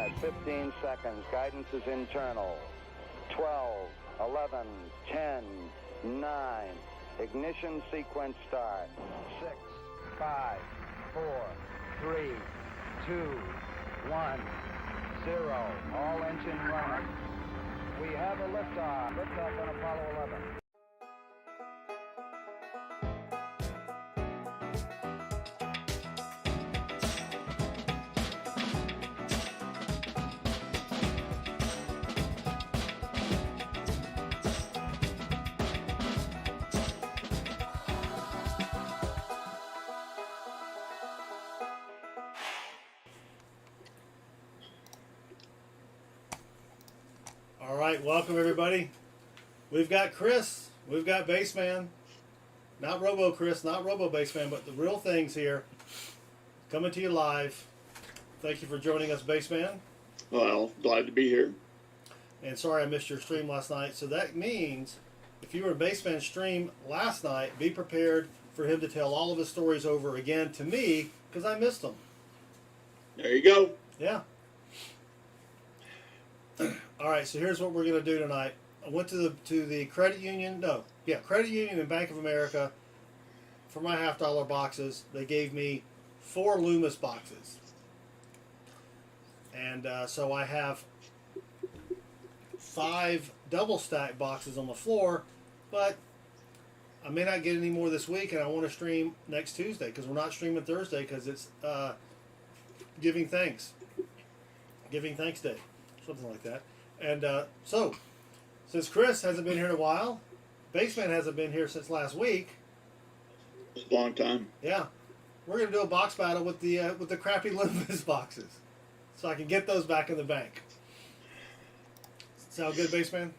at 15 seconds. Guidance is internal. 12, 11, 10, 9. Ignition sequence start. 6, 5, 4, 3, 2, 1, 0. All engine running. We have a liftoff. Liftoff on Apollo 11. All right, welcome everybody. We've got Chris, we've got Bassman, not Robo Chris, not Robo Bassman, but the real things here, coming to you live. Thank you for joining us, Bassman. Well, glad to be here. And sorry I missed your stream last night. So that means if you were in Bassman's stream last night, be prepared for him to tell all of his stories over again to me because I missed them. There you go. Yeah. All right, so here's what we're going to do tonight. I went to the credit union. Credit Union and Bank of America for my $50 boxes. They gave me 4 Loomis boxes, and so I have 5 double stack boxes on the floor. But I may not get any more this week, and I want to stream next Tuesday because we're not streaming Thursday because it's Giving Thanks Day. Something like that. And so, since Chris hasn't been here in a while, Bassman hasn't been here since last week. It's a long time. Yeah, we're gonna do a box battle with the crappy Loomis boxes, so I can get those back in the bank. Sound good, Bassman?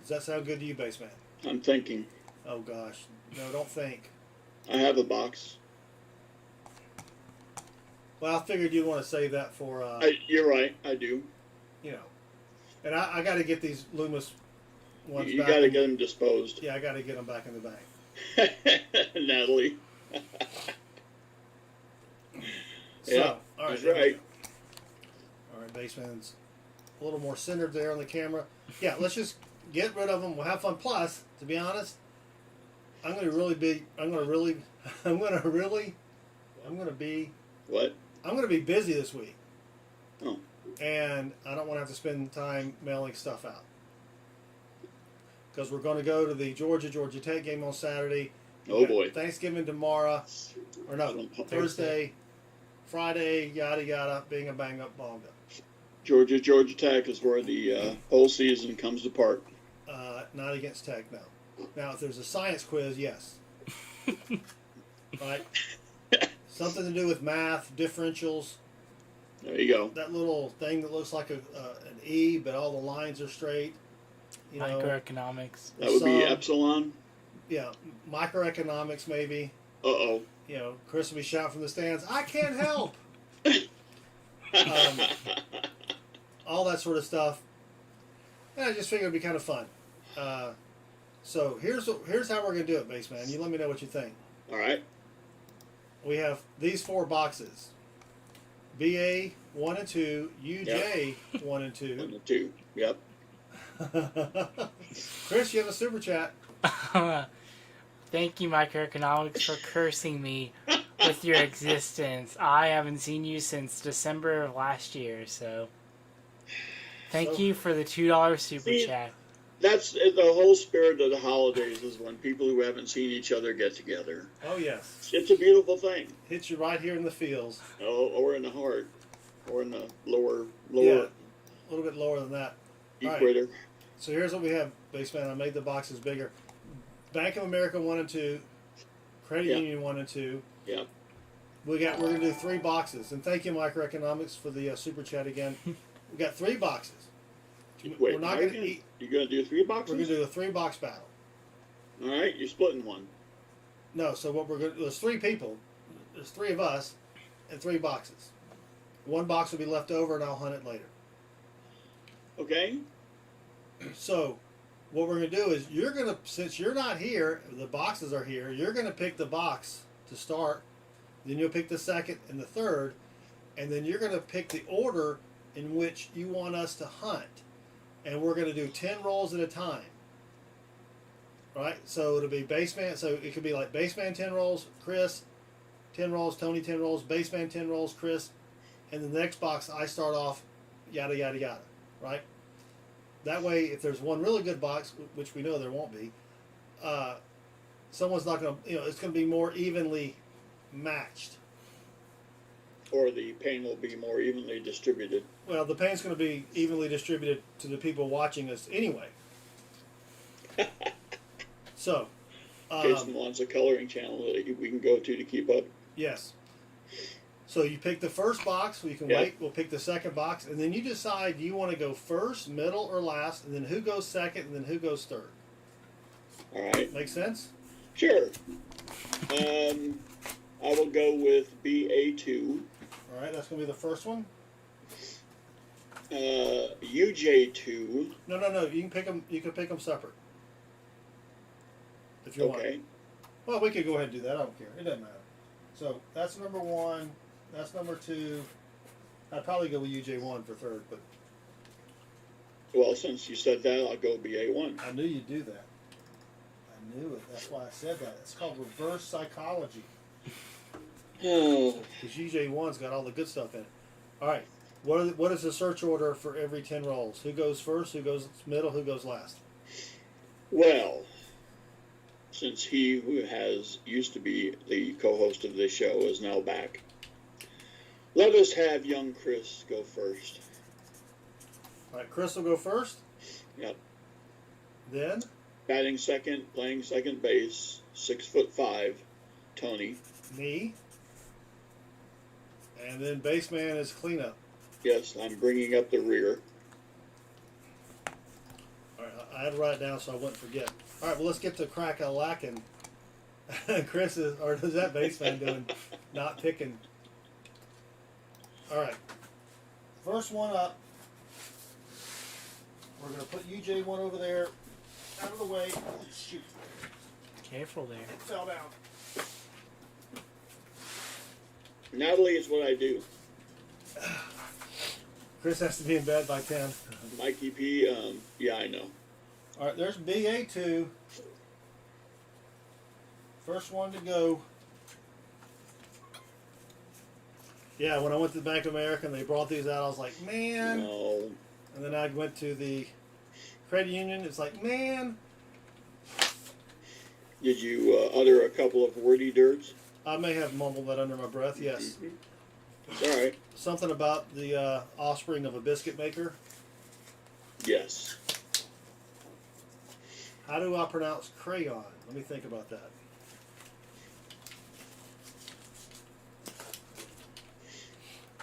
Does that sound good to you, Bassman? I'm thinking. Oh gosh, no, don't think. I have a box. Well, I figured you'd want to save that for. You're right. I do. You know, and I got to get these Loomis ones. You back. got to get them disposed. Yeah, I got to get them back in the bank. Natalie. So, yeah, all right, that's right. All right, Bassman's a little more centered there on the camera. Yeah, let's just get rid of them. We'll have fun. Plus, to be honest, I'm going to be busy this week. Oh. And I don't want to have to spend time mailing stuff out. Because we're going to go to the Georgia Tech game on Saturday. Oh boy. Thanksgiving tomorrow. Or no, Thursday, Friday, yada yada, being a bang up bonga. Georgia Tech is where the whole season comes apart. Not against Tech, no. Now, if there's a science quiz, yes. Right? Something to do with math, differentials. There you go. That little thing that looks like an E, but all the lines are straight. You know, microeconomics. That would be epsilon. Yeah, microeconomics maybe. Uh-oh. You know, Chris will be shouting from the stands, "I can't help!" All that sort of stuff. And I just figured it'd be kind of fun. So here's how we're going to do it, Bassman. You let me know what you think. All right. We have these 4 boxes. BA 1 and 2, UJ 1 and 2. 1 and 2. Yep. Chris, you have a super chat. Thank you, microeconomics, for cursing me with your existence. I haven't seen you since December of last year, so thank you for the $2 super chat. That's the whole spirit of the holidays, is when people who haven't seen each other get together. Oh, yes. It's a beautiful thing. Hits you right here in the feels. Oh, or in the heart. Or in the lower Yeah, a little bit lower than that. equator. Right. So here's what we have, Bassman. I made the boxes bigger. Bank of America 1 and 2. Credit Union 1 and 2. Yeah. We're going to do 3 boxes. And thank you, Microeconomics, for the super chat again. We got 3 boxes. Wait, we're not going to eat. You're going to do 3 boxes? We're going to do a 3-box battle. All right, you're splitting one. No, so what we're going to do, there's 3 people. There's 3 of us and 3 boxes. 1 box will be left over, and I'll hunt it later. Okay. So what we're going to do is you're going to, since you're not here, the boxes are here, you're going to pick the box to start. Then you'll pick the second and the third. and then you're going to pick the order in which you want us to hunt, and we're going to do 10 rolls at a time. Right? So it'll be baseman. So it could be like baseman 10 rolls, Chris 10 rolls, Tony 10 rolls, baseman 10 rolls, Chris, and then the next box I start off, yada yada yada. Right? That way, if there's one really good box, which we know there won't be, someone's not going to, it's going to be more evenly matched. Or the pain will be more evenly distributed. Well, the pain's going to be evenly distributed to the people watching us anyway. So, Jason wants a coloring channel that we can go to keep up. yes. So you pick the first box. We can wait. We'll pick the second box, and then you decide you want to go first, middle, or last, and then who goes second, and then who goes third. All right. Make sense? Sure. I will go with BA2. All right, that's going to be the first one. UJ2. No. You can pick them. You can pick them separate. If you want. Okay. Well, we could go ahead and do that. I don't care. It doesn't matter. So that's number 1. That's number 2. I'd probably go with UJ1 for third, but Well, since you said that, I'll go BA1. I knew you'd do that. I knew it. That's why I said that. It's called reverse psychology. Oh. Because UJ1's got all the good stuff in it. All right. What is the search order for every 10 rolls? Who goes first? Who goes middle? Who goes last? Well, since he who used to be the co-host of this show is now back, let us have young Chris go first. All right, Chris will go first. Yep. Then? Batting second, playing second base, 6'5", Tony. Me. And then baseman is cleanup. Yes, I'm bringing up the rear. All right, I had to write it down so I wouldn't forget. All right, well, let's get to crack-a-lackin'. Chris is, or is that baseman doing, not picking? All right, first one up. We're going to put UJ1 over there, out of the way. Shoot. Careful there. It fell down. Natalie is what I do. Chris has to be in bed by 10. Mikey P, yeah, I know. All right, there's BA2. First one to go. Yeah, when I went to the Bank of America and they brought these out, I was like, man. No. And then I went to the credit union. It's like, man. Did you utter a couple of wordy dirts? I may have mumbled that under my breath, yes. It's all right. Something about the offspring of a biscuit maker. Yes. How do I pronounce crayon? Let me think about that.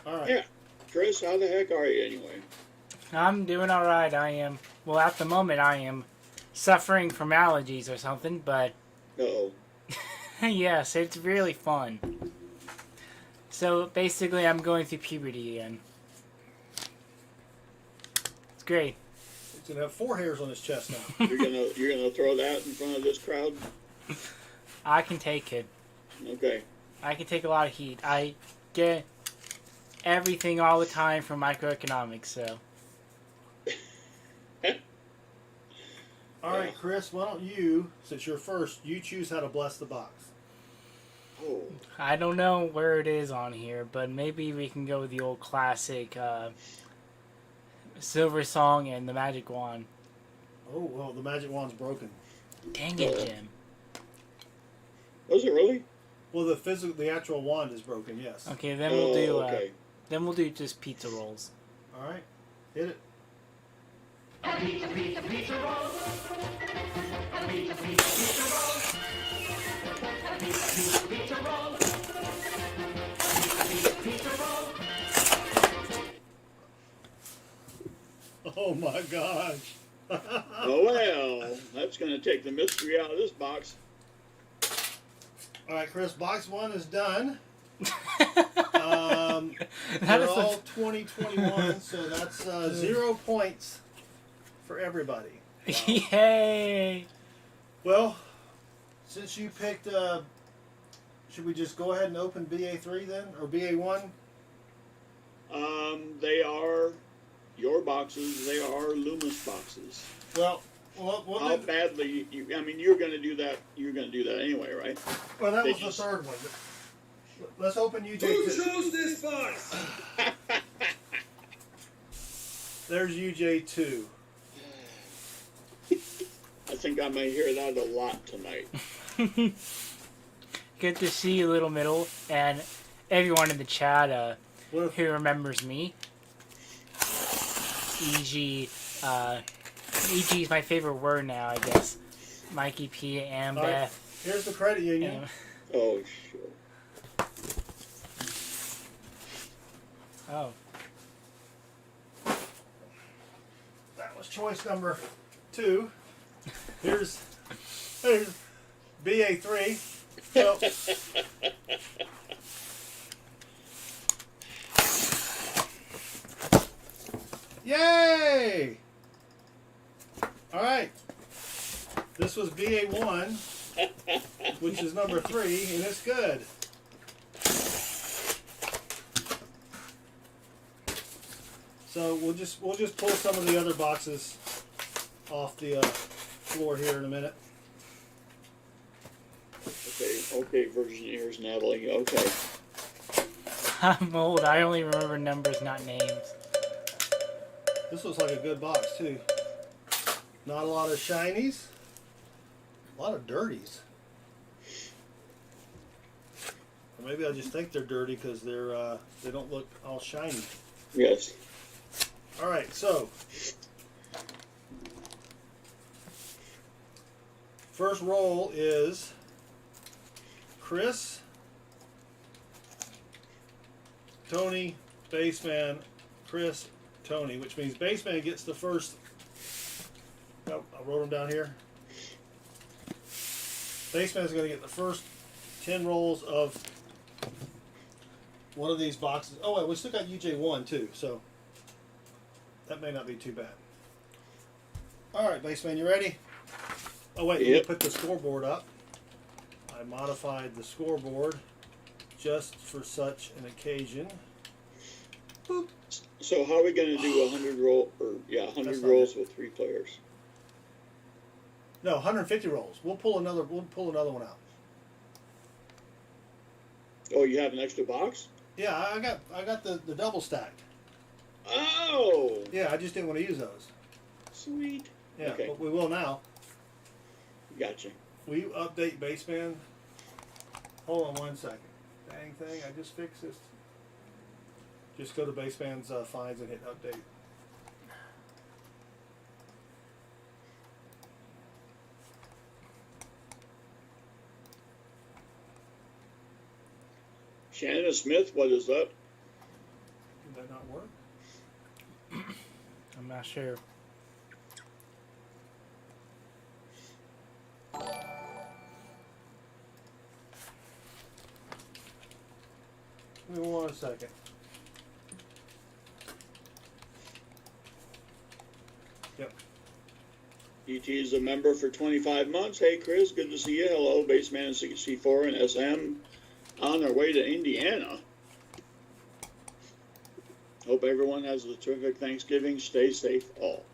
All right. Yeah. Chris, how the heck are you anyway? I'm doing all right. I am. Well, at the moment, I am suffering from allergies or something, but Uh-oh. yes, it's really fun. So basically, I'm going through puberty again. It's great. He's gonna have 4 hairs on his chest now. You're gonna throw that in front of this crowd? I can take it. Okay. I can take a lot of heat. I get everything all the time from microeconomics, so. All right, Chris, why don't you, since you're first, you choose how to bless the box. Oh. I don't know where it is on here, but maybe we can go with the old classic Silver Song and the Magic Wand. Oh, well, the magic wand's broken. Dang it, Jim. Was it really? Well, the actual wand is broken, yes. Okay, then we'll do okay. then we'll do just pizza rolls. All right, hit it. Pizza, pizza, pizza roll. Pizza, pizza, pizza roll. Pizza, pizza, pizza roll. Pizza, pizza roll. Oh my gosh. Oh well, that's gonna take the mystery out of this box. All right, Chris, box 1 is done. That They're is all 2021, so that's 0 points for everybody. Yay! Well, since you picked, should we just go ahead and open BA3 then, or BA1? They are your boxes. They are Loomis boxes. Well, How badly? I mean, you're going to do that. You're going to do that anyway, right? well, that They was just- the third one. Let's open UJ2. Who chose this box? There's UJ2. I think I may hear that a lot tonight. Good to see you, Little Middle, and everyone in the chat What if, who remembers me. EG, EG is my favorite word now, I guess. Mikey P and All right. Beth. here's the credit union. And, Oh, sure. oh, That was choice number 2. Here's BA3. So, yay! All right. This was BA1, which is number 3, and it's good. So we'll just pull some of the other boxes off the floor here in a minute. Okay, Virgin Ears, Natalie. Okay. I'm old. I only remember numbers, not names. This looks like a good box too. Not a lot of shinies, a lot of dirties. Or maybe I just think they're dirty because they don't look all shiny. Yes. All right, so first roll is Chris, Tony, Baseman, Chris, Tony, which means Baseman gets the first. Oh, I wrote them down here. Baseman is going to get the first 10 rolls of one of these boxes. Oh, wait, we still got UJ1 too, so that may not be too bad. All right, Baseman, you ready? Oh, wait, let me Yep. put the scoreboard up. I modified the scoreboard just for such an occasion. Boop. So how are we going to do 100 roll? Or yeah, 100 That's not rolls with 3 players. No, 150 rolls. We'll pull another one out. Oh, you have an extra box? Yeah, I got the double stacked. Oh, Yeah, I just didn't want to use those. sweet. Yeah, Okay. but we will now. Gotcha. Will you update Baseband? Hold on one second. Dang thing, I just fixed this. Just go to Baseband's finds and hit update. Shannon Smith, what is that? Did that not work? I'm not sure. Give me 1 second. Yep. ET is a member for 25 months. Hey, Chris, good to see you. Hello, Baseman 64 and SM on their way to Indiana. Hope everyone has a terrific Thanksgiving. Stay safe, all.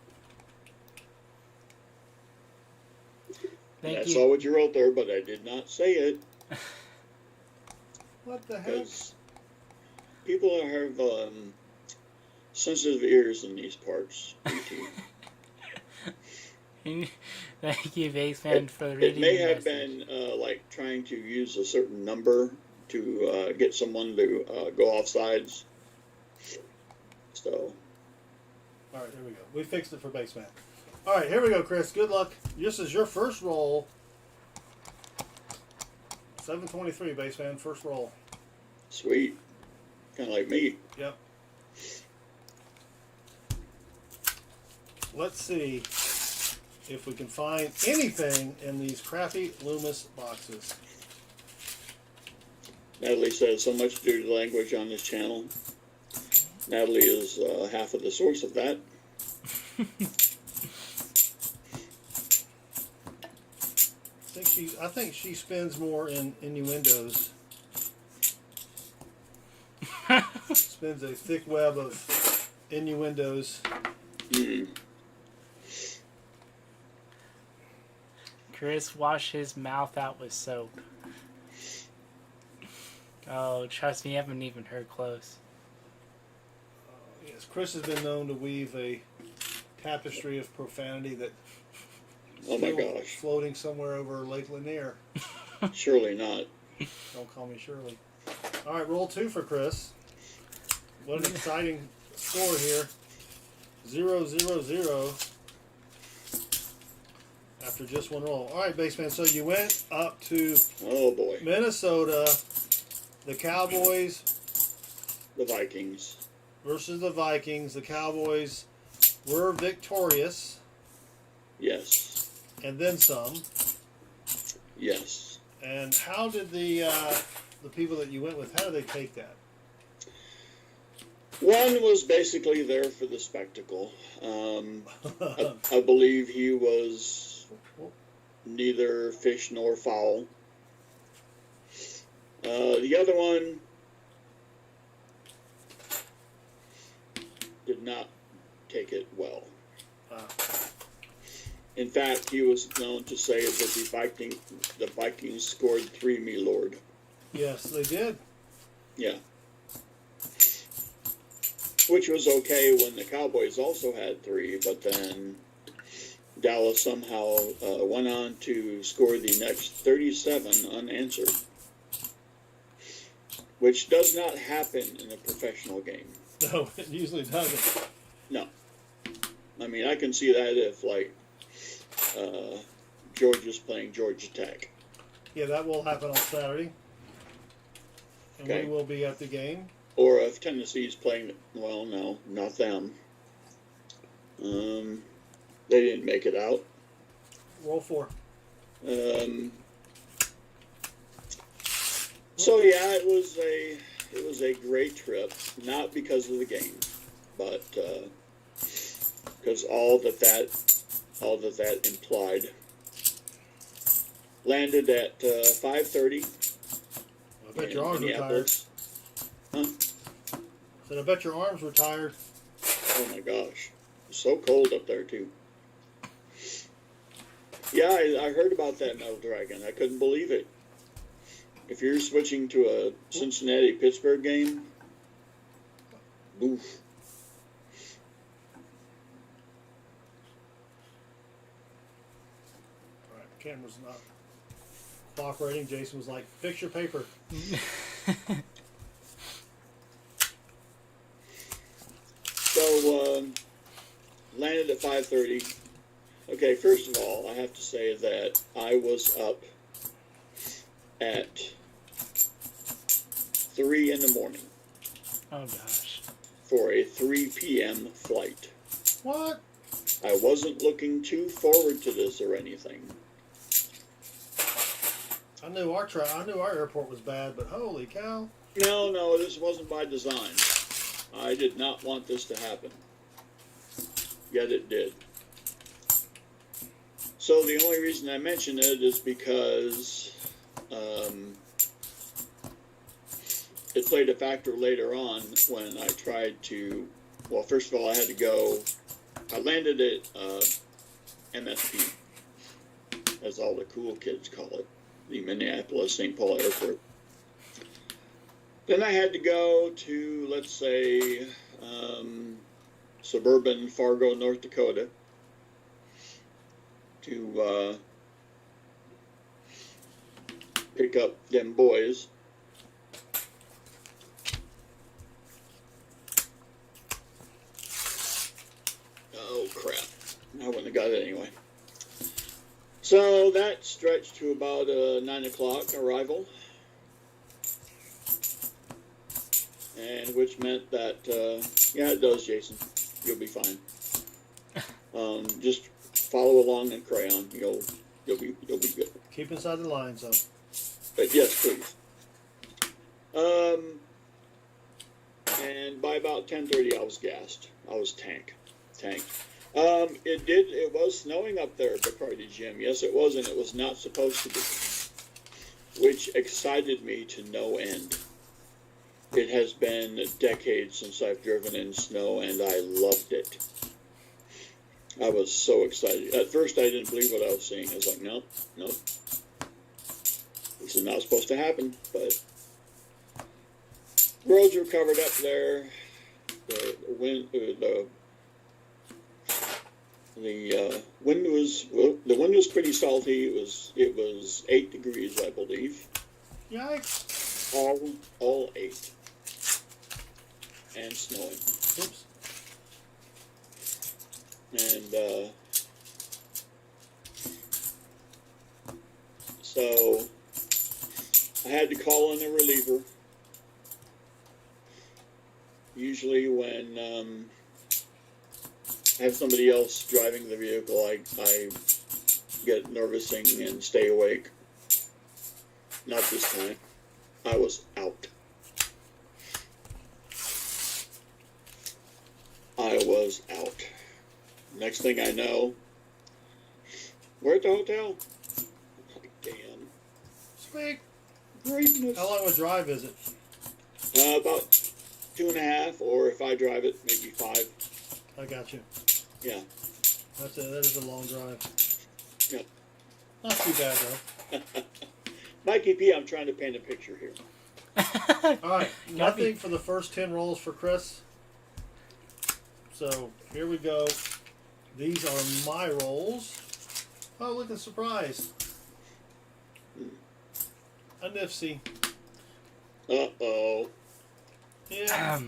Thank I you. saw what you wrote there, but I did not say it What the heck? because people have sensitive ears in these parts. ET. Thank you, Baseman, for It reading may the have message. been like trying to use a certain number to get someone to go off sides. So, All right, here we go. We fixed it for Baseman. All right, here we go, Chris. Good luck. This is your first roll. 723, Baseman. First roll. sweet. Kind of like me. Yep. Let's see if we can find anything in these crappy Loomis boxes. Natalie says so much due to the language on this channel. Natalie is half of the source of that. I think she spends more in innuendos. spins a thick web of innuendos. Mm. Chris washed his mouth out with soap. Oh, trust me, you haven't even heard close. Yes, Chris has been known to weave a tapestry of profanity that Oh my gosh. floating somewhere over Lake Lanier. Surely not. Don't call me Shirley. All right, roll 2 for Chris. What an exciting score here. 0-0-0 after just one roll. All right, Baseman, so you went up to Oh boy. Minnesota, the Cowboys The Vikings. versus the Vikings. The Cowboys were victorious, Yes. and then some. Yes. And how did the people that you went with, how did they take that? One was basically there for the spectacle. I believe he was neither fish nor fowl. The other one did not take it well. In fact, he was known to say that the Vikings scored 3, me lord. Yes, they did. Yeah. Which was okay when the Cowboys also had 3, but then Dallas somehow went on to score the next 37 unanswered, which does not happen in a professional game. No, it usually doesn't. No. I mean, I can see that if, like, Georgia's playing Georgia Tech. Yeah, that will happen on Saturday. And Okay. we will be at the game. Or if Tennessee's playing, well, no, not them. They didn't make it out. Roll 4. So yeah, it was a great trip, not because of the game, but because all that implied. Landed at 5:30. I bet your arms were tired. Huh? Said I bet your arms were tired. Oh my gosh, it's so cold up there too. Yeah, I heard about that Metal Dragon. I couldn't believe it. If you're switching to a Cincinnati-Pittsburgh game, oof. All right, the camera's not cooperating. Jason was like, fix your paper. So, landed at 5:30. Okay, first of all, I have to say that I was up at 3 in the morning Oh gosh. for a 3 p.m. flight. What? I wasn't looking too forward to this or anything. I knew our airport was bad, but holy cow. No, this wasn't by design. I did not want this to happen. Yet it did. So the only reason I mention it is because it played a factor later on when I tried to, well, first of all, I had to go, I landed at MSP, as all the cool kids call it, the Minneapolis-St. Paul Airport. Then I had to go to, let's say, suburban Fargo, North Dakota, to pick up them boys. Oh, crap. I wouldn't have got it anyway. So that stretched to about 9 o'clock arrival. And which meant that, yeah, it does, Jason. You'll be fine. Just follow along in crayon. You'll be good. Keep inside the lines, though. But yes, please. And by about 10:30, I was gassed. I was tanked. It was snowing up there at Bacardi Gym. Yes, it was, and it was not supposed to be, which excited me to no end. It has been decades since I've driven in snow, and I loved it. I was so excited. At first, I didn't believe what I was seeing. I was like, nope, nope. This is not supposed to happen, but roads were covered up there. The wind was pretty salty. It was 8 degrees, I believe. Yikes! All 8, and snowing. Oops. And so I had to call in a reliever. Usually when I have somebody else driving the vehicle, I get nervous and stay awake. Not this time. I was out. I was out. Next thing I know, we're at the hotel. I'm like, damn. Sweet. Greatness. How long of a drive is it? About 2.5, or if I drive it, maybe 5. I got you. Yeah. That is a long drive. Yep. Not too bad though. Mikey P, I'm trying to paint a picture here. All right, nothing for the first 10 rolls for Chris. So here we go. These are my rolls. Oh, look at the surprise. A NIFC. Uh-oh. Yeah.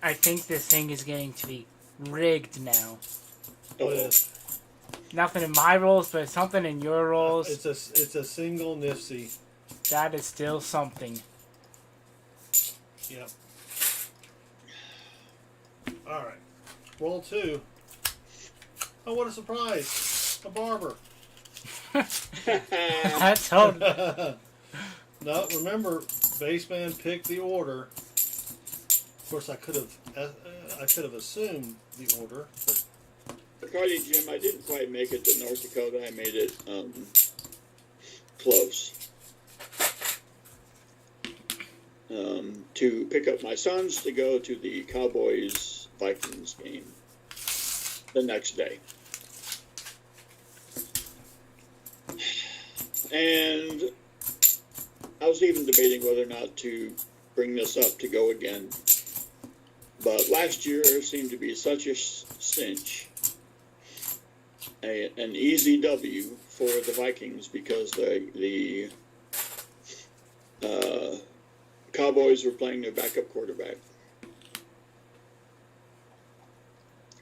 I think this thing is getting to be rigged now. What is? Nothing in my rolls, but something in your rolls. It's a single NIFC. That is still something. Yep. All right. Roll 2. Oh, what a surprise! A barber. That's how. No, remember, Baseman picked the order. Of course, I could have assumed the order, but Cardi Jim, I didn't quite make it to North Dakota. I made it close. To pick up my sons to go to the Cowboys-Vikings game the next day. And I was even debating whether or not to bring this up to go again. But last year seemed to be such a cinch. An easy W for the Vikings because the Cowboys were playing their backup quarterback.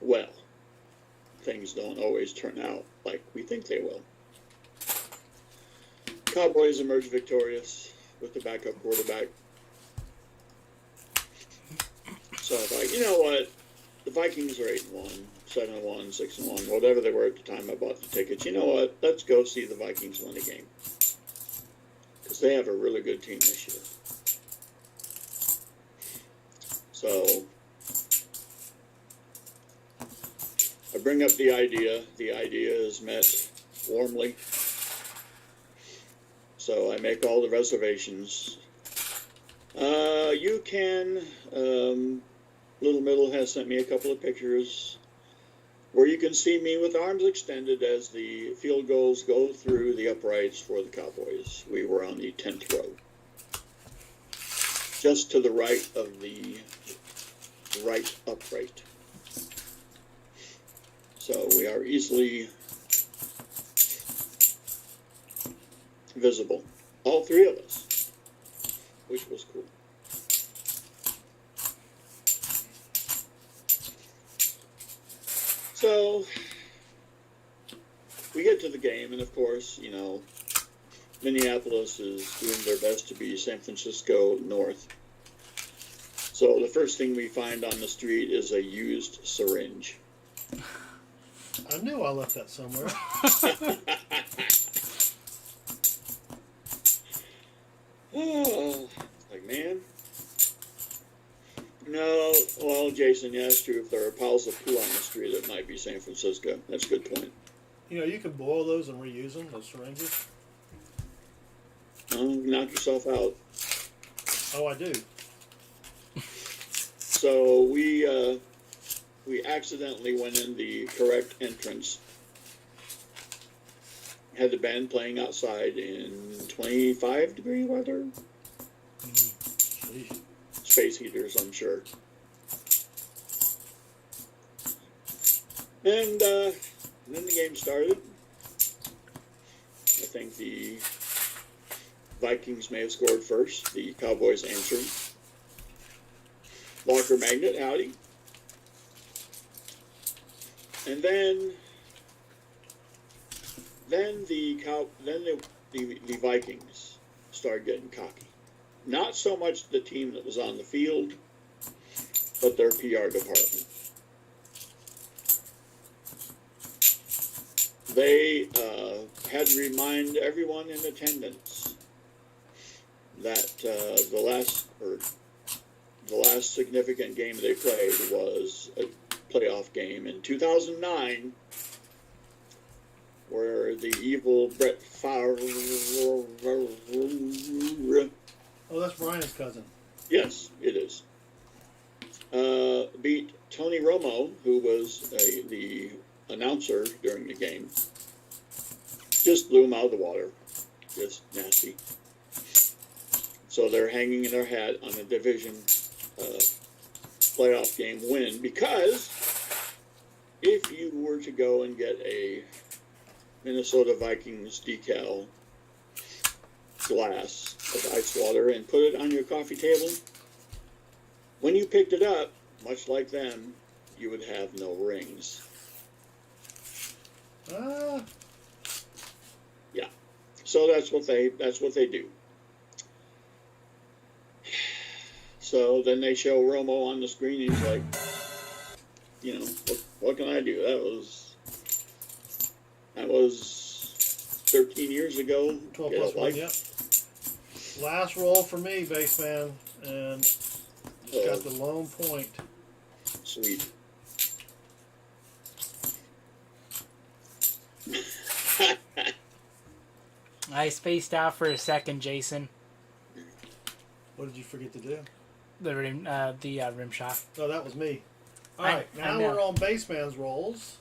Well, things don't always turn out like we think they will. Cowboys emerged victorious with the backup quarterback. So I thought, you know what? The Vikings are 8-1, 7-1, 6-1, whatever they were at the time I bought the tickets. You know what? Let's go see the Vikings win a game. Because they have a really good team this year. So I bring up the idea. The idea is met warmly. So I make all the reservations. You can, Little Middle has sent me a couple of pictures where you can see me with arms extended as the field goals go through the uprights for the Cowboys. We were on the 10th row. Just to the right of the right upright. So we are easily visible. All 3 of us, which was cool. So we get to the game, and of course, you know, Minneapolis is doing their best to be San Francisco North. So the first thing we find on the street is a used syringe. I knew I left that somewhere. Oh, like, man. No, well, Jason, yeah, it's true. If there are piles of poo on the street, it might be San Francisco. That's a good point. You know, you can boil those and reuse them, those syringes. Oh, knock yourself out. Oh, I do. So we accidentally went in the correct entrance. Had the band playing outside in 25-degree weather. Sheesh. Space heaters, I'm sure. And then the game started. I think the Vikings may have scored first. The Cowboys answered. Locker Magnet, howdy. And then the Vikings started getting cocky. Not so much the team that was on the field, but their PR department. They had to remind everyone in attendance that the last significant game they played was a playoff game in 2009, where the evil Brett Favre. Oh, that's Brian's cousin. Yes, it is. Beat Tony Romo, who was the announcer during the game. Just blew him out of the water. Just nasty. So they're hanging their hat on a division playoff game win, because if you were to go and get a Minnesota Vikings decal glass of ice water and put it on your coffee table, when you picked it up, much like them, you would have no rings. Yeah. So that's what they do. So then they show Romo on the screen, and he's like, you know, what can I do? That was 13 years ago. 12 plus 1, yep. Last roll for me, baseman, and got the lone point. Sweet. I spaced out for a second, Jason. What did you forget to do? The rim shot. Oh, that was me. All right, now we're on baseman's rolls.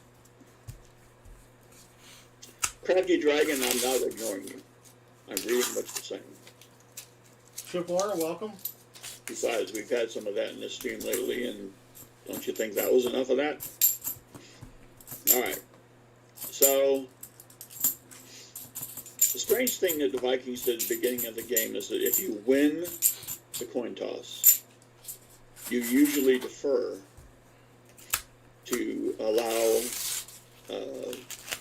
Crafty Dragon, I'm not ignoring you. I'm reading what you're saying. Chip Warner, welcome. Besides, we've had some of that in this stream lately, and don't you think that was enough of that? All right. So, the strange thing that the Vikings did at the beginning of the game is that if you win the coin toss, you usually defer to allow,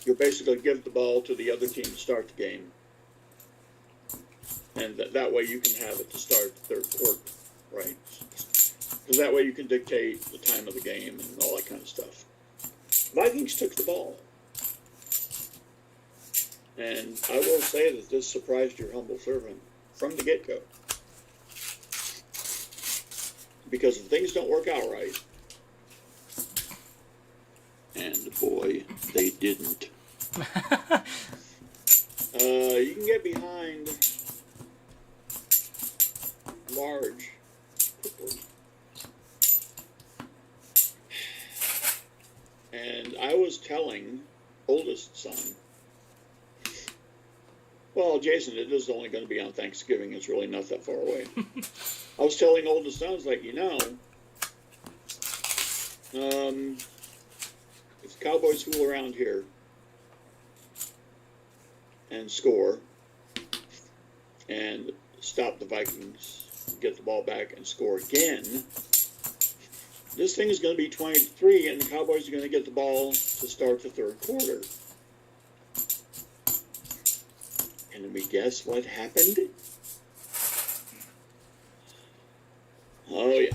you basically give the ball to the other team to start the game. And that way you can have it to start the third quarter, right? Because that way you can dictate the time of the game and all that kind of stuff. Vikings took the ball. And I will say that this surprised your humble servant from the get-go. Because if things don't work out right, and boy, they didn't. You can get behind large quickly. And I was telling oldest son, well, Jason, it is only going to be on Thanksgiving. It's really not that far away. I was telling oldest son, I was like, you know, if the Cowboys fool around here and score and stop the Vikings, get the ball back and score again, this thing is going to be 23, and the Cowboys are going to get the ball to start the third quarter. Can we guess what happened? Oh, yeah.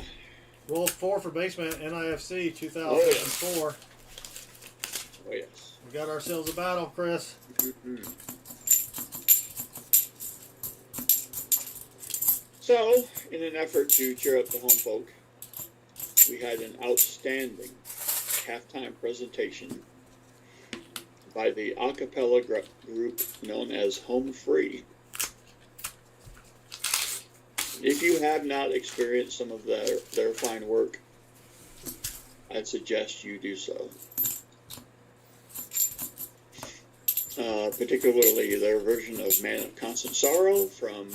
Roll 4 for baseman, NIFC 2004. Oh, yes. We got ourselves a battle, Chris. Mm-hmm. So, in an effort to cheer up the home folk, we had an outstanding halftime presentation by the a cappella group known as Home Free. If you have not experienced some of their fine work, I'd suggest you do so. Particularly their version of Man of Constant Sorrow from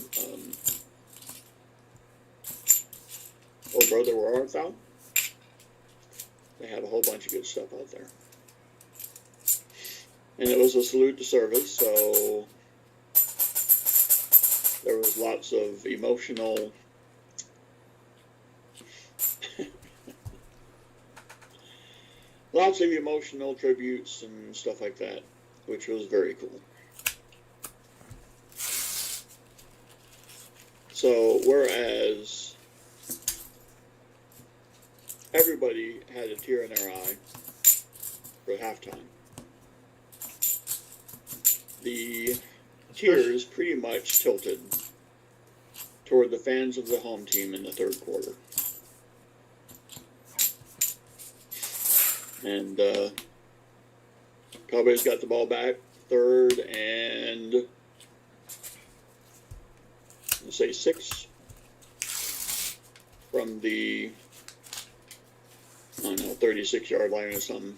Oh Brother, Where Art Thou? They have a whole bunch of good stuff out there. And it was a salute to service, so there was lots of emotional lots of emotional tributes and stuff like that, which was very cool. So, whereas everybody had a tear in their eye for halftime, the tears pretty much tilted toward the fans of the home team in the third quarter. And Cowboys got the ball back, third and, let's say 6 from the, I don't know, 36-yard line or something.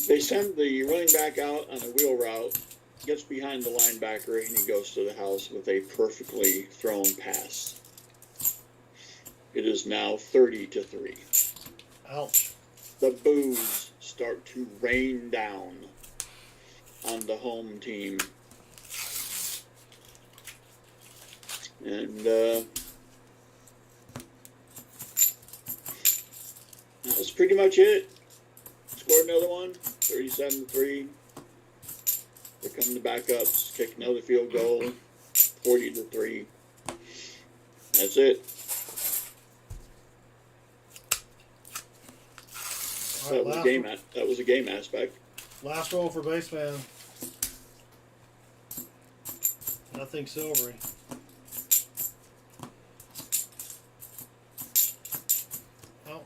They send the running back out on a wheel route, gets behind the linebacker, and he goes to the house with a perfectly thrown pass. It is now 30-3. Ouch. The boos start to rain down on the home team. And that was pretty much it. Scored another one, 37-3. They come to backups, kick another field goal, 40-3. That's it. All right, That was a game aspect. Last roll for baseman. Nothing silvery. Well,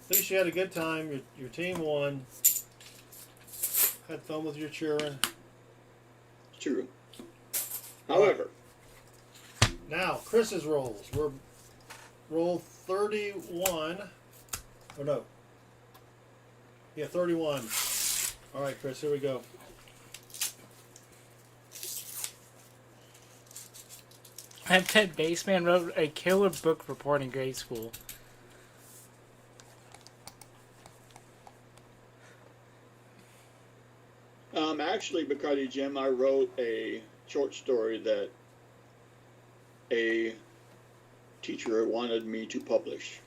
at least you had a good time. Your team won. Had fun with your cheering. True. However, now Chris's rolls. We're roll 31. Oh no. Yeah, 31. All right, Chris, here we go. That baseman wrote a killer book report in grade school. actually, Bacardi Jim, I wrote a short story that a teacher wanted me to publish.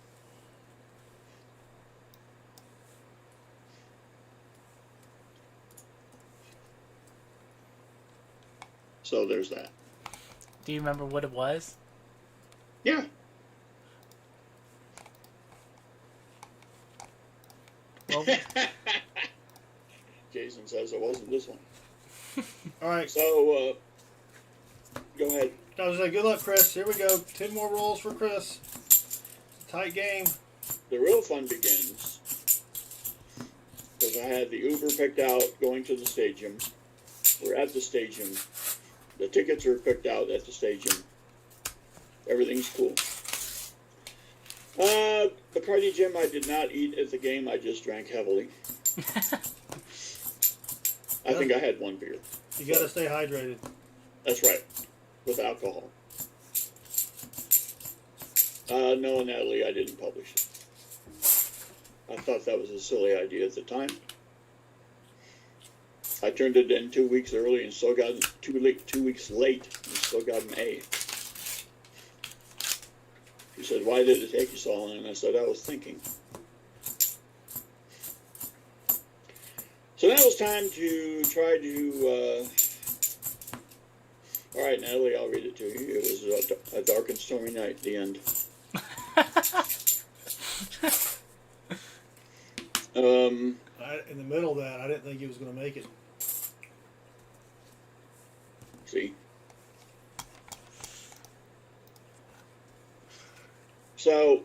So there's that. Do you remember what it was? Yeah. Well, Jason says it wasn't this one. All right. So, go ahead. I was like, good luck, Chris. Here we go. 10 more rolls for Chris. Tight game. The real fun begins because I had the Uber picked out going to the stadium. We're at the stadium. The tickets are picked out at the stadium. Everything's cool. Bacardi Jim, I did not eat at the game. I just drank heavily. I think I had one beer. You got to stay hydrated. That's right. With alcohol. No, Natalie, I didn't publish it. I thought that was a silly idea at the time. I turned it in 2 weeks early and still got 2 weeks late and still got an A. She said, "Why did it take you so long?" And I said, "I was thinking." So now it's time to try to. All right, Natalie, I'll read it to you. It was a dark and stormy night. The end. In the middle of that, I didn't think he was going to make it. See? So,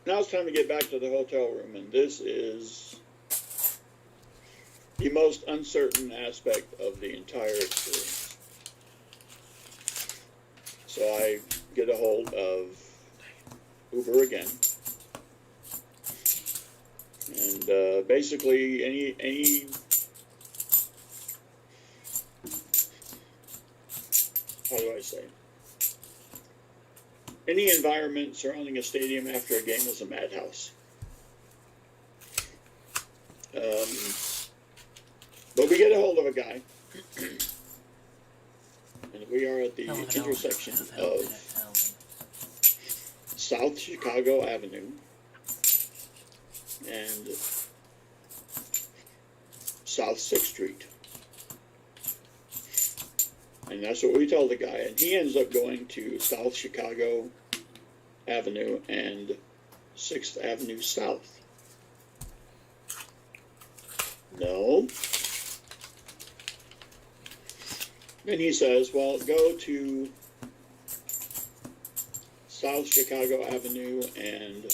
now it's time to get back to the hotel room, and this is the most uncertain aspect of the entire experience. So I get a hold of Uber again. And basically, any how do I say? Any environment surrounding a stadium after a game is a madhouse. But we get a hold of a guy, and we are at the intersection of South Chicago Avenue and South 6th Street. And that's what we tell the guy, and he ends up going to South Chicago Avenue and 6th Avenue South. No. Then he says, well, go to South Chicago Avenue and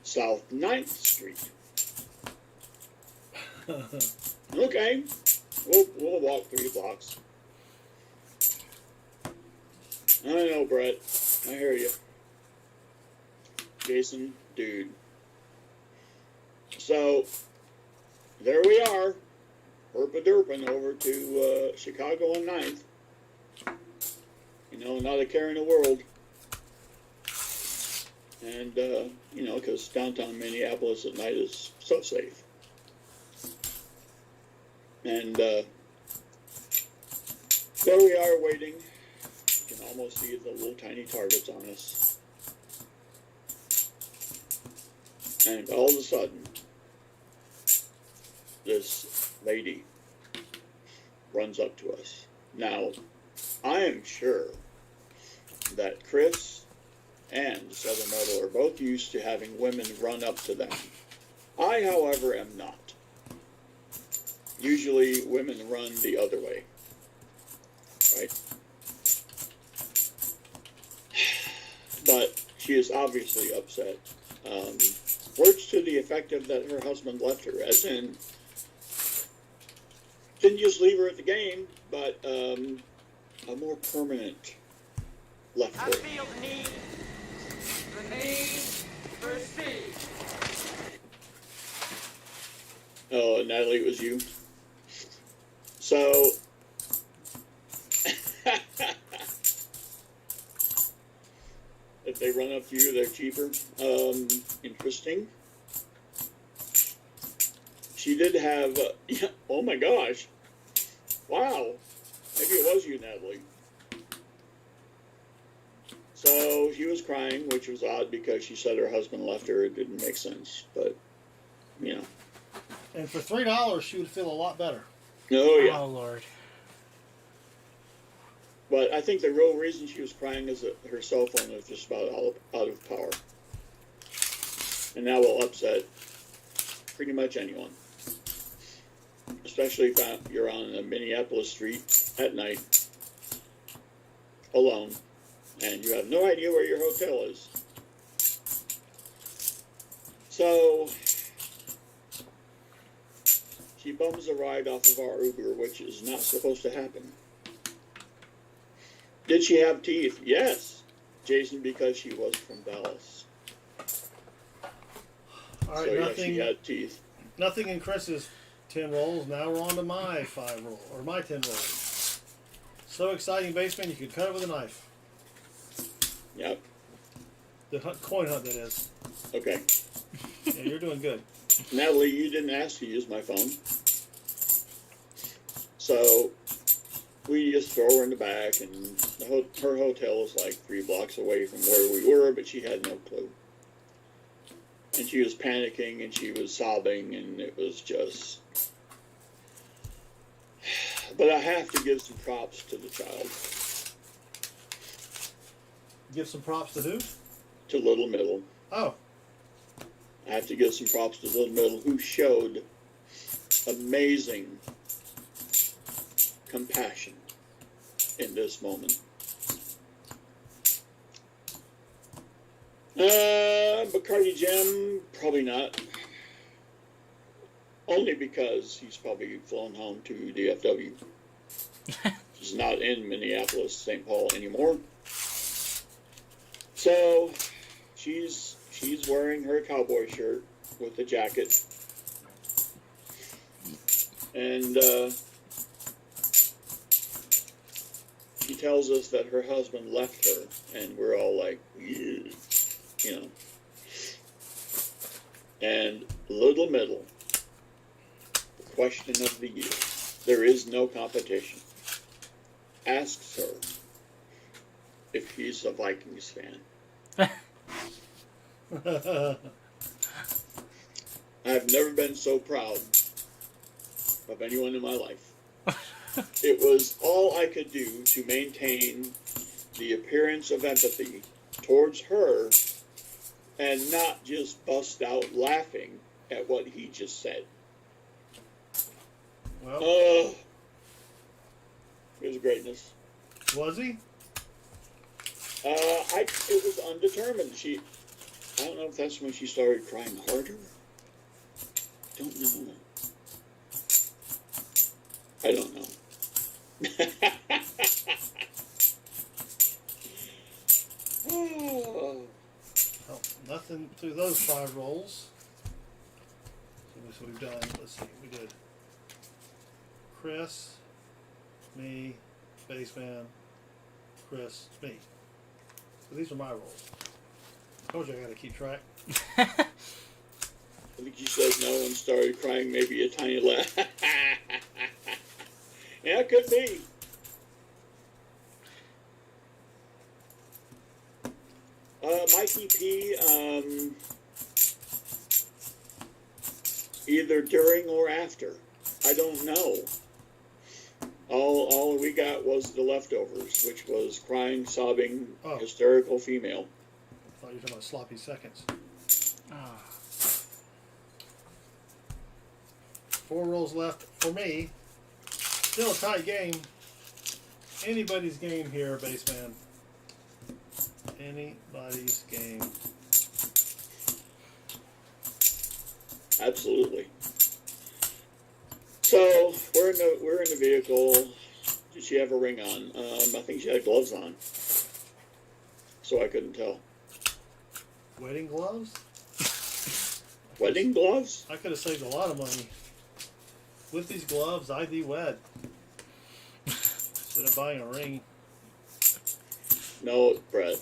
South 9th Street. Okay, we'll walk 3 blocks. I know, Brett. I hear you. Jason, dude. So, there we are. Herpa-derping over to Chicago and 9th. You know, not a care in the world. And, you know, because downtown Minneapolis at night is so safe. And there we are waiting. You can almost see the little tiny targets on us. And all of a sudden, this lady runs up to us. Now, I am sure that Chris and Southern Metal are both used to having women run up to them. I, however, am not. Usually, women run the other way. Right? But she is obviously upset. Words to the effect of that her husband left her, as in, didn't just leave her at the game, but a more permanent left her. I feel the need for speed. Oh, Natalie, it was you. So, if they run up to you, they're cheaper. Interesting. She did have, oh my gosh. Wow. Maybe it was you, Natalie. So, she was crying, which was odd because she said her husband left her. It didn't make sense, but, you know. And for $3, she would feel a lot better. Oh, yeah. Oh, Lord. But I think the real reason she was crying is that her cell phone is just about out of power. And that will upset pretty much anyone. Especially if you're on a Minneapolis street at night, alone, and you have no idea where your hotel is. So, she bums a ride off of our Uber, which is not supposed to happen. Did she have teeth? Yes, Jason, because she was from Dallas. All right, So yeah, nothing. she had teeth. Nothing in Chris's 10 rolls. Now we're on to my 5 roll, or my 10 rolls. So exciting, Baseman, you could cut it with a knife. Yep. The coin hunt, that is. Okay. Yeah, you're doing good. Natalie, you didn't ask to use my phone. So we just throw her in the back, and her hotel is like 3 blocks away from where we were, but she had no clue. And she was panicking, and she was sobbing, and it was just... But I have to give some props to the child. Give some props to who? To Little Middle. Oh. I have to give some props to Little Middle, who showed amazing compassion in this moment. Bacardi Jim, probably not. Only because he's probably flown home to DFW. He's not in Minneapolis, St. Paul anymore. So, she's wearing her cowboy shirt with a jacket, and she tells us that her husband left her, and we're all like, "Yeah," you know. And Little Middle, the question of the year, there is no competition, asks her if he's a Vikings fan. I've never been so proud of anyone in my life. It was all I could do to maintain the appearance of empathy towards her and not just bust out laughing at what he just said. Well, it was greatness. was he? It was undetermined. I don't know if that's when she started crying harder. Don't know. I don't know. Oh. Well, nothing through those 5 rolls. So we've done, let's see, we did Chris, me, Spaceman, Chris, me. So these are my rolls. Told you I gotta keep track. I think you said no and started crying, maybe a tiny laugh. Yeah, it could be. Mikey P, either during or after. I don't know. All we got was the leftovers, which was crying, sobbing, hysterical female. I thought you were talking about sloppy seconds. 4 rolls left for me. Still a tight game. Anybody's game here, Baseman. Anybody's game. Absolutely. So we're in the vehicle. Did she have a ring on? I think she had gloves on, so I couldn't tell. Wedding gloves? Wedding gloves? I could have saved a lot of money. With these gloves, I'd be wed. Instead of buying a ring. No, Brett.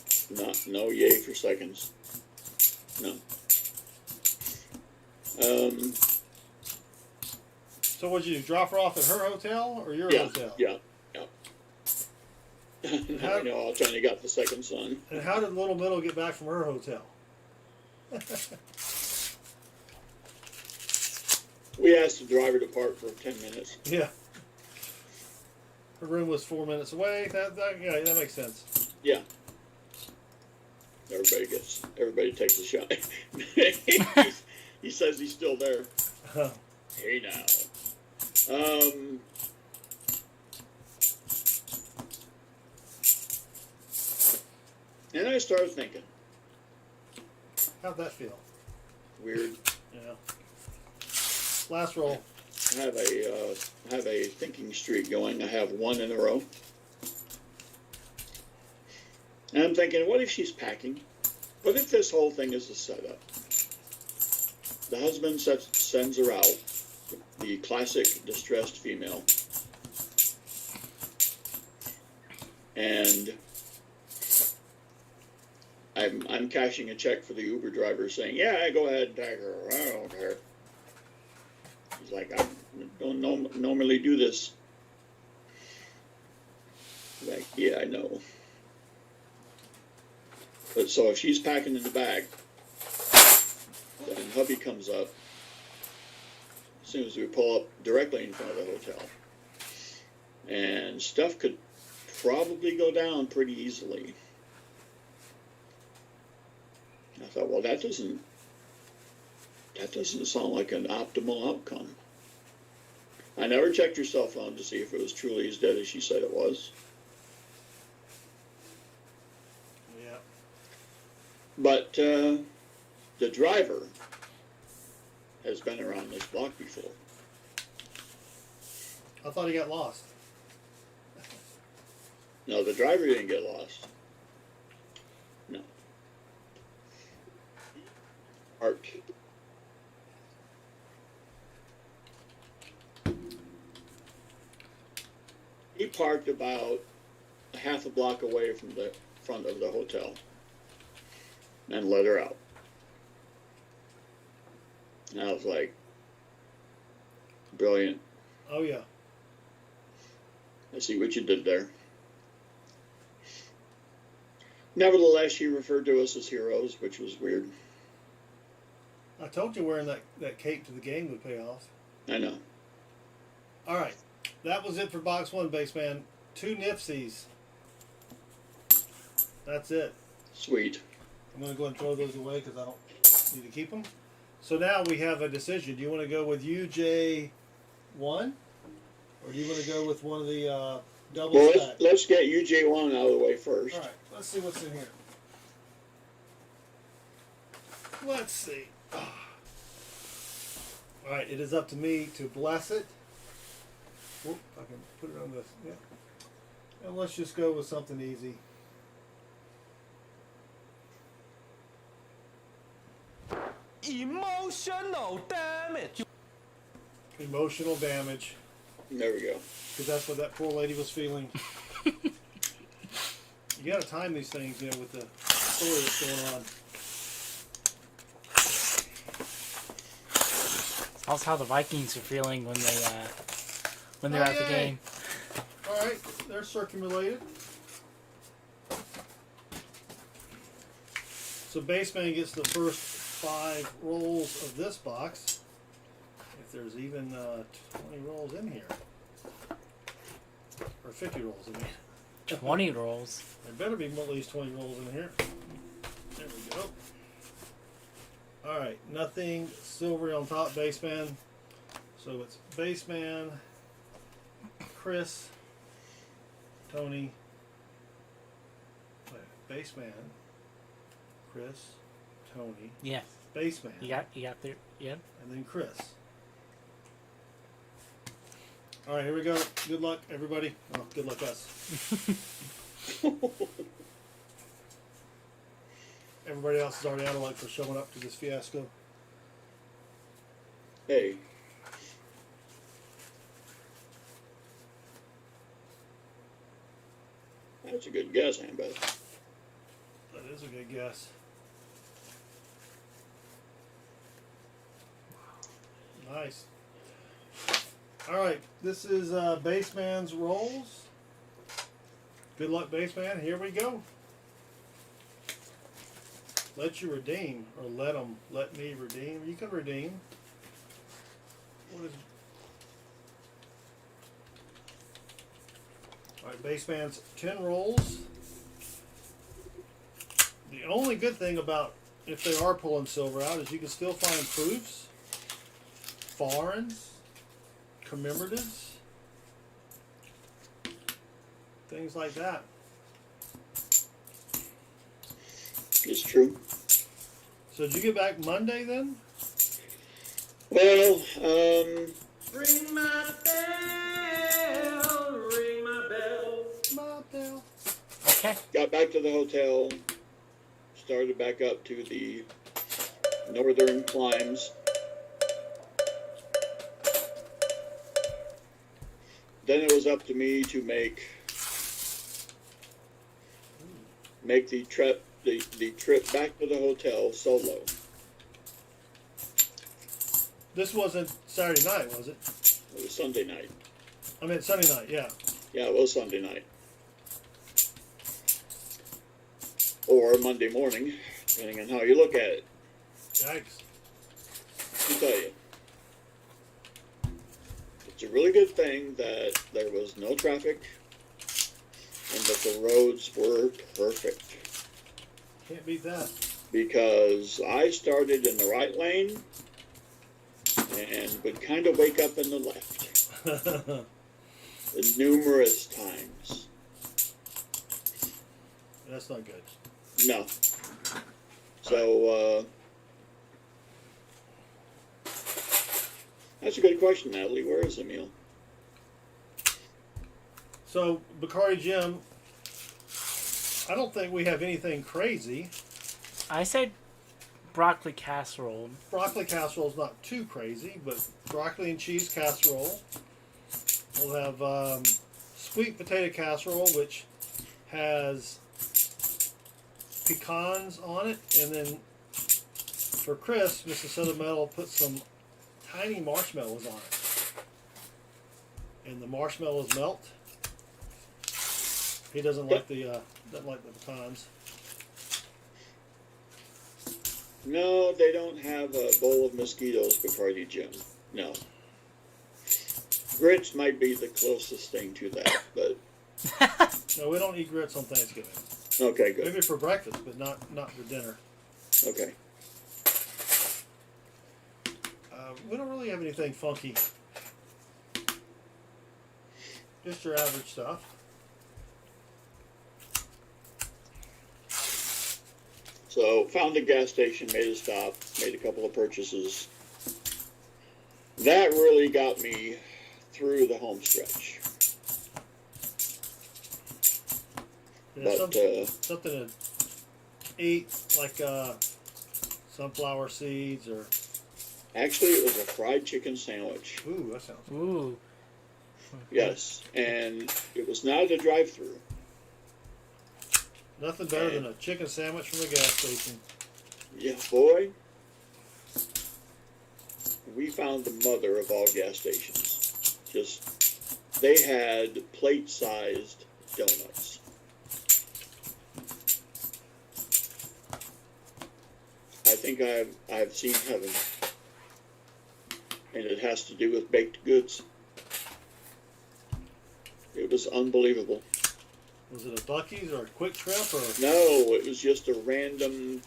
No yay for seconds. No. So what'd you do? Drop her off at her hotel or your hotel? Yeah. I know, I was trying to get the second son. And how did Little Middle get back from her hotel? We asked the driver to park for 10 minutes. Yeah. Her room was 4 minutes away. That makes sense. Yeah. Everybody takes a shot. He says he's still there. Hey now. And I started thinking. How'd that feel? Weird. Yeah. Last roll. I have a thinking streak going. I have 1 in a row. And I'm thinking, what if she's packing? What if this whole thing is a setup? The husband sends her out, the classic distressed female, and I'm cashing a check for the Uber driver, saying, "Yeah, go ahead and tag her. I don't care." He's like, "I don't normally do this." I'm like, yeah, I know. But so if she's packing in the bag, then hubby comes up as soon as we pull up directly in front of the hotel. And stuff could probably go down pretty easily. I thought, well, that doesn't sound like an optimal outcome. I never checked her cell phone to see if it was truly as dead as she said it was. Yeah. But the driver has been around this block before. I thought he got lost. No, the driver didn't get lost. No. He parked about a half a block away from the front of the hotel and let her out. And I was like, brilliant. Oh, yeah. I see what you did there. Nevertheless, she referred to us as heroes, which was weird. I told you wearing that cape to the game would pay off. I know. All right. That was it for box one, Baseman. 2 NIFCs. That's it. Sweet. I'm going to go and throw those away because I don't need to keep them. So now we have a decision. Do you want to go with UJ1? Or do you want to go with one of the double Well, stack? let's get UJ1 out of the way first. All right. Let's see what's in here. Let's see. All right. It is up to me to bless it. Whoop, I can put it on this. Yeah. And let's just go with something easy. Emotional damage. Emotional damage. There we go. Because that's what that poor lady was feeling. You got to time these things, you know, with the story that's going on. That's how the Vikings are feeling when they're at the yay. game. All right, they're circumulated. So Baseman gets the first 5 rolls of this box. If there's even 20 rolls in here. Or 50 rolls in here. 20 rolls. There better be at least 20 rolls in here. There we go. Alright, nothing silvery on top, Baseman. So it's Baseman, Chris, Tony, Baseman, Chris, Tony, Yeah. Baseman, You got there. Yep. and then Chris. Alright, here we go. Good luck, everybody. Oh, good luck, us. Everybody else is already out of luck for showing up to this fiasco. Hey. That's a good guess, Annabeth. That is a good guess. Nice. All right, this is Baseman's rolls. Good luck, Baseman. Here we go. Let you redeem, or let me redeem. You can redeem. What is? All right, Baseman's 10 rolls. The only good thing about if they are pulling silver out is you can still find proofs, foreigns, commemoratives, things like that. It's true. So did you get back Monday then? Well, Ring my bell, ring my bell. My bell. Okay. got back to the hotel, started back up to the northern climes. Then it was up to me to make the trip back to the hotel solo. This wasn't Saturday night, was it? It was Sunday night. I mean Sunday night, yeah. Yeah, it was Sunday night. Or Monday morning, depending on how you look at it. Yikes. Let me tell you. It's a really good thing that there was no traffic and that the roads were perfect. Can't beat that. Because I started in the right lane and would kind of wake up in the left numerous times. That's not good. No. So, that's a good question, Natalie. Where is Emil? So Bakari Jim, I don't think we have anything crazy. I said broccoli casserole. Broccoli casserole is not too crazy, but broccoli and cheese casserole. We'll have sweet potato casserole, which has pecans on it, and then for Chris, Mrs. Southern Metal put some tiny marshmallows on it, and the marshmallows melt. He doesn't like the pecans. No, they don't have a bowl of mosquitoes, Bacardi Jim. No. Grits might be the closest thing to that, but No, we don't eat grits on Thanksgiving. okay, good. Maybe for breakfast, but not for dinner. Okay. We don't really have anything funky. Just your average stuff. So, found a gas station, made a stop, made a couple of purchases. That really got me through the home stretch. Yeah, But, something to eat, like sunflower seeds or. actually, it was a fried chicken sandwich. Ooh, that sounds. Ooh. Yes, and it was not a drive-through. Nothing better than a chicken sandwich from a gas station. Yeah, boy. We found the mother of all gas stations. Just, they had plate-sized donuts. I think I've seen heaven. And it has to do with baked goods. It was unbelievable. Was it a Buc-ee's or a Quick Trip or? No, it was just a random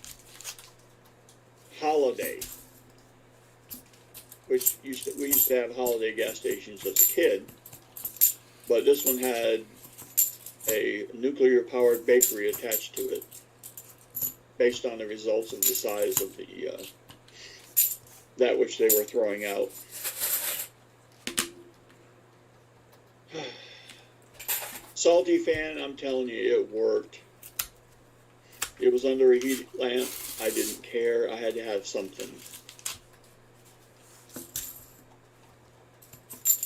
holiday. We used to have holiday gas stations as a kid, but this one had a nuclear-powered bakery attached to it, based on the results of the size of the that which they were throwing out. Salty fan, I'm telling you, it worked. It was under a heat lamp. I didn't care. I had to have something.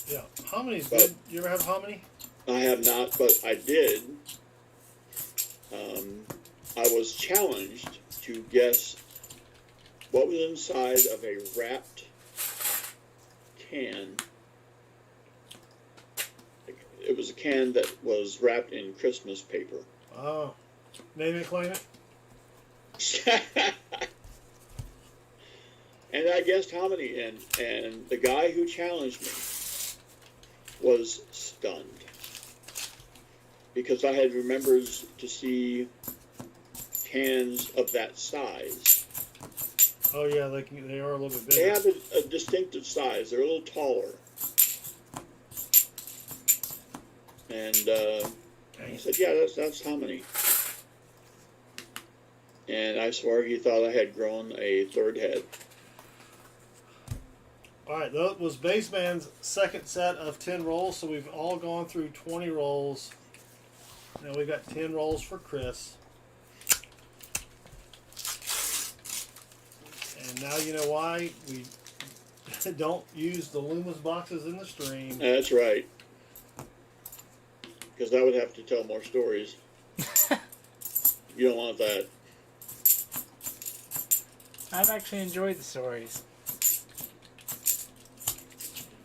Yeah, homini's good. You ever have hominy? I have not, but I did. I was challenged to guess what was inside of a wrapped can. It was a can that was wrapped in Christmas paper. Oh, name it, claim it. And I guessed how many, and the guy who challenged me was stunned, because I had remembered to see cans of that size. Oh yeah, they are a little bit They bigger. have a distinctive size. They're a little taller. And I said, yeah, that's how many. And I swear he thought I had grown a third head. All right, that was Baseman's second set of 10 rolls, so we've all gone through 20 rolls. Now we've got 10 rolls for Chris. And now you know why we don't use the Loomis boxes in the stream. That's right. Because I would have to tell more stories. You don't want that. I've actually enjoyed the stories.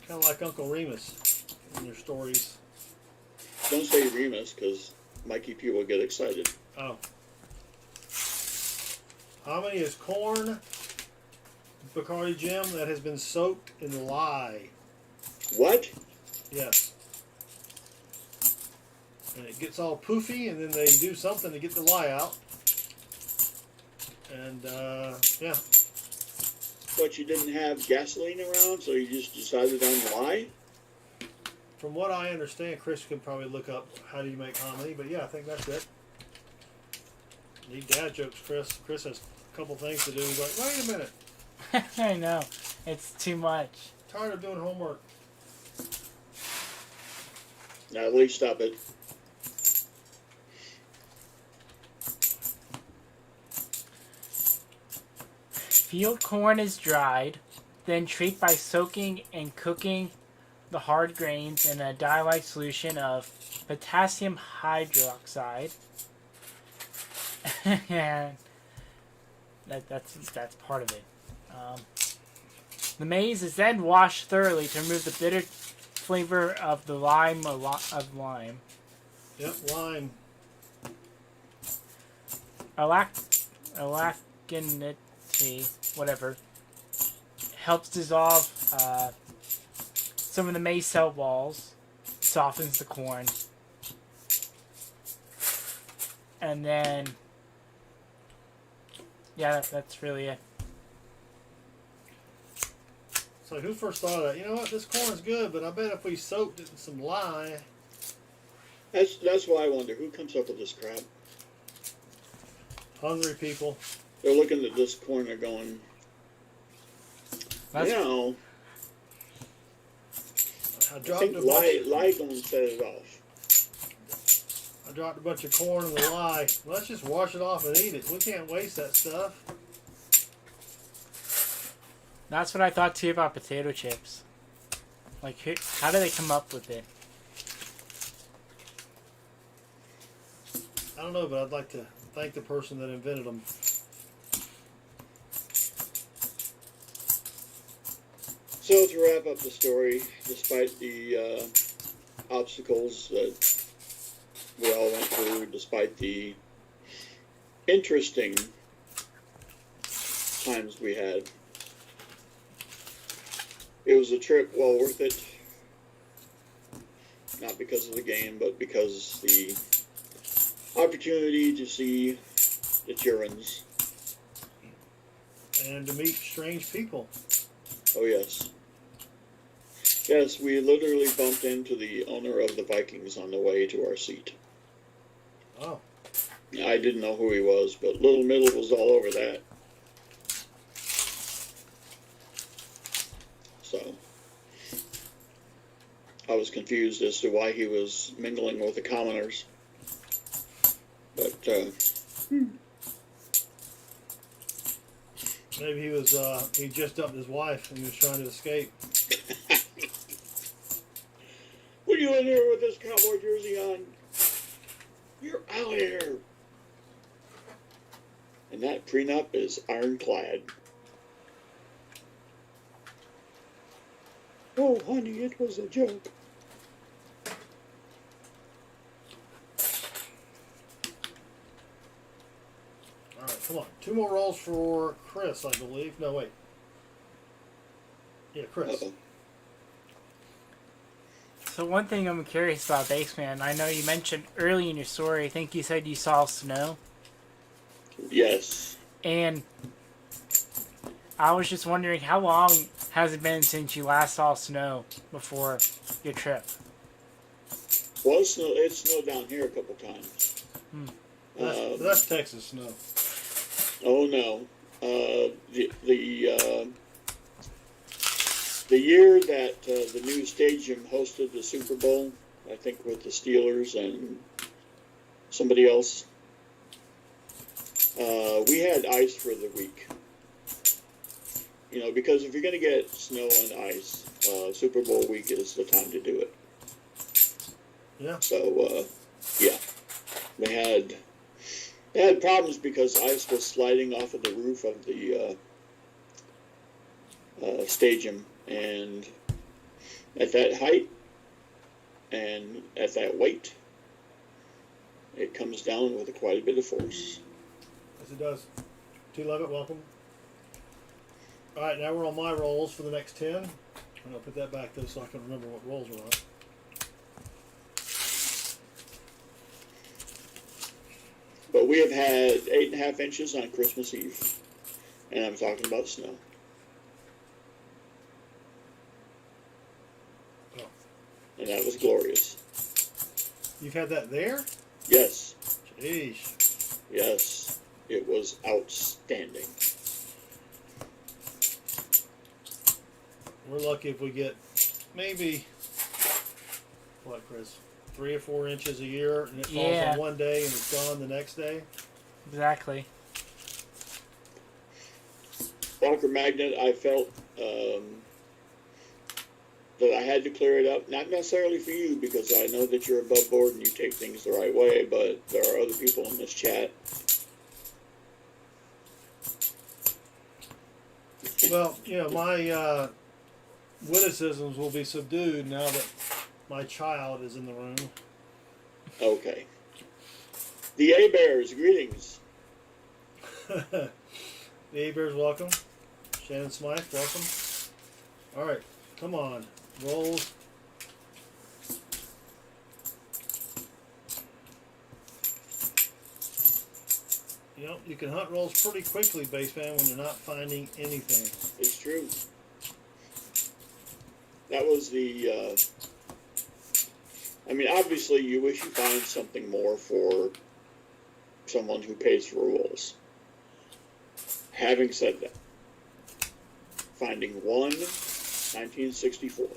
Kind of like Uncle Remus in your stories. Don't say Remus, because Mikey P will get excited. Oh. Hominy is corn, Bacardi Jim, that has been soaked in lye. What? Yes. And it gets all poofy, and then they do something to get the lye out. And, yeah. But you didn't have gasoline around, so you just decided on lye? From what I understand, Chris can probably look up how do you make hominy, but yeah, I think that's it. Need dad jokes, Chris. Chris has a couple things to do. He's like, wait a minute. I know. It's too much. Tired of doing homework. Now at least stop it. Field corn is dried, then treated by soaking and cooking the hard grains in a dye-like solution of potassium hydroxide. And that's part of it. The maize is then washed thoroughly to remove the bitter flavor of the lime. Yep, lime. Alacanity, whatever, helps dissolve some of the maize cell walls, softens the corn, and then that's really it. So who first thought of that? You know what? This corn's good, but I bet if we soaked it in some lye. That's why I wonder who comes up with this crap. Hungry people. They're looking at this corn. They're going, That's, I I dropped think a bunch. lye gonna set it off. I dropped a bunch of corn in the lye. Let's just wash it off and eat it. We can't waste that stuff. that's what I thought too about potato chips. Like, how do they come up with it? I don't know, but I'd like to thank the person that invented them. So to wrap up the story, despite the obstacles that we all went through, despite the interesting times we had, it was a trip well worth it. Not because of the game, but because the opportunity to see the Turins. And to meet strange people. Oh yes. Yes, we literally bumped into the owner of the Vikings on the way to our seat. Oh. I didn't know who he was, but Little Middle was all over that. So, I was confused as to why he was mingling with the commoners. But, Maybe he was, he just dumped his wife and he was trying to escape. what are you in here with this cowboy jersey on? You're out of here. And that prenup is ironclad. Oh, honey, it was a joke. Alright, come on. 2 more rolls for Chris, I believe. No, wait. Yeah, Chris. Uh-oh. So one thing I'm curious about, Baseman, I know you mentioned early in your story, I think you said you saw snow. Yes. And I was just wondering, how long has it been since you last saw snow before your trip? Well, it snowed down here a couple times. That's Texas snow. Oh no. The year that the new stadium hosted the Super Bowl, I think with the Steelers and somebody else, we had ice for the week. You know, because if you're going to get snow and ice, Super Bowl week is the time lo do it. Yeah. So, yeah. They had problems because ice was sliding off of the roof of the stadium, and at that height and at that weight, it comes down with quite a bit of force. Yes, it does. T-Levitt, welcome. Alright, now we're on my rolls for the next 10. I'm going to put that back, though, so I can remember what rolls we're on. But we have had 8.5 inches on Christmas Eve, and I'm talking about snow. Oh. And that was glorious. You've had that there? Yes. Jeez. Yes. It was outstanding. We're lucky if we get maybe, what, Chris? 3 or 4 inches a year, and it falls on one day and it's gone the next day. Exactly. Walker Magnet, I felt that I had to clear it up. Not necessarily for you, because I know that you're above board and you take things the right way, but there are other people in this chat. Well, my witticisms will be subdued now that my child is in the room. Okay. The A-Bears, greetings. The A-Bears, welcome. Shannon Smythe, welcome. All right, come on. Rolls. You can hunt rolls pretty quickly, baseman, when you're not finding anything. It's true. That was the, obviously you wish you find something more for someone who pays for rolls. Having said that, finding one 1964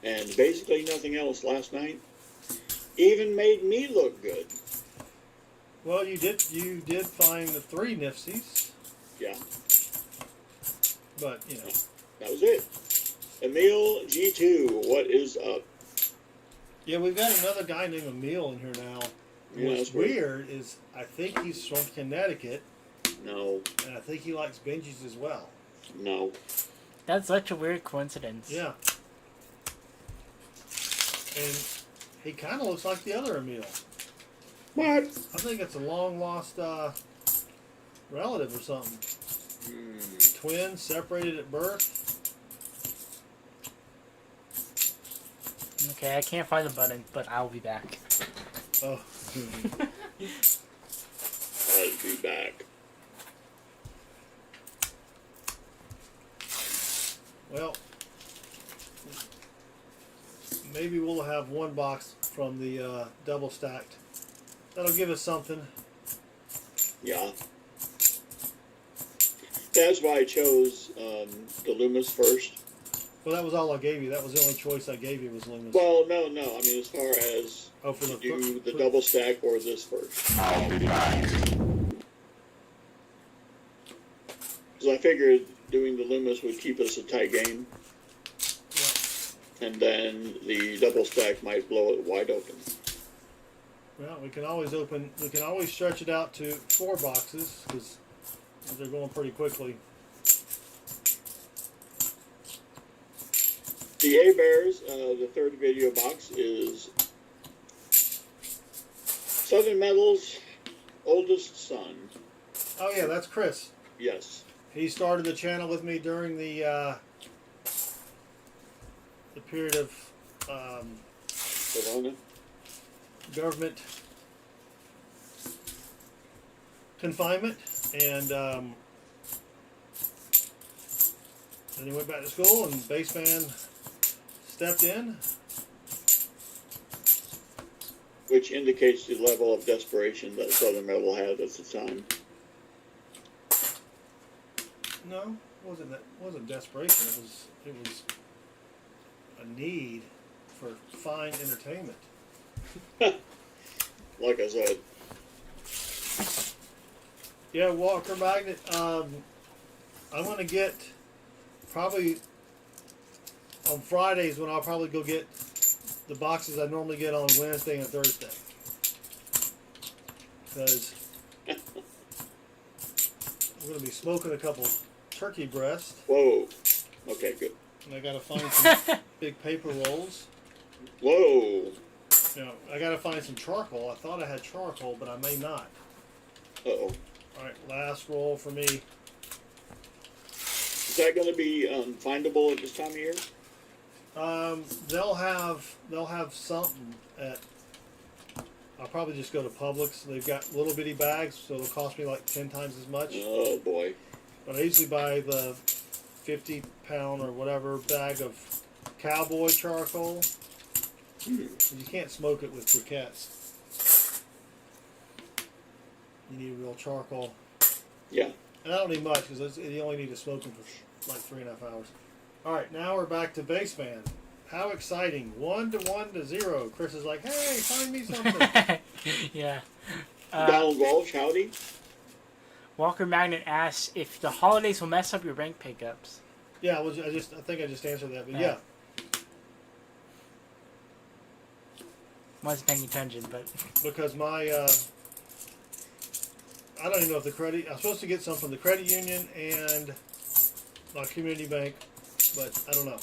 and basically nothing else last night even made me look good. Well, you did find the 3 NIFCs, Yeah, but that was it. Emil G2, what is up? yeah, we've got another guy named Emil in here now. Yeah, What's that's weird. weird is I think he's from Connecticut, No, and I think he likes Benjis as well. no. That's such a weird coincidence. Yeah. And he kind of looks like the other Emil. What? I think it's a long lost relative or something. Twins separated at birth. Okay, I can't find the button, but I'll be back. Oh. I'll be back. Well, maybe we'll have one box from the double stacked. That'll give us something. Yeah. That's why I chose the Loomis first. Well, that was all I gave you. That was the only choice I gave you was Loomis. Well, no. I mean, as far as for to do the double stack or this first. I'll be back. Because I figured doing the Loomis would keep us a tight game. Yeah. And then the double stack might blow it wide open. Well, we can always stretch it out to 4 boxes because they're going pretty quickly. The A-Bears, the third video box is Southern Metal's oldest son. Oh yeah, that's Chris. Yes. He started the channel with me during the period of Corona. government confinement, and then he went back to school, and Baseman stepped in. Which indicates the level of desperation that Southern Metal had at the time. No, wasn't desperation. It was a need for fine entertainment. Like I said. Yeah, Walker Magnet. I'm gonna get probably on Fridays when I'll probably go get the boxes I normally get on Wednesday and Thursday, because I'm gonna be smoking a couple turkey breasts, Whoa. Okay, good. and I gotta find some big paper rolls. Whoa. I gotta find some charcoal. I thought I had charcoal, but I may not. Uh-oh. All right, last roll for me. Is that going to be findable at this time of year? They'll have something at. I'll probably just go to Publix. They've got little bitty bags, so it'll cost me like 10 times as much. Oh boy. But I usually buy the 50-pound or whatever bag of cowboy charcoal. You can't smoke it with briquettes. You need real charcoal. Yeah. And I don't need much because you only need to smoke them for like 3.5 hours. All right, now we're back to Baseman. How exciting! 1 to 1 to 0. Chris is like, "Hey, find me something." Yeah. Donald Walsh, howdy. Walker Magnet asks if the holidays will mess up your rank pickups. Yeah, I think I just answered that, but yeah. wasn't paying attention, but because my I don't even know if the credit. I'm supposed to get some from the credit union and my community bank, but I don't know.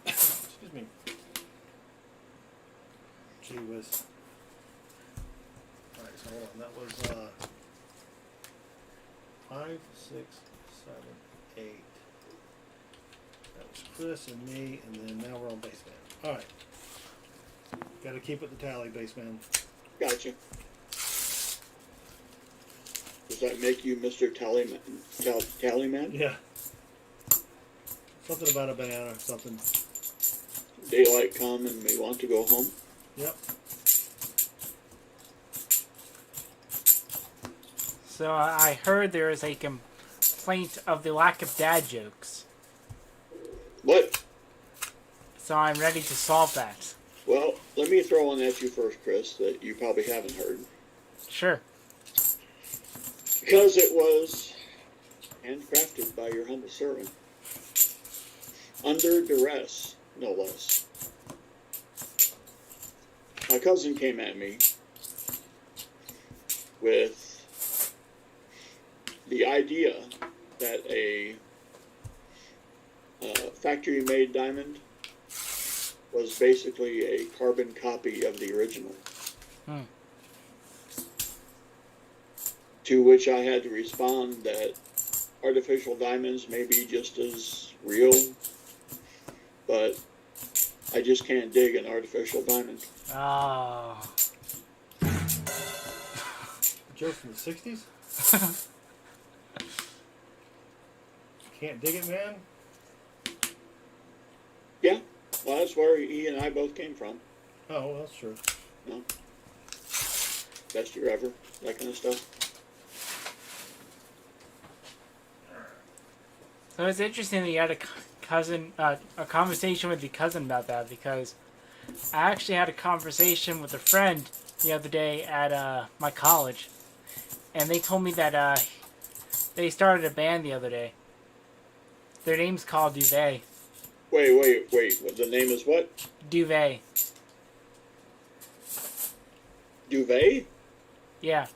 Excuse me. Gee whiz. All right, so hold on. That was 5, 6, 7, 8. That was Chris and me, and then now we're on base man. All right. Got to keep it the tally, base man. Gotcha. Does that make you Mr. Tallyman? Yeah. Something about a banana or something. Daylight come and we want to go home? Yep. so I heard there is a complaint of the lack of dad jokes. What? So I'm ready to solve that. Well, let me throw one at you first, Chris, that you probably haven't heard. Sure. Because it was handcrafted by your humble servant. Under duress, no less. My cousin came at me with the idea that a factory-made diamond was basically a carbon copy of the original. To which I had to respond that artificial diamonds may be just as real, but I just can't dig an artificial diamond. Oh. Joke from the 60s? Can't dig it, man? Yeah, well, that's where he and I both came from. Oh, well, that's true. You know? Best year ever, that kind of stuff. So it's interesting that you had a conversation with your cousin about that, because I actually had a conversation with a friend the other day at my college, and they told me that they started a band the other day. Their name's called Duvet. Wait. The name is what? Duvet. Duvet? Yeah.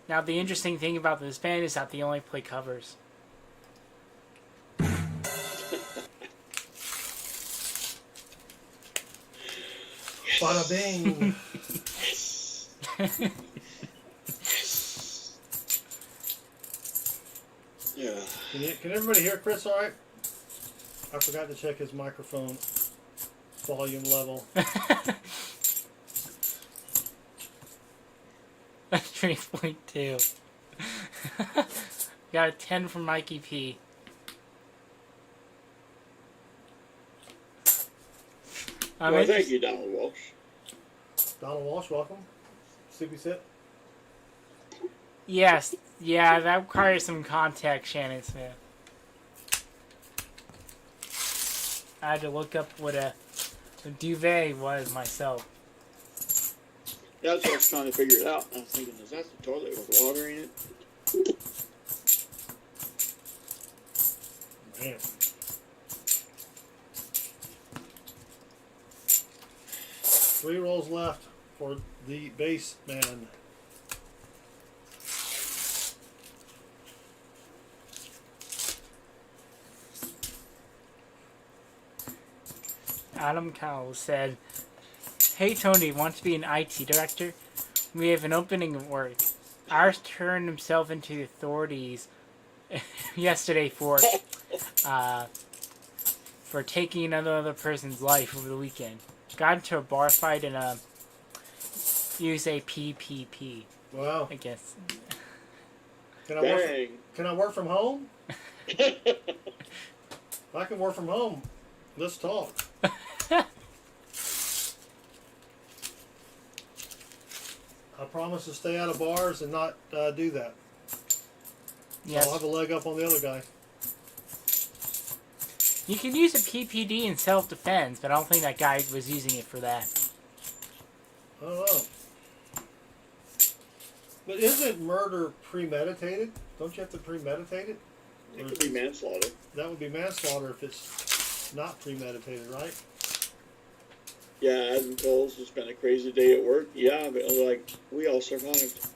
Now, the interesting thing about this band is that they only play covers. Bada bing! Yeah. Can everybody hear Chris all right? I forgot to check his microphone volume level. 3.2. Got a 10 from Mikey P. Well, thank you, Donald Walsh. Donald Walsh, welcome. Sleepy Sit. Yes, yeah, that requires some context, Shannon Smith. I had to look up what a duvet was myself. That's what I was trying to figure it out. I was thinking, is that the toilet with water in it? Man. Three rolls left for the base man. Adam Cowell said, "Hey Tony, want to be an IT director? We have an opening at work." Ours turned himself into the authorities yesterday for taking another person's life over the weekend. Got into a bar fight and used a PPP. Wow. I guess. Can I work from home? If I can work from home, let's talk. I promise to stay out of bars and not do that. Yes. I'll have a leg up on the other guy. You can use a PPD in self-defense, but I don't think that guy was using it for that. I don't know. But isn't murder premeditated? Don't you have to premeditate it? It could be manslaughter. That would be manslaughter if it's not premeditated, right? Yeah, Adam Coles, it's been a crazy day at work. Yeah, but like, we all survived.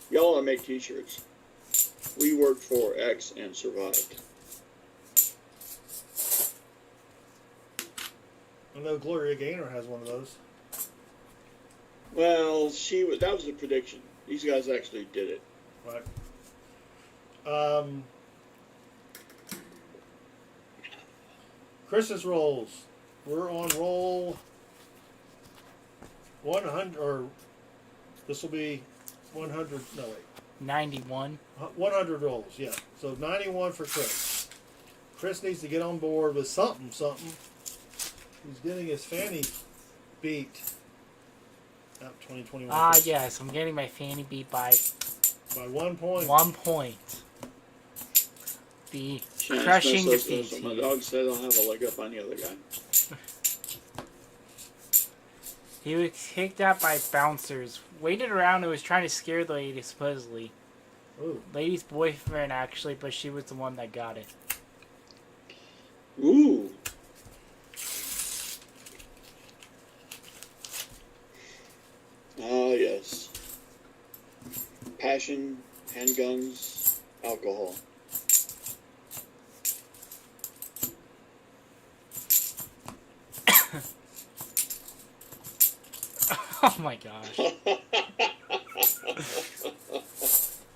Y'all make t-shirts. We worked for X and survived. I know Gloria Gaynor has one of those. Well, that was a prediction. These guys actually did it. Right. Chris's rolls. We're on roll 100, or this will be 100, no wait. 91. 100 rolls, yeah. So 91 for Chris. Chris needs to get on board with something. He's getting his fanny beat. 2021. Ah, yes, I'm getting my fanny beat by 1 point. 1 point. The Yeah, crushing so defeat. my dog said I'll have a leg up on the other guy. He was kicked out by bouncers. Waited around and was trying to scare the lady, supposedly. Ooh. Lady's boyfriend, actually, but she was the one that got it. Ooh. Ah, yes. Passion, handguns, alcohol. Oh my gosh.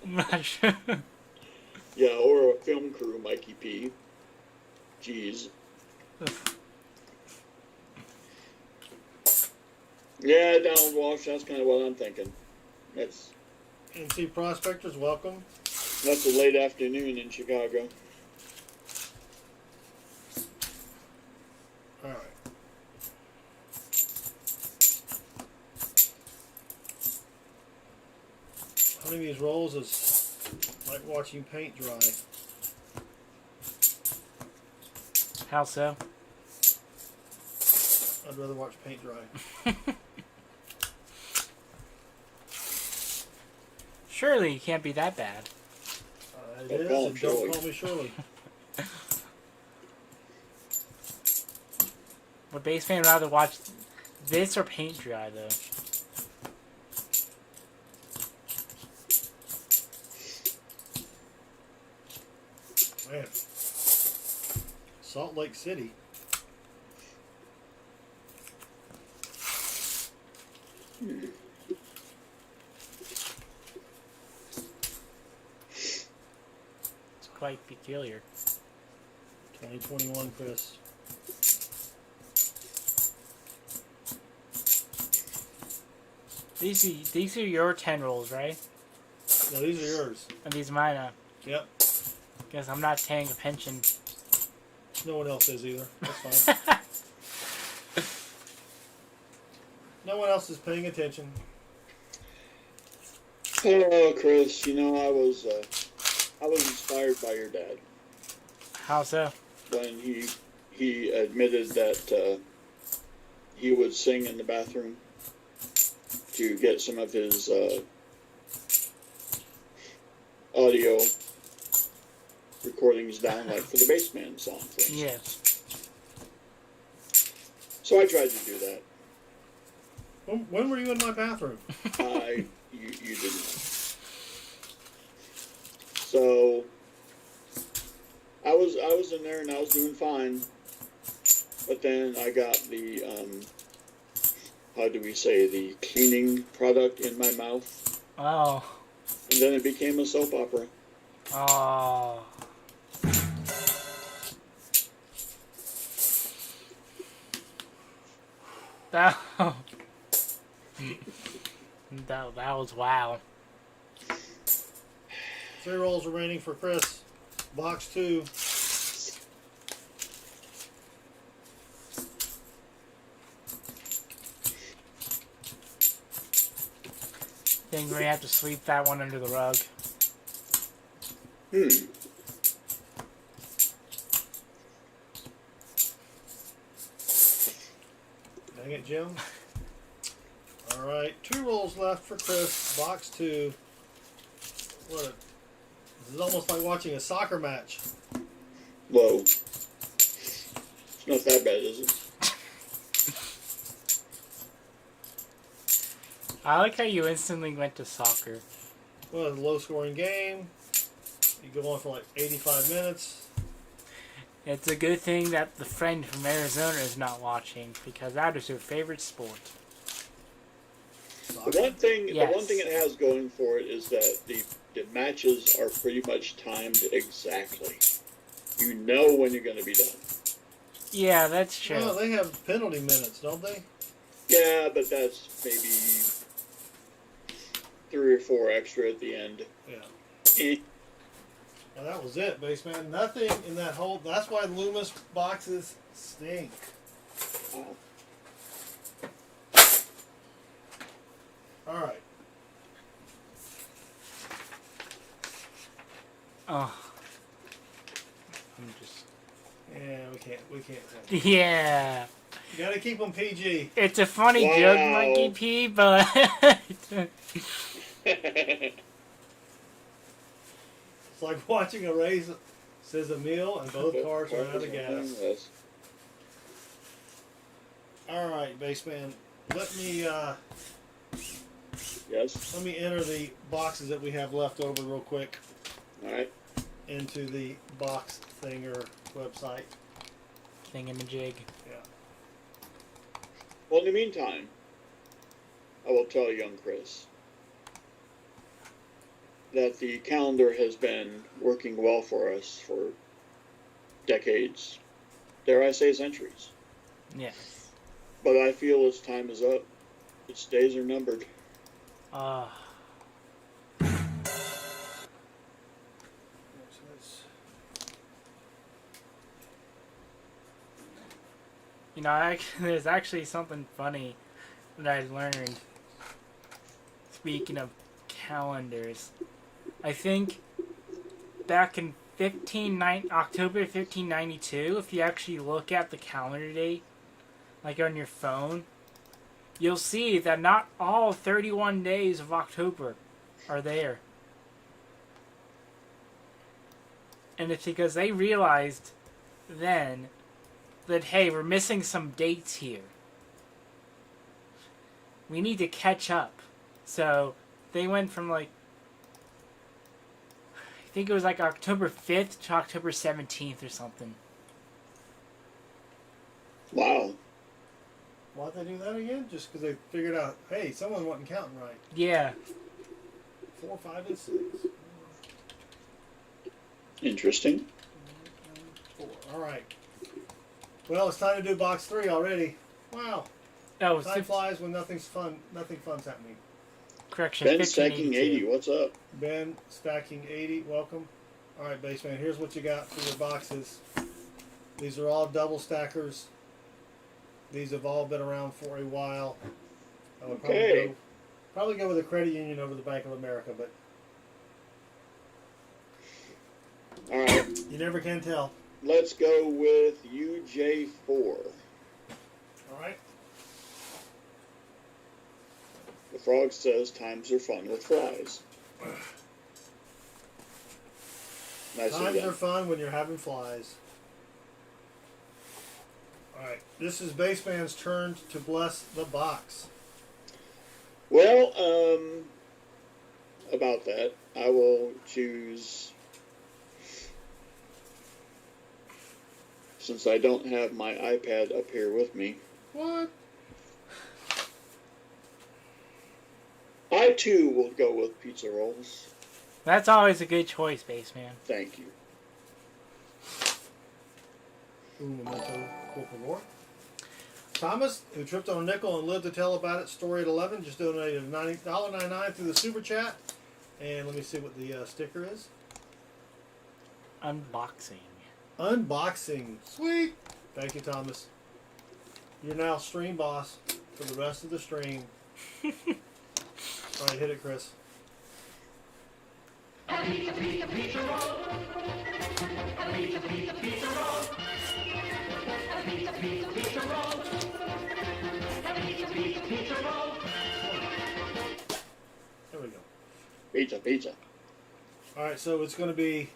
I'm not sure. Yeah, or a film crew, Mikey P. Jeez. Yeah, Donald Walsh, that's kind of what I'm thinking. That's NC Prospectors, welcome. a late afternoon in Chicago. All right. Hunting these rolls is like watching paint dry. How so? I'd rather watch paint dry. Surely it can't be that bad. It Don't is, call him and don't Shirley. call me Shirley. Would base fan rather watch this or paint dry, though? Man. Salt Lake City. It's quite peculiar. 2021, Chris. These are your 10 rolls, right? No, these are yours. And these are mine. Yep. Guess I'm not paying attention. No one else is either. That's fine. No one else is paying attention. Oh, Chris, you know, I was inspired by your dad How so? when he admitted that he would sing in the bathroom to get some of his audio recordings down, like for the Bassman song, for instance. Yes. So I tried to do that. When were you in my bathroom? You didn't know. So I was in there and I was doing fine, but then I got the how do we say, the cleaning product in my mouth, Oh. and then it became a soap opera. Oh. That, that was wow. 3 rolls remaining for Chris. Box 2. Think we're gonna have to sweep that one under the rug. Dang it, Jim. Alright, 2 rolls left for Chris. Box 2. This is almost like watching a soccer match. Whoa. It's not that bad, is it? I like how you instantly went to soccer. Well, it's a low-scoring game. You go on for like 85 minutes. It's a good thing that the friend from Arizona is not watching, because that is her favorite sport. The one thing Yes. it has going for it is that the matches are pretty much timed exactly. You know when you're going to be done. Yeah, that's true. Well, they have penalty minutes, don't they? Yeah, but that's maybe 3 or 4 extra at the end. Yeah. Eh. Well, that was it, baseman. Nothing in that whole. That's why Loomis boxes stink. All right. Oh. I'm just. Yeah, we can't. Have it. Yeah. You gotta keep them PG. It's a funny Wow. joke, Monkey P, but. It's like watching a race. Says a meal, and both cars are out of gas. Yes. All right, baseman. Let me Yes. enter the boxes that we have left over real quick All right. into the box thinger website. Thingamajig. Yeah. Well, in the meantime, I will tell young Chris that the calendar has been working well for us for decades, dare I say centuries. Yes. But I feel its time is up. Its days are numbered. You know, there's actually something funny that I learned. Speaking of calendars, I think back in October 1592, if you actually look at the calendar date, like on your phone, you'll see that not all 31 days of October are there. And it's because they realized then that, hey, we're missing some dates here. We need to catch up. So they went from like, I think it was like October 5th to October 17th or something. Wow. Why'd they do that again? Just because they figured out, hey, someone wasn't counting right. Yeah. 4, 5, and 6. Interesting. 4. All right. Well, it's time to do box 3 already. Wow. Oh, Time flies when nothing's fun. Nothing fun's happening. correction. Ben stacking 80. 1582. What's up? Ben stacking 80. Welcome. All right, baseman. Here's what you got for your boxes. These are all double stackers. These have all been around for a while. I would Okay. probably go with a credit union over the Bank of America, but All right. you never can tell. Let's go with UJ4. All right. The frog says times are fun with flies. Nicely Times done. are fun when you're having flies. All right. This is baseman's turn to bless the box. Well, about that, I will choose, since I don't have my iPad up here with me, What? I too will go with pizza rolls. That's always a good choice, Baseman. Thank you. Un momento, por favor. Thomas, who tripped on a nickel and lived to tell about it, story at 11, just donated $90.99 through the super chat. And let me see what the sticker is. Unboxing. Unboxing. Sweet. Thank you, Thomas. You're now stream boss for the rest of the stream. All right, hit it, Chris. There we go. Pizza, pizza. All right, so it's going to be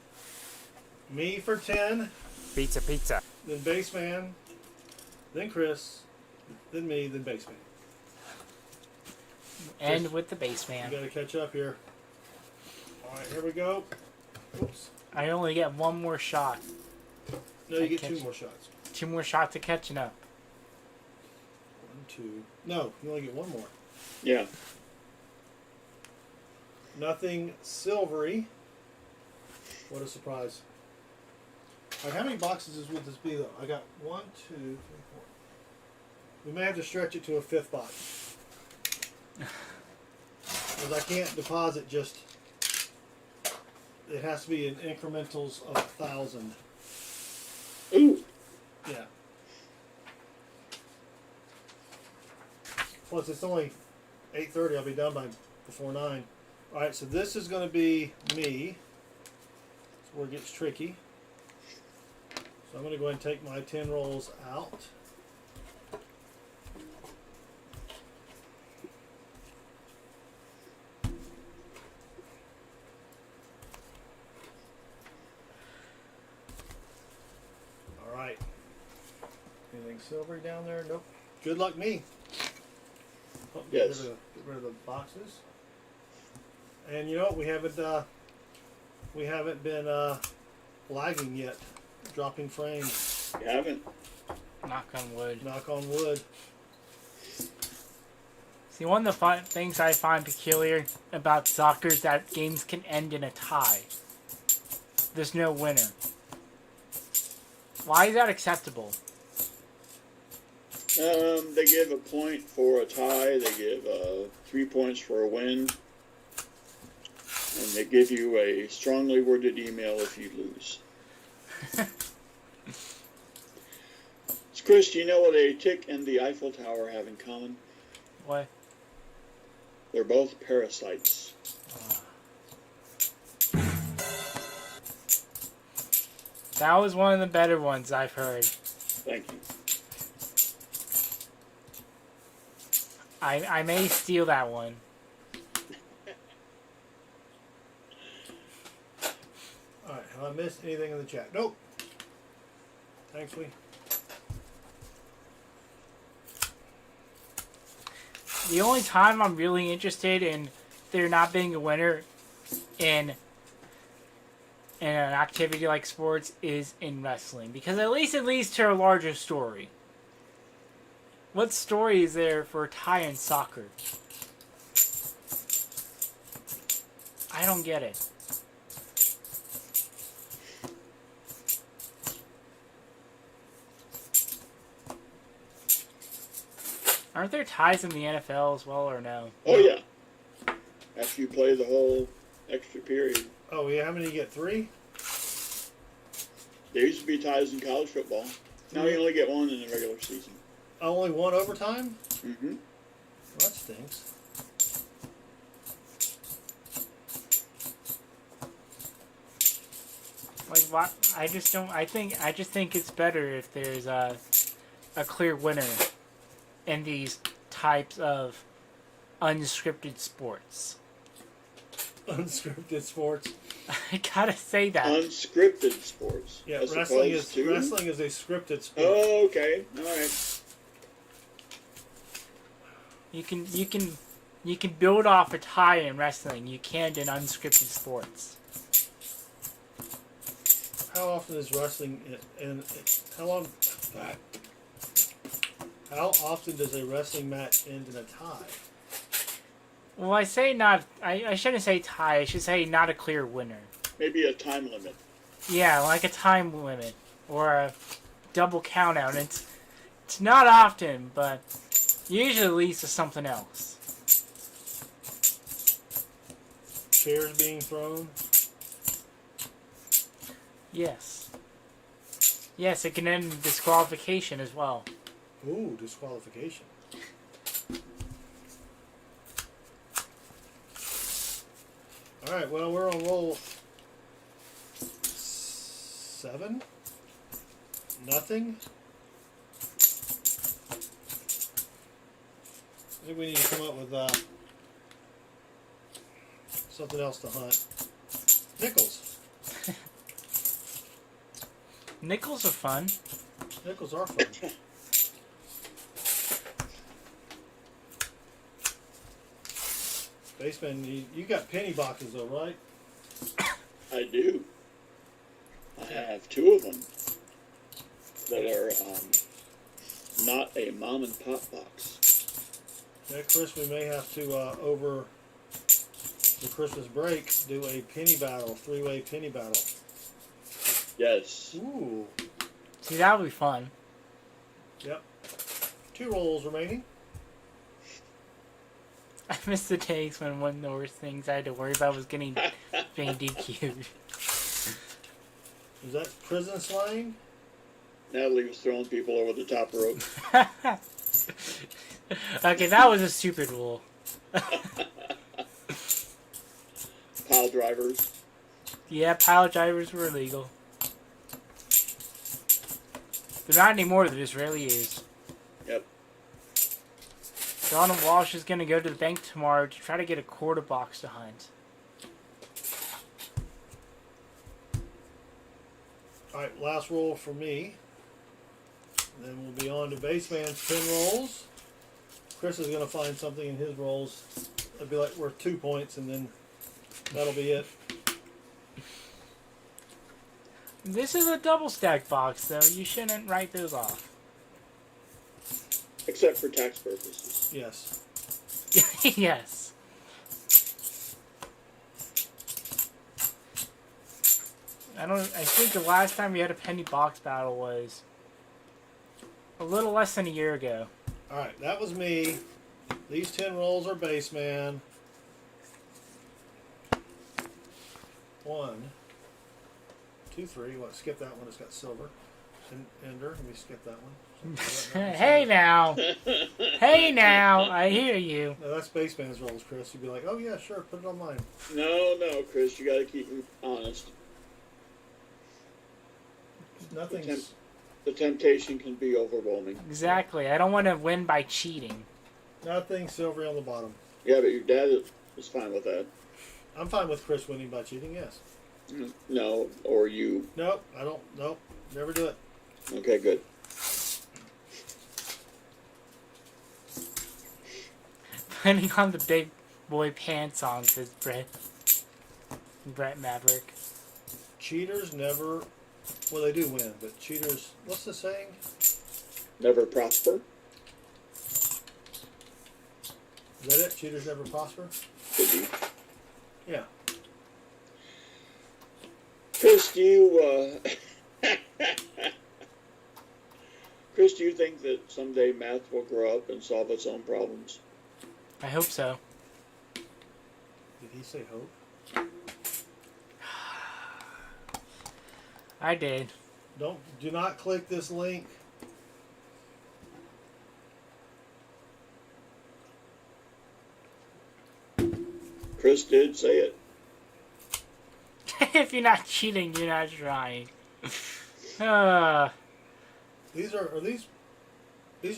me for 10, Pizza, pizza. then Baseman, then Chris, then me, then Baseman. End with the base You man. got to catch up here. All right, here we go. Oops. I only get one more shot. No, you I get catch- 2 more shots. 2 more shots of catching up. 1, 2. No, you only get 1 more. Yeah. Nothing silvery. What a surprise. All right, how many boxes would this be, though? I got 1, 2, 3, 4. We may have to stretch it to a 5th box. Because I can't deposit just... It has to be in incrementals of 1,000. Ooh. Yeah. Plus, it's only 8:30. I'll be done by before 9. All right, so this is going to be me. That's where it gets tricky. So I'm going to go ahead and take my 10 rolls out. All right. Anything silvery down there? Nope. Good luck, me. Oh, Yes. Get rid of the boxes. And you know what? We haven't been lagging yet. Dropping frames. You haven't? Knock on wood. Knock on wood. See, one of the things I find peculiar about soccer is that games can end in a tie. There's no winner. Why is that acceptable? They give a point for a tie. They give 3 points for a win. And they give you a strongly worded email if you lose. So Chris, do you know what a tick and the Eiffel Tower have in common? What? They're both parasites. That was one of the better ones I've heard. Thank you. I may steal that one. Alright, have I missed anything in the chat? Nope. Thanks, Lee. The only time I'm really interested in there not being a winner in an activity like sports is in wrestling, because at least it leads to a larger story. What story is there for a tie in soccer? I don't get it. Aren't there ties in the NFL as well, or no? Oh, yeah. After you play the whole extra period. Oh, yeah, how many you get? 3? There used to be ties in college football. Now you only get one in the regular season. Only 1 overtime? Mm-hmm. Well, that stinks. Like, what? I just think it's better if there's a clear winner in these types of unscripted sports. Unscripted sports. I gotta say that. Unscripted sports. Yeah, as wrestling opposed is to... wrestling is a scripted sport. Oh, okay. All right. You can build off a tie in wrestling. You can't in unscripted sports. How often is wrestling and how often does a wrestling match end in a tie? Well, I say not. I shouldn't say tie. I should say not a clear winner. Maybe a time limit. Yeah, like a time limit or a double count out. It's not often, but usually leads to something else. Chairs being thrown. Yes. Yes, it can end in disqualification as well. Ooh, disqualification. All right, well, we're on roll 7. Nothing. I think we need to come up with something else to hunt. Nickels. Nickels are fun. Nickels are fun. Baseman, you got penny boxes though, right? I do. I have 2 of them that are not a mom and pop box. Yeah, Chris, we may have to over the Christmas break do a penny battle, 3-way penny battle. Yes. Ooh. See, that would be fun. Yep. 2 rolls remaining. I miss the days when one of the worst things I had to worry about was being DQ'd. Is that prison slang? Natalie was throwing people over the top rope. Okay, that was a stupid rule. Pile drivers. Yeah, pile drivers were illegal. They're not anymore, they're just rarely used. Yep. Donald Walsh is going to go to the bank tomorrow to try to get a quarter box to Hunt. Alright, last roll for me. Then we'll be on to Baseman's 10 rolls. Chris is going to find something in his rolls. It'll be like worth 2 points, and then that'll be it. This is a double stack box, though. You shouldn't write those off. Except for tax purposes. Yes. Yes. I think the last time we had a penny box battle was a little less than a year ago. Alright, that was me. These 10 rolls are Baseman. 1, 2, 3. Well, skip that one. It's got silver. Ender. Let me skip that one. Hey now. Hey now. I hear you. No, that's Baseman's rolls, Chris. You'd be like, oh yeah, sure, put it on mine. No, Chris, you got to keep me honest. Nothing's... The temptation can be overwhelming. Exactly. I don't want to win by cheating. Nothing silvery on the bottom. Yeah, but your dad is fine with that. I'm fine with Chris winning by cheating, yes. No, or you. Nope, I don't. Nope, never do it. Okay, good. Putting on the big boy pants on, says Brett Maverick. Cheaters never... Well, they do win, but cheaters... What's the saying? Never prosper? Is that it? Cheaters never prosper? Could be. Yeah. Chris, do you think that someday math will grow up and solve its own problems? I hope so. Did he say hope? I did. Do not click this link. Chris did say it. If you're not cheating, you're not trying. These are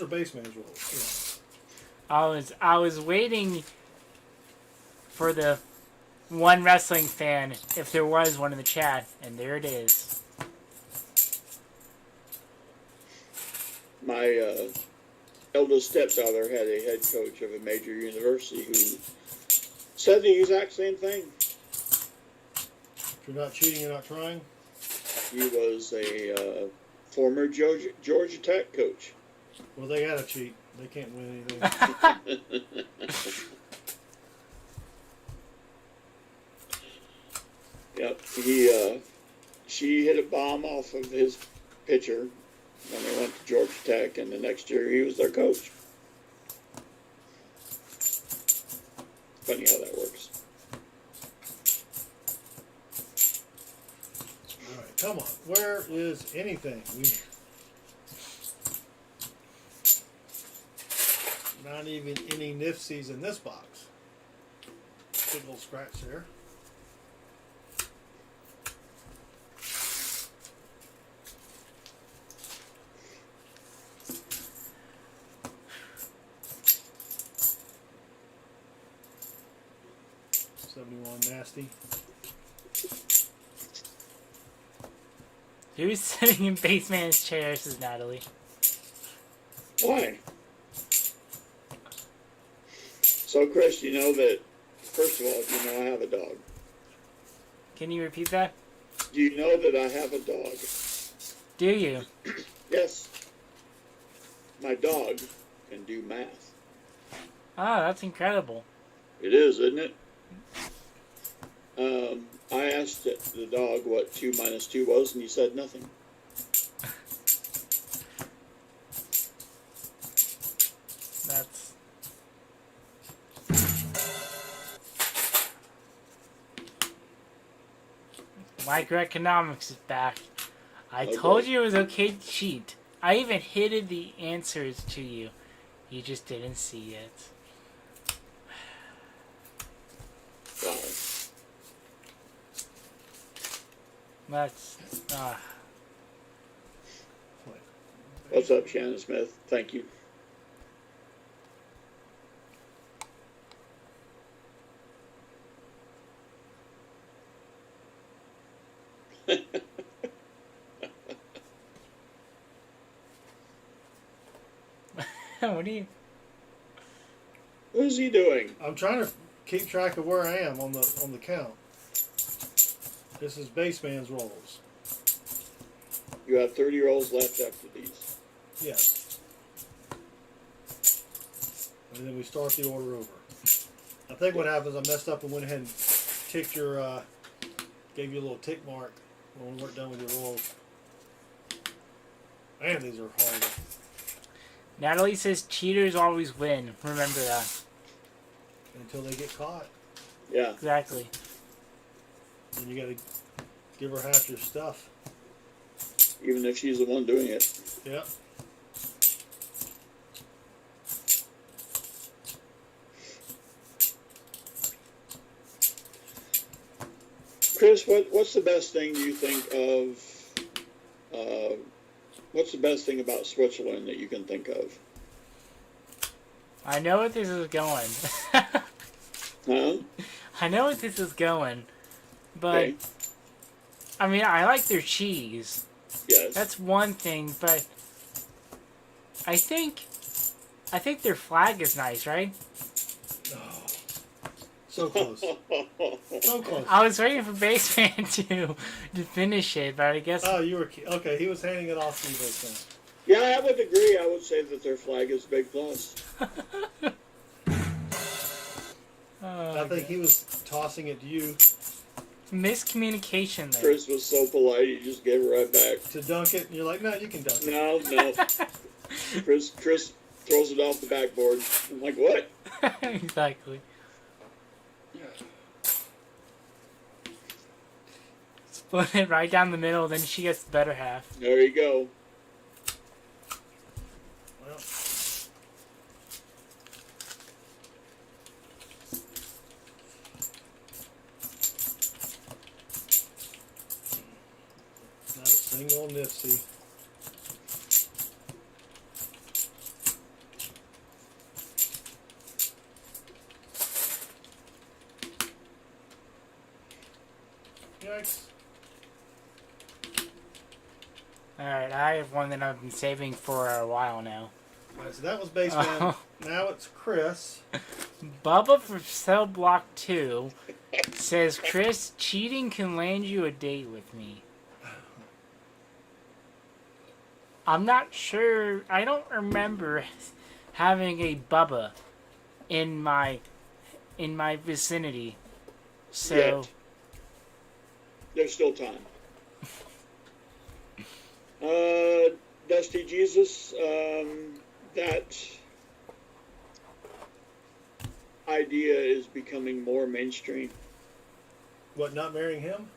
Baseman's rules. I was waiting for the one wrestling fan, if there was one in the chat, and there it is. My eldest stepdaughter had a head coach of a major university who said the exact same thing. If you're not cheating, you're not trying. He was a former Georgia Tech coach. Well, they gotta cheat. They can't win anything. Yep. She hit a bomb off of his pitcher when they went to Georgia Tech, and the next year he was their coach. Funny how that works. All right, come on. Where is anything? Not even any NIFCs in this box. Big old scratch there. $71 nasty. Who's sitting in Baseman's chair, says Natalie. Why? So, Chris, you know that, first of all, you know I have a dog. Can you repeat that? Do you know that I have a dog? Do you? Yes. My dog can do math. Oh, that's incredible. It is, isn't it? I asked the dog what 2 minus 2 was, and he said nothing. That's... Microeconomics is back. I told you it was okay to cheat. I even hid the answers to you. You just didn't see it. Wow. That's... What's up, Shannon Smith? Thank you. What do you... What is he doing? I'm trying to keep track of where I am on the count. This is Baseman's rolls. You have 30 rolls left after these. Yes. And then we start the order over. I think what happens, I messed up and went ahead and ticked your, gave you a little tick mark when we weren't done with your rolls. Man, these are horrible. Natalie says cheaters always win. Remember that. Until they get caught. Yeah. Exactly. Then you gotta give her half your stuff. Even if she's the one doing it. Yep. Chris, what's the best thing you think of? What's the best thing about Switzerland that you can think of? I know what this is going. Huh? I know what this is going. But, Okay. I mean, I like their cheese. Yes. That's one thing, but I think their flag is nice, right? Oh, so close. So close. I was waiting for Baseman to finish it, but I guess... Oh, you were... Okay, he was handing it off to you, Baseman. Yeah, I would agree. I would say that their flag is a big plus. I think he was tossing it to you Miscommunication there. Chris was so polite, he just gave it right back. to dunk it, and you're like, no, you can dunk it. No. Chris throws it off the backboard. I'm like, what? Exactly. Split it right down the middle, then she gets the better half. There you go. Well, not a single NIFC. Yikes. Alright, I have one that I've been saving for a while now. Alright, so that was Baseman. Oh. Now it's Chris. Bubba from Cell Block 2 says, Chris, cheating can land you a date with me. I'm not sure. I don't remember having a Bubba in my vicinity. So Yet. There's still time. Dusty Jesus, that idea is becoming more mainstream. What, not marrying him?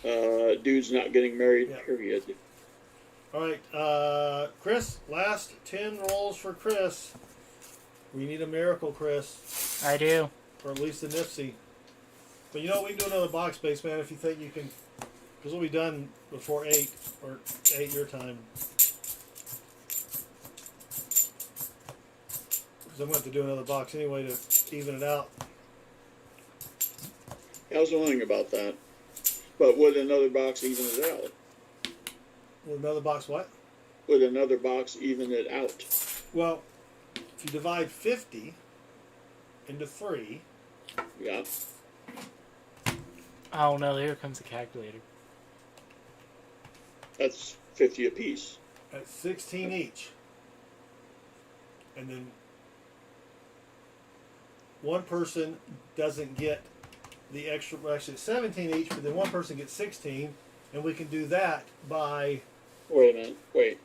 Dudes not getting married, Yeah. period. Alright, Chris, last 10 rolls for Chris. We need a miracle, Chris. I do. Or at least a NIFC. But you know, we can do another box base, man, if you think you can. Because we'll be done before 8, or 8 your time. Because I'm going to have to do another box anyway to even it out. I was wondering about that. But would another box even it out? With another box, what? Would another box even it out? Well, if you divide 50 into 3, Yeah. Oh no, here comes the calculator. That's 50 apiece. that's 16 each. And then one person doesn't get the extra, well, actually it's 17 each, but then one person gets 16, and we can do that by, Wait a minute. Wait.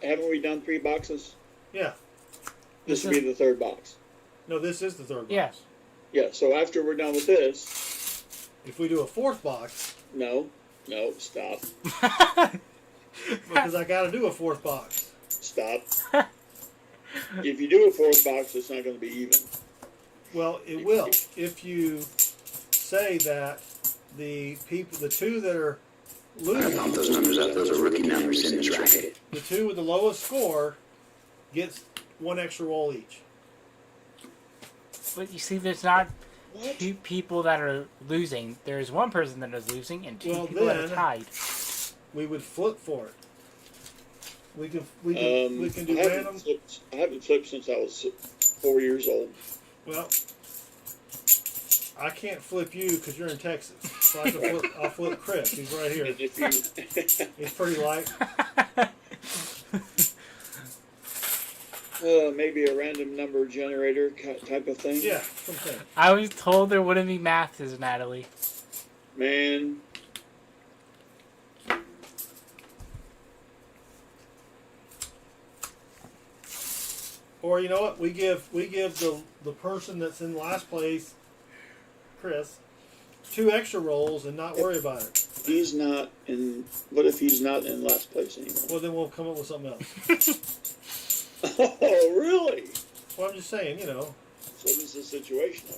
Haven't we done 3 boxes? yeah. This would be the 3rd box. No, this is the 3rd box. Yeah. Yeah, so after we're done with this, If we do a 4th box, no, stop. because I got to do a 4th box. Stop. If you do a 4th box, it's not going to be even. Well, it will if you say that the people, the two that are I losing, count those numbers up. Those are rookie numbers in this racket. the two with the lowest score gets 1 extra roll each. But you see, there's not What? 2 people that are losing. There's 1 person that is losing and 2 Well, people that are then- tied. We would flip for it. We can do random. I haven't flipped since I was 4 years old. Well, I can't flip you because you're in Texas, so I can flip. I'll flip Chris. He's right here. And if you, He's pretty light. maybe a random number generator type of thing. Yeah, something. I was told there wouldn't be math, says Natalie. Man, Or you know what? We give the person that's in last place, Chris, 2 extra rolls and not worry about it. he's not in. What if he's not in last place anymore? Well, then we'll come up with something else. Oh, really? Well, I'm just saying, you know. So this is situational.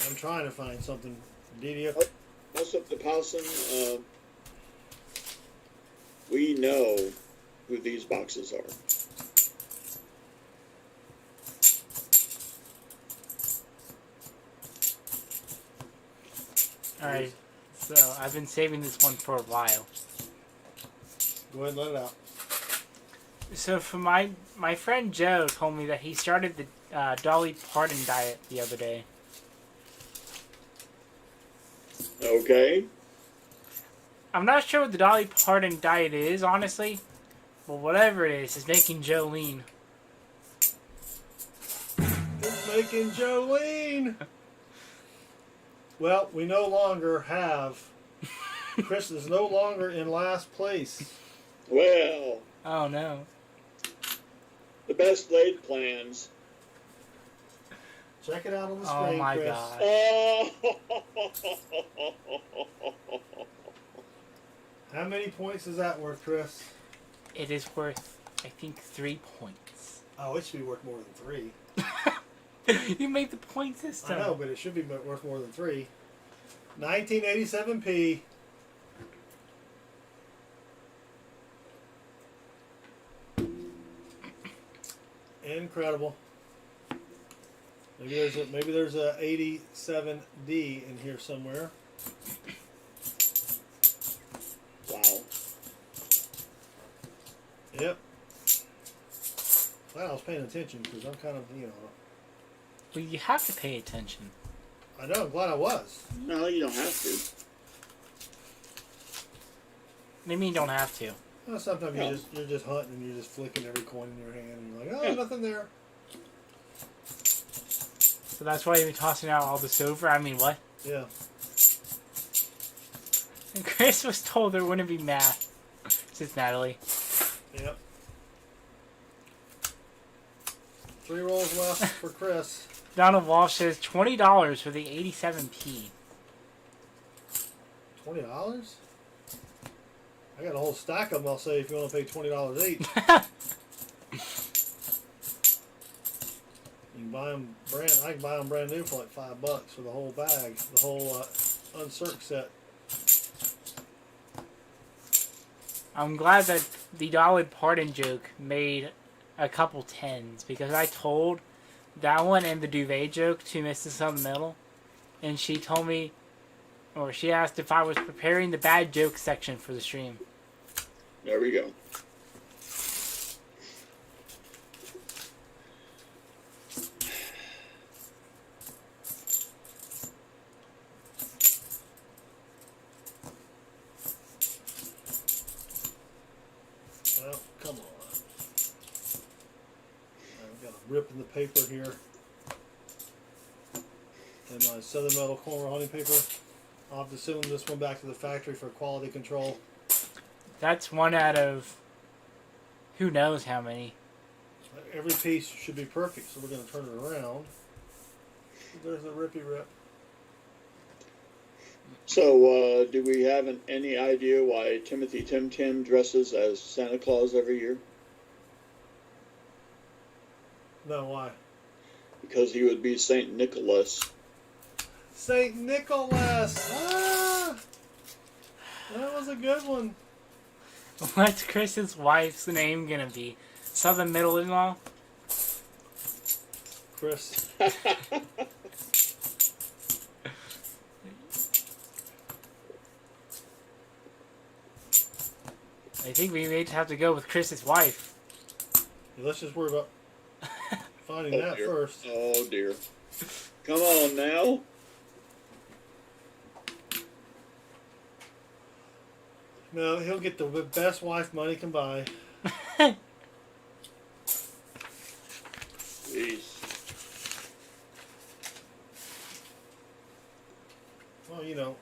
I'm trying to find something. Didier. What's up to Powson? We know who these boxes are. Alright, so I've been saving this one for a while. Go ahead and let it out. So for my friend Joe told me that he started the Dolly Parton diet the other day. Okay. I'm not sure what the Dolly Parton diet is, honestly. But whatever it is, it's making Joe lean. It's making Jolene. Well, we no longer have. Chris is no longer in last place. Well, Oh no. the best laid plans. Check it out on the Oh screen, my Chris. god. Oh. How many points is that worth, Chris? It is worth, I think, 3 points. Oh, it should be worth more than 3. You made the point system. I know, but it should be worth more than 3. 1987p. Incredible. Maybe there's a 87D in here somewhere. Wow. Yep. Glad I was paying attention because I'm kind of, Well, you have to pay attention. I know, I'm glad I was. No, you don't have to. What do you mean you don't have to? Well, sometimes No. you're just hunting and you're just flicking every coin in your hand and you're like, oh, Yeah. nothing there. So that's why you've been tossing out all the silver? I mean, what? Yeah. And Chris was told there wouldn't be math. Says Natalie. Yep. 3 rolls left for Chris. Donald Walsh says $20 for the 87p. $20? I got a whole stack of them. I'll say if you want to pay $20 each. You can buy them brand. I can buy them brand new for like $5 for the whole bag, the whole uncirc set. I'm glad that the Dolly Parton joke made a couple tens, because I told that one and the duvet joke to Mrs. Middle, and she told me, or she asked if I was preparing the bad joke section for the stream. There we go. Well, come on. I've got a rip in the paper here. And my Southern Metal corner honey paper. I'll have to send this one back to the factory for quality control. That's one out of who knows how many. Every piece should be perfect, so we're going to turn it around. There's a rippy rip. So, do we have any idea why Timothy Tim Tim dresses as Santa Claus every year? No, why? Because he would be Saint Nicholas. Saint Nicholas! Ah! That was a good one. What's Chris's wife's name gonna be? Southern Middle-in-law? Chris. I think we may have to go with Chris's wife. Yeah, let's just worry about finding that dear. first. Oh dear. Come on now. No, he'll get the best wife money can buy. Jeez. Well, you know,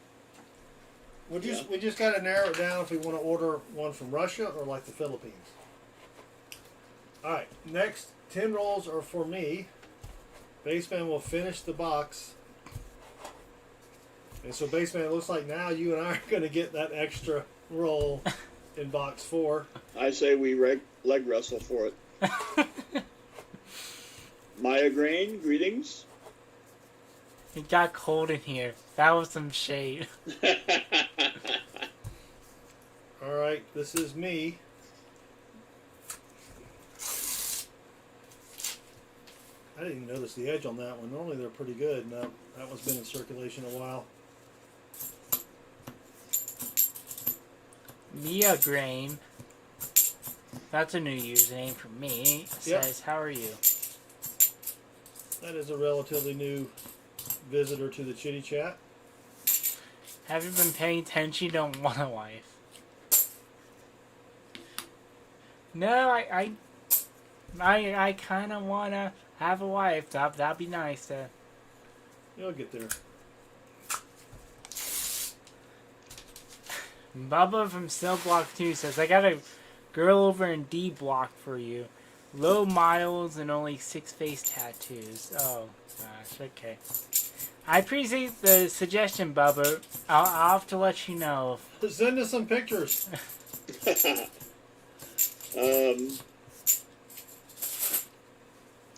we just got to narrow it down if we want to order one from Russia or like the Philippines. All right, next 10 rolls are for me. Baseman will finish the box. And so, Baseman, it looks like now you and I are going to get that extra roll in box 4. I say we leg wrestle for it. Maya Grain, greetings. It got cold in here. That was some shade. All right, this is me. I didn't even notice the edge on that one. Normally they're pretty good. No, that one's been in circulation a while. Mia Grain. That's a new username for me. It Yep. says, how are you? That is a relatively new visitor to the Chitty Chat. Have you been paying attention? You don't want a wife. No, I kind of want to have a wife. That'd be nice. You'll get there. Bubba from Cell Block 2 says, I got a girl over in D Block for you. Low miles and only 6 face tattoos. Oh, gosh, okay. I appreciate the suggestion, Bubba. I'll have to let you know. Send us some pictures.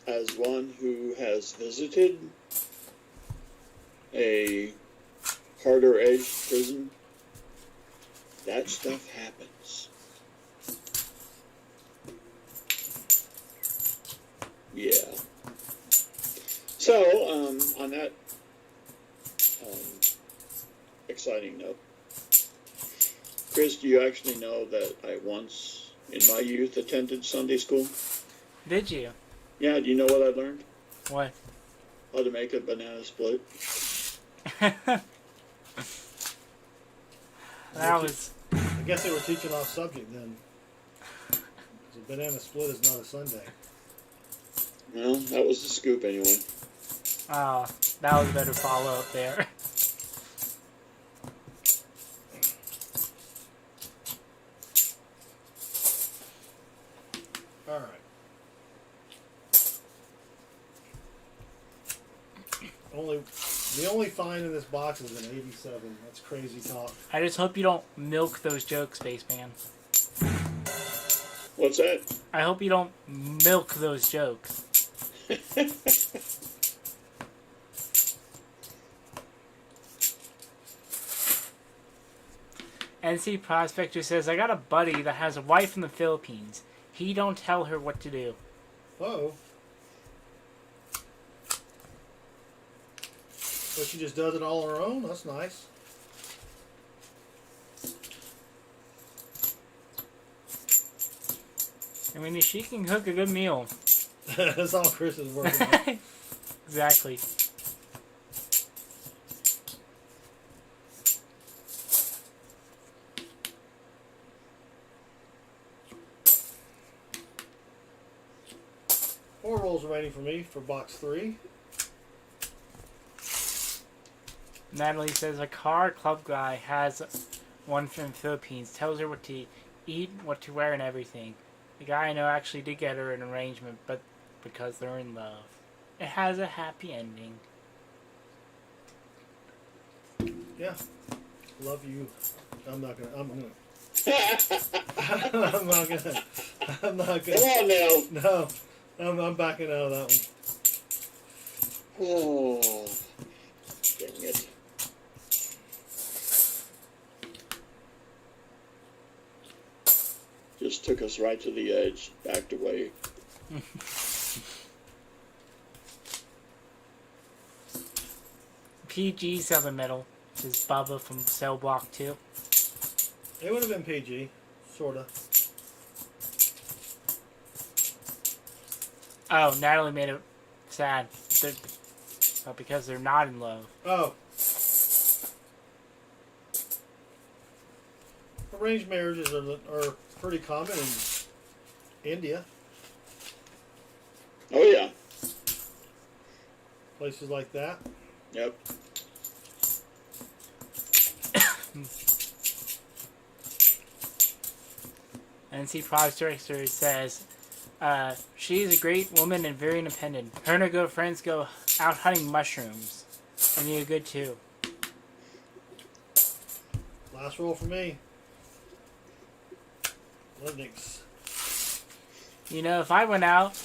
As one who has visited a harder edged prison, that stuff happens. Yeah. So, on that exciting note, Chris, do you actually know that I once, in my youth, attended Sunday school? Did you? Yeah, do you know what I learned? What? How to make a banana split. That was... I guess they were teaching off subject then. 'Cause a banana split is not a Sunday. Well, that was the scoop anyway. Oh, that was a better follow-up there. All right. The only fine in this box is an 87. That's crazy talk. I just hope you don't milk those jokes, Spaceman. What's that? I hope you don't milk those jokes. NC Prospector says, I got a buddy that has a wife in the Philippines. He don't tell her what to do. Whoa. So she just does it all on her own? That's nice. I mean, she can cook a good meal. That's all Chris is working on. Exactly. Four rolls remaining for me for box 3. Natalie says, a car club guy has one from the Philippines. Tells her what to eat, what to wear, and everything. The guy I know actually did get her an arrangement, but because they're in love. It has a happy ending. Yeah. Love you. I'm not gonna. I'm not gonna. Come on now. No. I'm backing out of that one. Oh, dang it. Just took us right to the edge, backed away. PG Southern Metal. This is Bubba from Cell Block 2. It would have been PG. Sorta. Oh, Natalie made it sad. But because they're not in love. Oh. Arranged marriages are pretty common in India. Oh, yeah. Places like that. Yep. NC Prospector says, she's a great woman and very independent. Her and her good friends go out hunting mushrooms. And you're good too. Last roll for me. Linux. You know, if I went out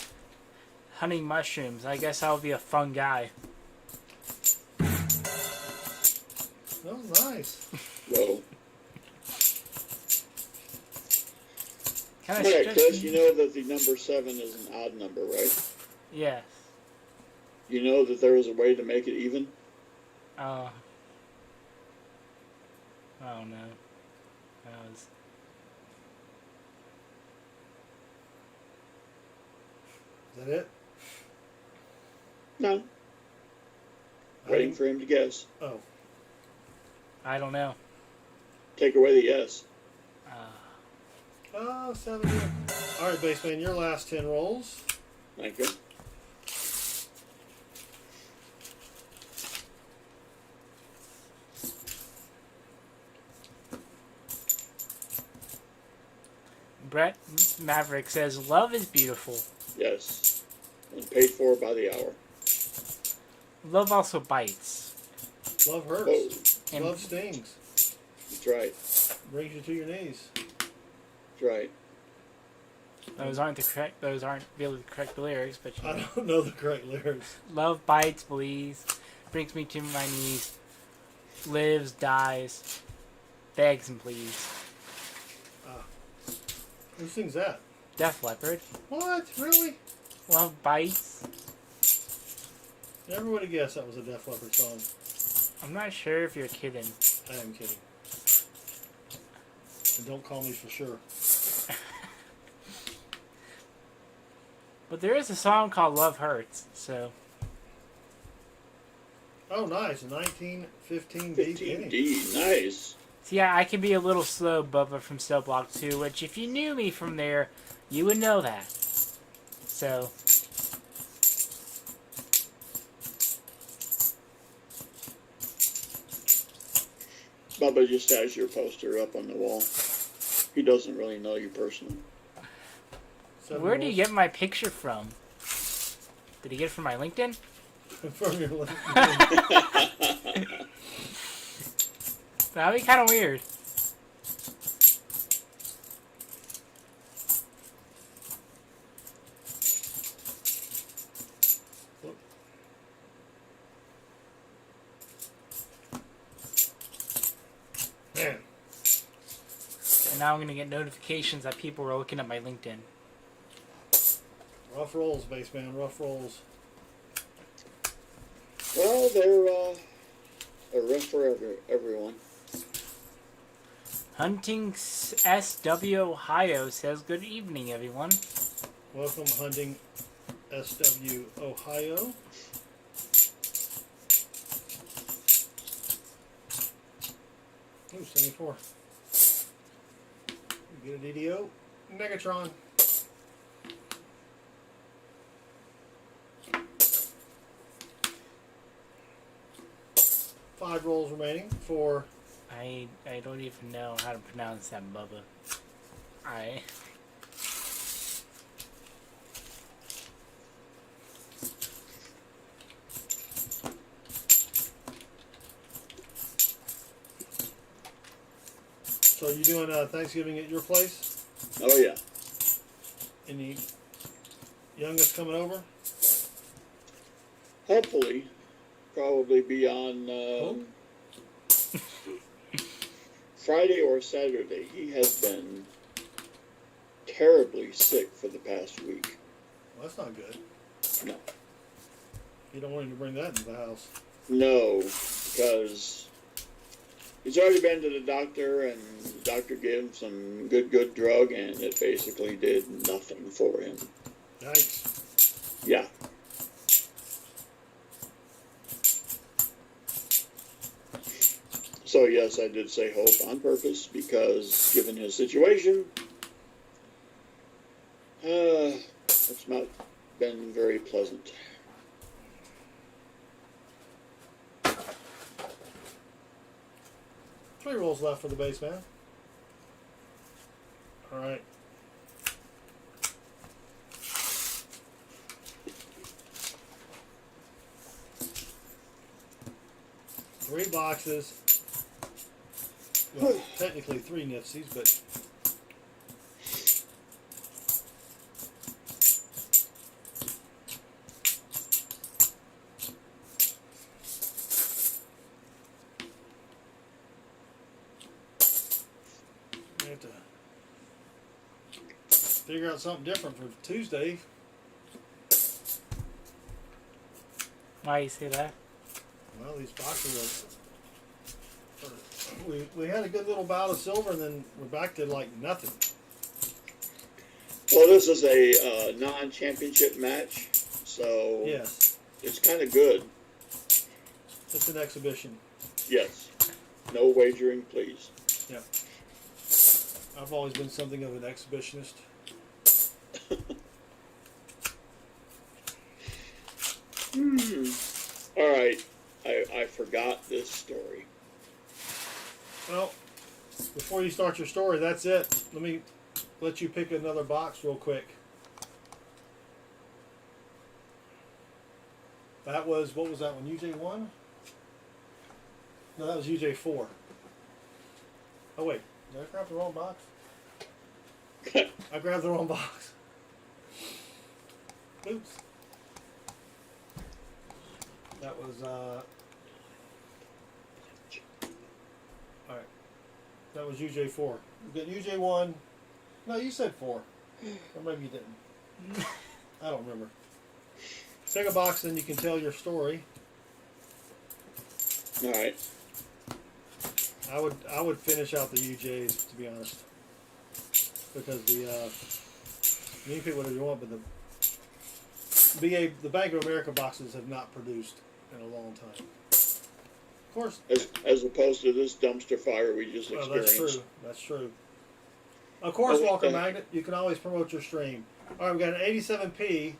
hunting mushrooms, I guess I would be a fun guy. That was nice. Whoa. Kinda Okay, stretch- Chris, you know that the number 7 is an odd number, right? Yes. You know that there is a way to make it even? Oh no. That was... Is that it? No. Waiting for him to guess. Oh. I don't know. Take away the yes. Oh, 7 here. All right, Baseman, your last 10 rolls. Thank you. Brett Maverick says, love is beautiful. Yes. And paid for by the hour. Love also bites. Love hurts. Whoa. And Love stings. That's right. Brings you to your knees. That's right. those aren't really the correct lyrics, but you I know. don't know the correct lyrics. Love bites, bleeds, brings me to my knees, lives, dies, begs and pleads. Who sings that? Def Leppard. What? Really? Love bites. Never would have guessed that was a Def Leppard song. I'm not sure if you're kidding. I am kidding. And don't call me for sure. But there is a song called Love Hurts, so... Oh, nice. 1915 D penny. 15D. Nice. So yeah, I can be a little slow, Bubba from Cell Block 2, which if you knew me from there, you would know that. So... Bubba just has your poster up on the wall. He doesn't really know you personally. 7 Where do you rolls. get my picture from? Did he get it from my LinkedIn? From your left. That'd be kind of weird. Man. And now I'm going to get notifications that people are looking at my LinkedIn. Rough rolls, baseman. Rough rolls. Well, they're rough for everyone. Hunting SW Ohio says, good evening, everyone. Welcome, Hunting SW Ohio. Ooh, 74. Get a DDO. Negatron. Five rolls remaining for... I don't even know how to pronounce that, Bubba. I... So you doing Thanksgiving at your place? Oh yeah. Any youngest coming over? Hopefully, probably be on Friday or Saturday. He has been terribly sick for the past week. Well, that's not good. No. You don't want him to bring that into the house. No, because he's already been to the doctor, and the doctor gave him some good drug, and it basically did nothing for him. Yikes. Yeah. So yes, I did say hope on purpose, because given his situation, it's not been very pleasant. Three rolls left for the base man. All right. Three boxes. Well, technically three NIFCs, but we have to figure out something different for Tuesday. Why you say that? Well, these boxes are we had a good little bout of silver, and then we're back to like nothing. Well, this is a non-championship match, so Yes, it's kind of good. it's an exhibition. Yes. No wagering, please. Yep. I've always been something of an exhibitionist. All right. I forgot this story. Well, before you start your story, that's it. Let me let you pick another box real quick. That was, what was that one? UJ1? No, that was UJ4. Oh, wait. Did I grab the wrong box? I grabbed the wrong box. Oops. That was, alright. That was UJ4. We got UJ1. No, you said 4. Or maybe you didn't. I don't remember. Take a box, then you can tell your story. All right. I would finish out the UJs, to be honest, because the you can pick whatever you want, but the Bank of America boxes have not produced in a long time. Of course, As opposed to this dumpster fire we just well, experienced. that's true. That's true. Of course, Oh, Walker okay. Magnet, you can always promote your stream. All right, we got an 87p.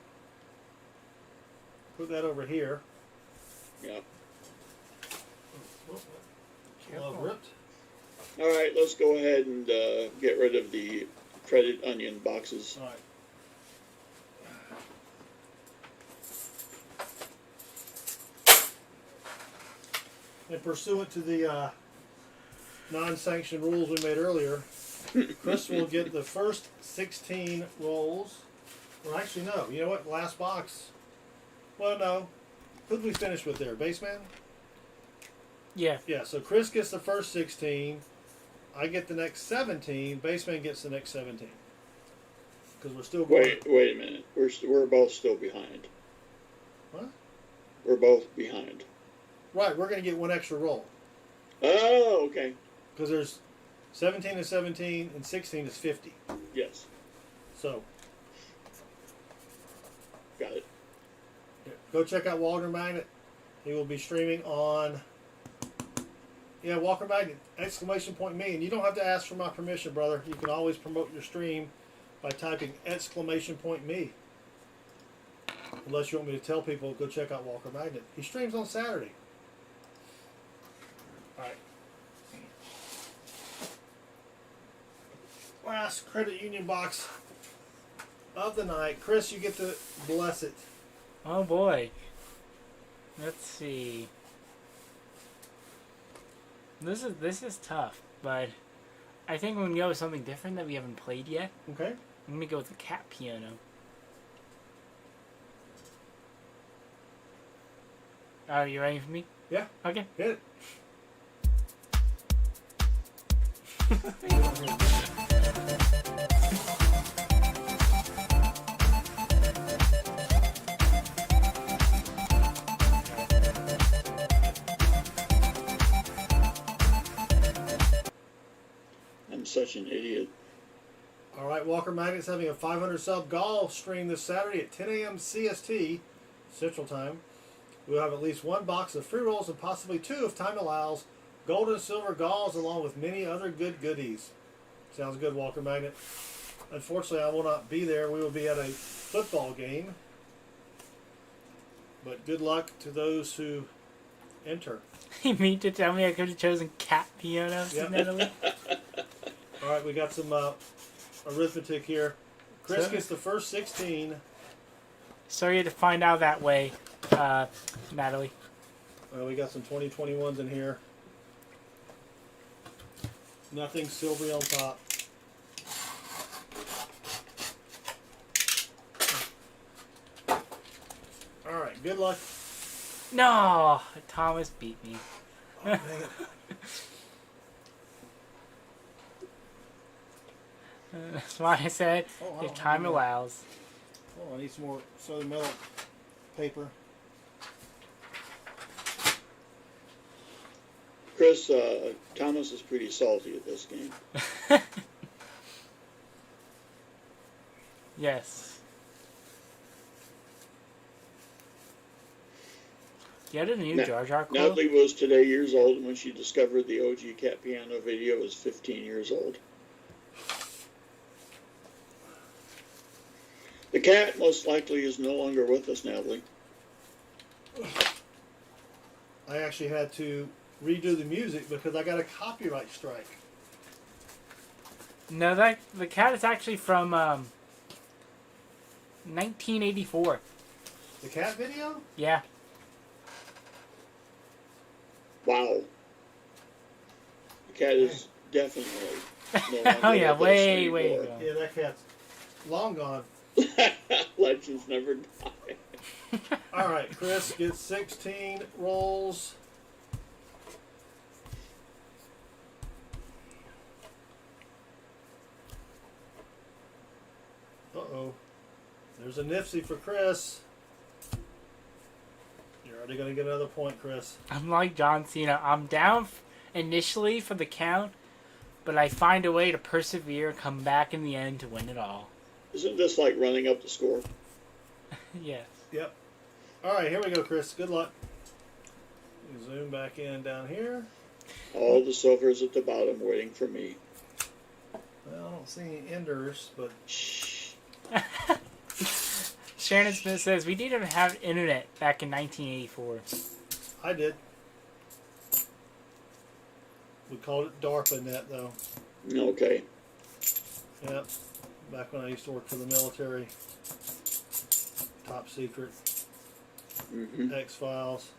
Put that over here. Yeah. Love ripped. All right. Let's go ahead and get rid of the credit onion boxes. All right. And pursuant to the non-sanctioned rules we made earlier, Chris will get the first 16 rolls. Or actually, no. You know what? Last box. Well, no. Who did we finish with there? Baseman? Yeah. Yeah, so Chris gets the first 16. I get the next 17. Baseman gets the next 17. Because we're still going. Wait a minute. We're both still behind. What? We're both behind. Right, we're going to get one extra roll. Oh, okay. Because there's 17 is 17 and 16 is 50. Yes. So, Got it. go check out Walker Magnet. He will be streaming on, Walker Magnet, ! Me. And you don't have to ask for my permission, brother. You can always promote your stream by typing ! Me. Unless you want me to tell people, go check out Walker Magnet. He streams on Saturday. Alright. Last credit union box of the night. Chris, you get to bless it. Oh boy. Let's see. This is tough, but I think we're gonna go with something different that we haven't played yet. Okay. I'm gonna go with the cat piano. Are you ready for me? Yeah. Okay. Hit it. I'm such an idiot. All right, Walker Magnet's having a 500 sub golf stream this Saturday at 10 a.m. CST, Central Time. We'll have at least one box of free rolls and possibly two if time allows. Gold and silver galls along with many other good goodies. Sounds good, Walker Magnet. Unfortunately, I will not be there. We will be at a football game. But good luck to those who enter. You mean to tell me I could have chosen cat piano, Yep. Natalie? All right, we got some arithmetic here. Chris So- gets the first 16. Sorry to find out that way, Natalie. We got some 2021s in here. Nothing silvery on top. All right, good luck. No, Thomas beat me. Oh, dang it. That's why I said Oh, I if don't time have allows. Oh, I need some more Southern Metal paper. Chris, Thomas is pretty salty at this game. Yes. You had a new Jar Jar quote? Natalie was today years old when she discovered the OG cat piano video was 15 years old. The cat most likely is no longer with us, Natalie. I actually had to redo the music because I got a copyright strike. No, the cat is actually from 1984. The cat video? Yeah. Wow. The cat is definitely no longer Oh yeah, with us way anymore. ago. Yeah, that cat's long gone. Legends never die. All right, Chris gets 16 rolls. Uh-oh. There's a NIFC for Chris. You're already going to get another point, Chris. I'm like John Cena. I'm down initially for the count, but I find a way to persevere and come back in the end to win it all. Isn't this like running up the score? Yes. Yep. All right, here we go, Chris. Good luck. You zoom back in down here. All the silvers at the bottom waiting for me. Well, I don't see any enders, but Shh. Shannon Smith says, we didn't have internet back in 1984. I did. We called it DARPANet, though. Okay. Yep. Back when I used to work for the military. Top secret. Mm-hmm. X-Files.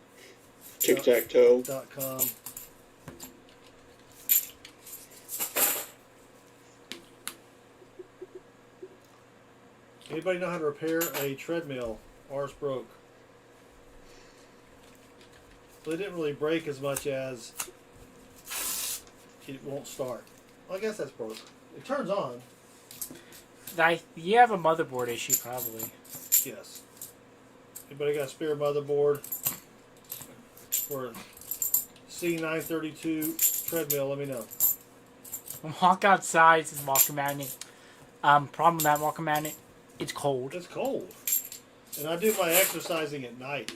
Tic-tac-toe. .com. Anybody know how to repair a treadmill? Ours broke. Well, it didn't really break as much as it won't start. I guess that's broke. It turns on. You have a motherboard issue, probably. Yes. Anybody got a spare motherboard for a C932 treadmill? Let me know. Walk outside, says Walker Magnet. Problem with that Walker Magnet, it's cold. It's cold. And I do my exercising at night.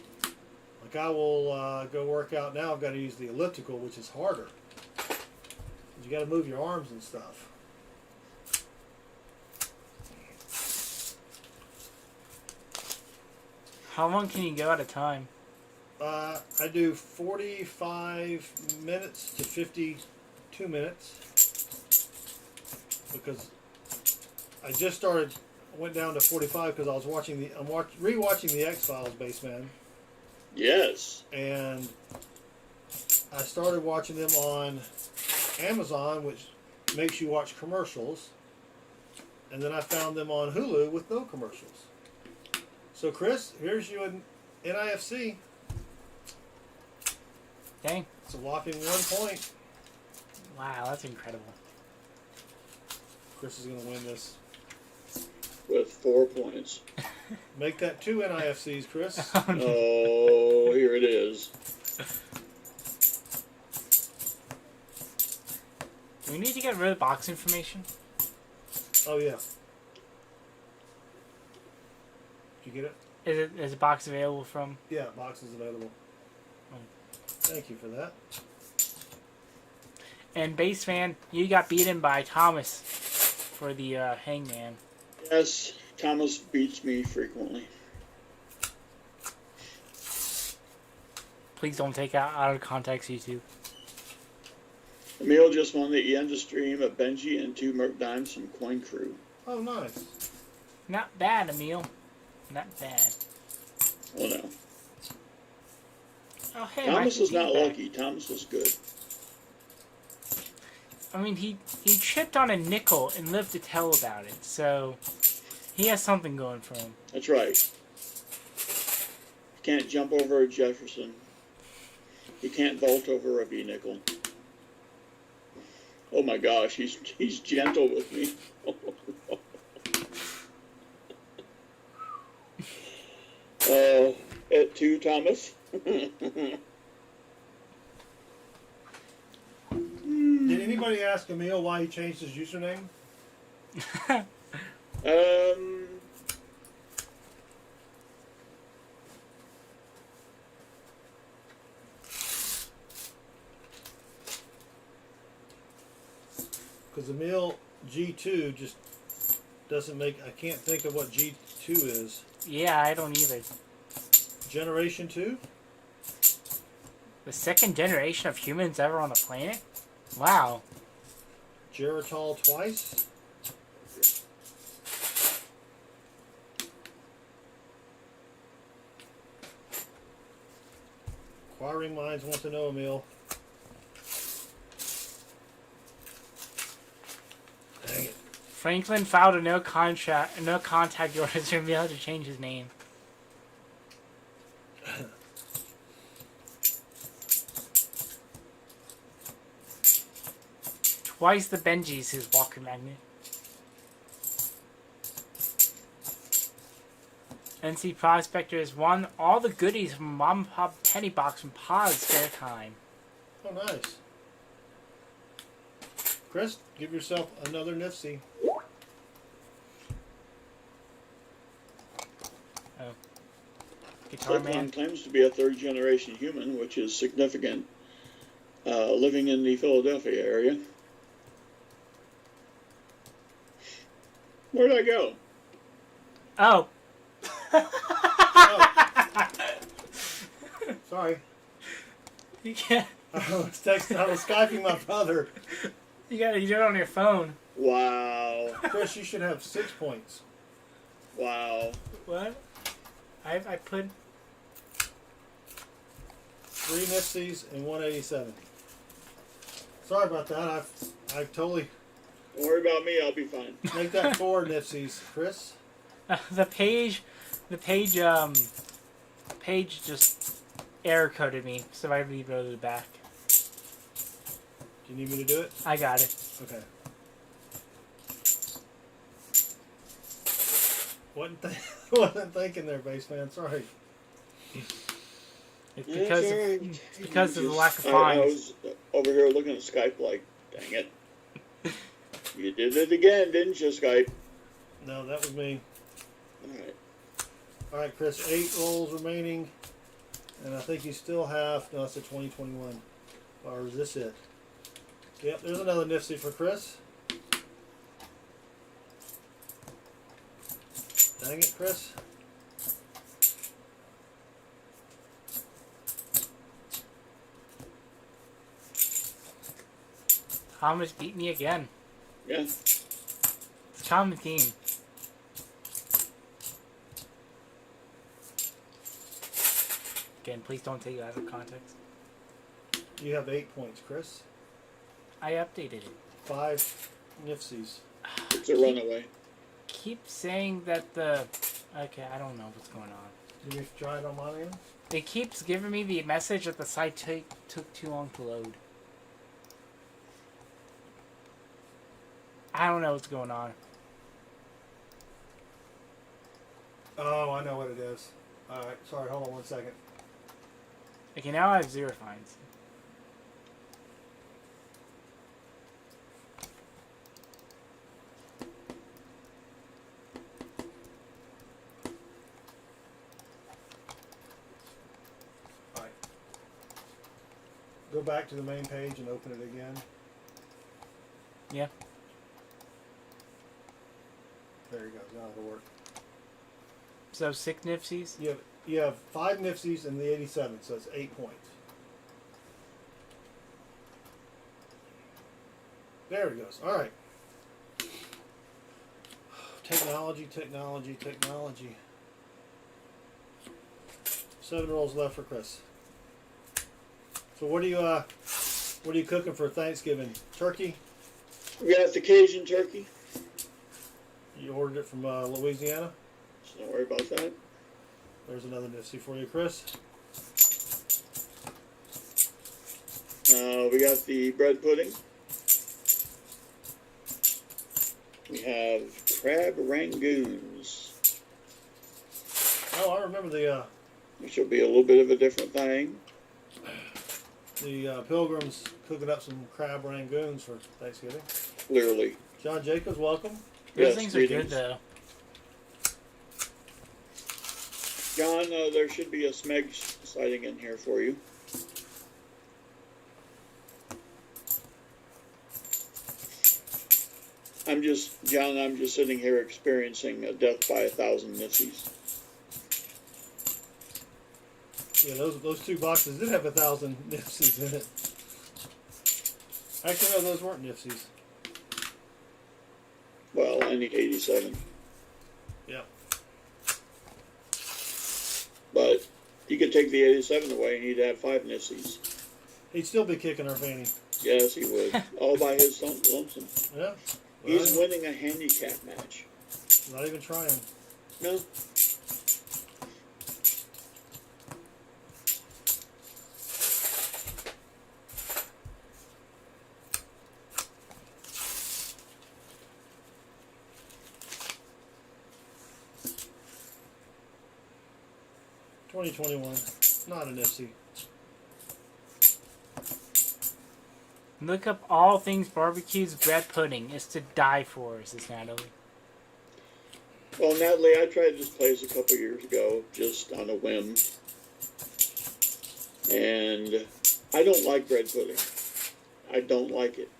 Like I will go work out now. I've got to use the elliptical, which is harder. You got to move your arms and stuff. How long can you go at a time? I do 45 minutes to 52 minutes because I just started. Went down to 45 because I was watching rewatching the X-Files, Baseman. Yes. And I started watching them on Amazon, which makes you watch commercials. And then I found them on Hulu with no commercials. So, Chris, here's you in NIFC. Dang. It's a whopping 1 point. Wow, that's incredible. Chris is going to win this. With 4 points. Make that 2 NIFCs, Chris. Oh, here it is. Do we need to get rid of box information? Oh, yeah. Did you get it? Is a box available from? Yeah, box is available. Thank you for that. And Base Fan, you got beaten by Thomas for the Hangman. Yes, Thomas beats me frequently. Please don't take out of context, YouTube. Emil just won the end of stream of Benji and 2 Merc Dimes from Coin Crew. Oh, nice. Not bad, Emil. Not bad. Oh no. Oh, hey, Thomas my is not feedback. lucky. Thomas is good. I mean, he tripped on a nickel and lived to tell about it, so he has something going for him. That's right. He can't jump over a Jefferson. He can't vault over a V-nickel. Oh my gosh, he's gentle with me. At 2, Thomas. Did anybody ask Emil why he changed his username? Because Emil G2 just doesn't make. I can't think of what G2 is. Yeah, I don't either. Generation 2? The second generation of humans ever on the planet? Wow. Geritol twice? Acquiring minds want to know, Emil. Dang it. Franklin filed a no contact order to Emil to change his name. Twice the Benjis, his Walker Magnet. NC Prospector has won all the goodies from Mom and Pop Penny Box from Pa's spare time. Oh, nice. Chris, give yourself another NIFC. Guitar Franklin Man. claims to be a 3rd-generation human, which is significant, living in the Philadelphia area. Where'd I go? Oh. Sorry. You can't. I was Skyping my brother. You gotta do it on your phone. Wow. Chris, you should have 6 points. Wow. What? I put 3 NIFCs and 187. Sorry about that. I totally Don't worry about me, I'll be fine. make that 4 NIFCs, Chris. the page just error coded me, so I reloaded it back. Do you need me to do it? I got it. Okay. Wasn't thinking there, base man. Sorry. It's That's because all of, right. it's because of the Just- lack of I fines. was over here looking at Skype like, dang it. You did it again, didn't you, Skype? No, that was me. All right. All right, Chris. 8 rolls remaining, and I think you still have. No, it's a 2021. Or is this it? Yep. There's another NIFC for Chris. Dang it, Chris. Thomas beat me again. Yeah. It's a common theme. Again, please don't take it out of context. You have 8 points, Chris. I updated it. 5 NIFCs. It's a runaway. Keep saying that the... Okay, I don't know what's going on. Did you try it on my end? It keeps giving me the message that the site took too long to load. I don't know what's going on. Oh, I know what it is. All right. Sorry. Hold on 1 second. Okay, now I have 0 fines. All right. Go back to the main page and open it again. Yeah. There you go. Now it'll work. So 6 NIFCs? You have 5 NIFCs and the 87, so it's 8 points. There it goes. All right. Technology, technology, technology. 7 rolls left for Chris. So what are you cooking for Thanksgiving? Turkey? We got the Cajun turkey. You ordered it from Louisiana? So don't worry about that. There's another NIFC for you, Chris. We got the bread pudding. We have crab rangoons, Oh, I remember which will be a little bit of a different thing. the Pilgrims cooking up some crab rangoons for Thanksgiving. Clearly. John Jacobs, welcome. Those Yes, things are good greetings. though. John, there should be a Smeg sighting in here for you. I'm just sitting here experiencing a death by 1,000 missies. Yeah, those 2 boxes did have 1,000 NIFCs in it. Actually, no, those weren't NIFCs. Well, I need 87. Yeah. But you could take the 87 away and he'd have 5 missies. He'd still be kicking our fanny. Yes, he would. All by his lonesome. Yeah. He's Well, winning a handicap match. not even trying. No. $20.21. Not an FC. Look up all things barbecues bread pudding. It's to die for, says Natalie. Well, Natalie, I tried this place a couple years ago, just on a whim. And I don't like bread pudding. I don't like it.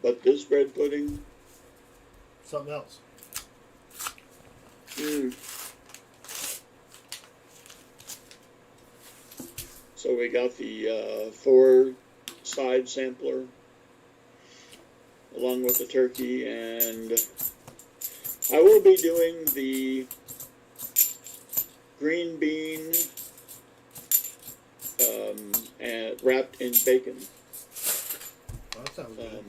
But this bread pudding, Something else. So we got the 4-side sampler along with the turkey, and I will be doing the green bean and wrapped in bacon Oh, that sounds good.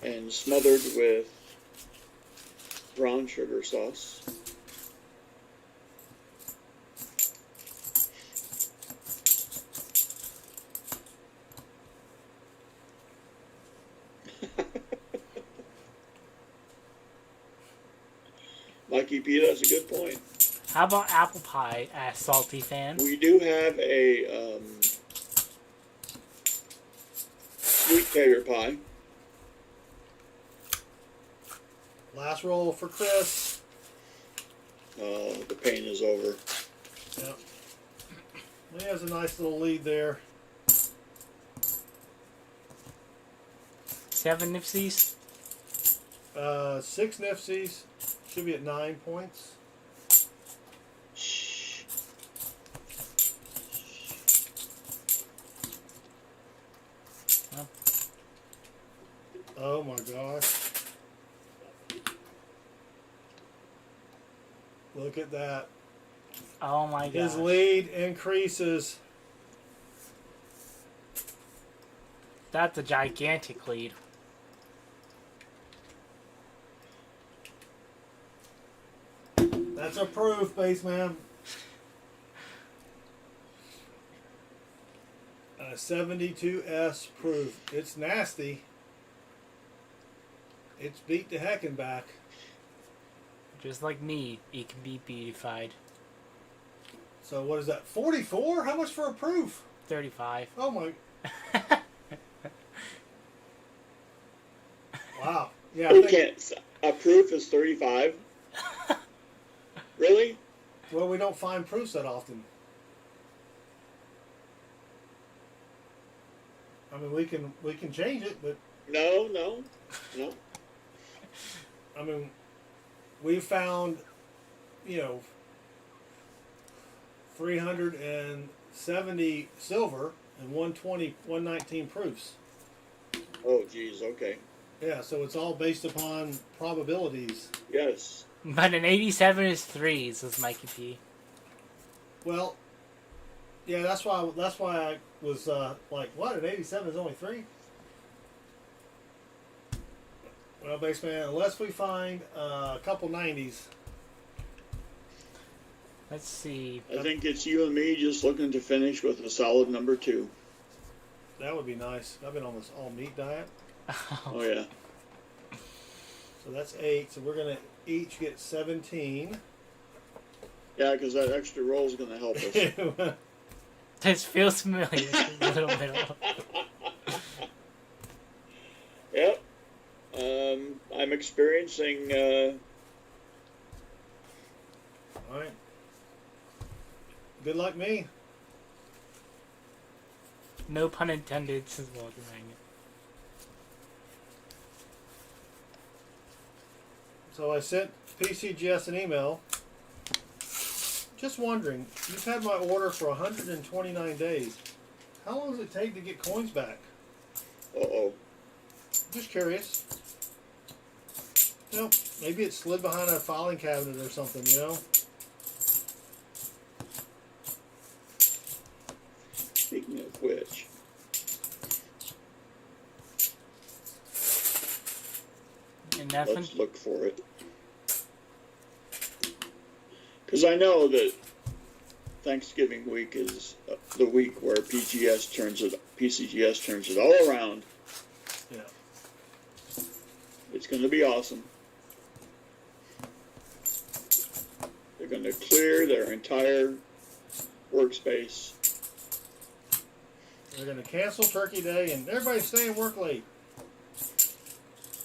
and smothered with brown sugar sauce. Mikey P, that's a good point. How about apple pie, salty fan? We do have a sweet tater pie. Last roll for Chris. The pain is over. Yep. He has a nice little lead there. 7 NIFCs. 6 NIFCs. Should be at 9 points. Shh. Oh my gosh. Look at that. Oh my god. His lead increases. That's a gigantic lead. That's a proof, Baseman. 72S proof. It's nasty. It's beat the heckin' back. Just like me, it can be beatified. So what is that? 44? How much for a proof? 35. Oh my. Wow. Yeah. I Who think, can't? A proof is 35. Really? well, we don't find proofs that often. I mean, we can change it, but No. I mean, we found, 370 silver and 119 proofs. Oh, geez. Okay. Yeah, so it's all based upon probabilities. Yes. But an 87 is 3, says Mikey P. Well, yeah, that's why I was like, what? An 87 is only 3? Well, Baseman, unless we find a couple 90s. Let's see. I think it's you and me just looking to finish with a solid number 2. That would be nice. I've been on this all meat diet. Oh yeah. So that's 8. So we're going to each get 17. Yeah, because that extra roll is going to help us. This feels familiar. A little bit. Yep. I'm experiencing. All right. Good luck, me. No pun intended, says Walter Magnet. So I sent PCGS an email. Just wondering, you've had my order for 129 days. How long does it take to get coins back? Uh-oh. Just curious. Maybe it slid behind a filing cabinet or something, Speaking of which. And nothing. Let's look for it. Because I know that Thanksgiving week is the week where PCGS turns it all around. Yeah. It's going to be awesome. They're going to clear their entire workspace. They're going to cancel Turkey Day and everybody's staying work late.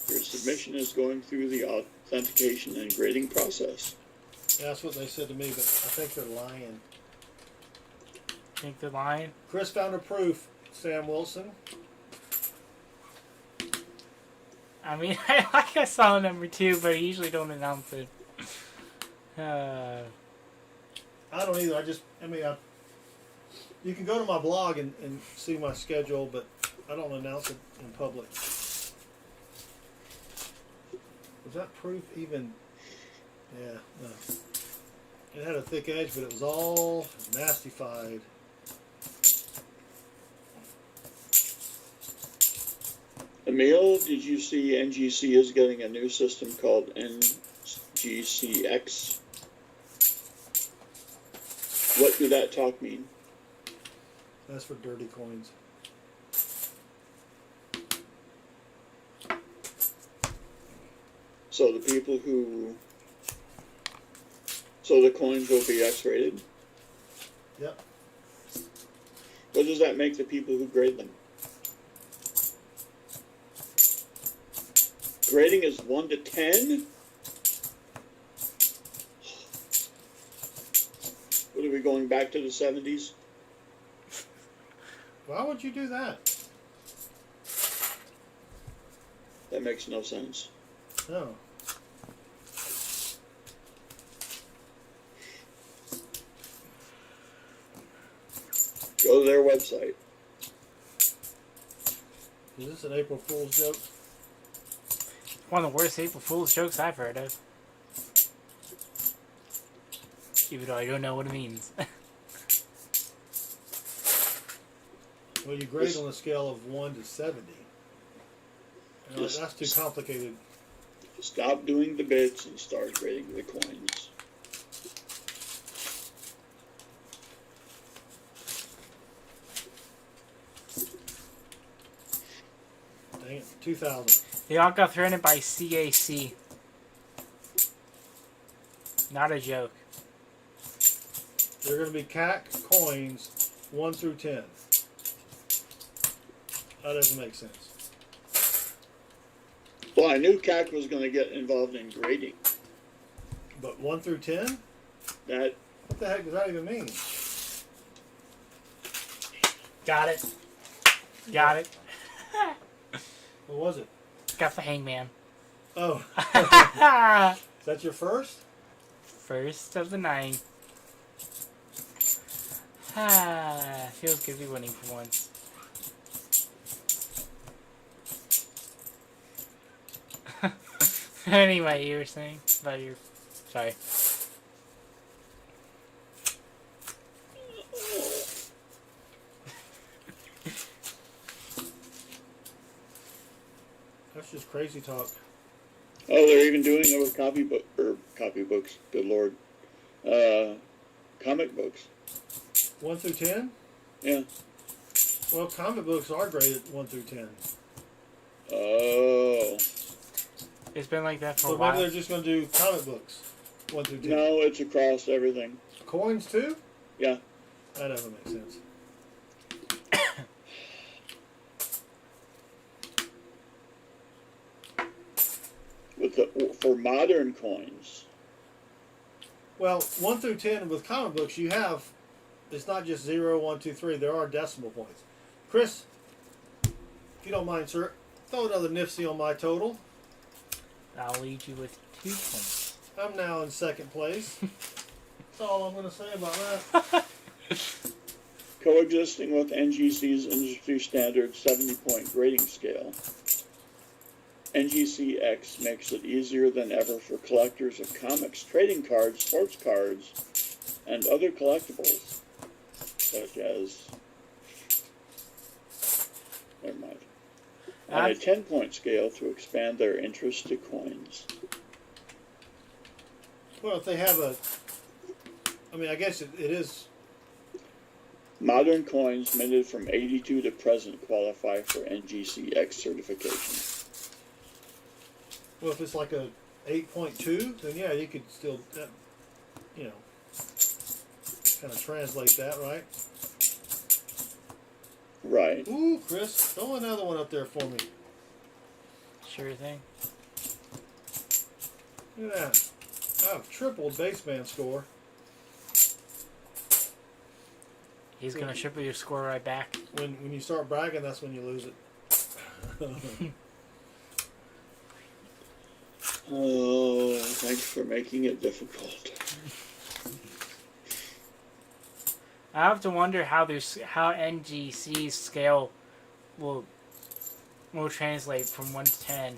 Your submission is going through the authentication and grading process. That's what they said to me, but I think they're lying. Think they're lying? Chris found a proof, Sam Wilson. I mean, I saw number 2, but I usually don't announce it. I don't either. You can go to my blog and see my schedule, but I don't announce it in public. Was that proof even? Yeah, no. It had a thick edge, but it was all nastified. Emil, did you see NGC is getting a new system called NGCX? What did that talk mean? That's for dirty coins. So the people who So the coins will be X-rated. Yep. What does that make the people who grade them? Grading is 1 to 10? What are we going back to the 70s? Why would you do that? That makes no sense. No. Go to their website. Is this an April Fool's joke? One of the worst April Fool's jokes I've heard of. Even though I don't know what it means. Well, you grade on a scale of 1 to 70. You know, that's too complicated. Stop doing the bits and start grading the coins. Dang it, 2,000. They all got threatened by CAC. Not a joke. They're going to be CAC coins 1 through 10. That doesn't make sense. Well, I knew CAC was going to get involved in grading. But 1 through 10? That What the heck does that even mean? Got it. Got it. What was it? Got the hangman. Oh. Is that your first? First of the night. Feels good to be winning for once. Anyway, you were saying about your... Sorry. That's just crazy talk. Oh, they're even doing it with copybooks. Good lord, comic books. 1 through 10? Yeah. Well, comic books are graded 1 through 10. Oh. It's been like that for So a while. maybe they're just going to do comic books 1 through 10. No, it's across everything. Coins too? Yeah. That doesn't make sense. For modern coins. Well, 1 through 10 with comic books, you have, it's not just 0, 1, 2, 3. There are decimal points. Chris, if you don't mind, sir, throw another NIFC on my total. I'll lead you with 2 points. I'm now in second place. That's all I'm going to say about that. Coexisting with NGC's industry standard 70-point grading scale, NGC X makes it easier than ever for collectors of comics, trading cards, sports cards, and other collectibles, such as, never mind, on a 10-point scale to expand their interest to coins. Well, if they have a, I mean, I guess it is. Modern coins minted from 82 to present qualify for NGC X certification. Well, if it's like a 8.2, then yeah, you could still, you know, kind of translate that, right? Right. Ooh, Chris, throw another one up there for me. Sure thing. Look at that. I've tripled baseband score. He's going to triple your score right back. When you start bragging, that's when you lose it. Oh, thanks for making it difficult. I have to wonder how NGC's scale will translate from 1 to 10,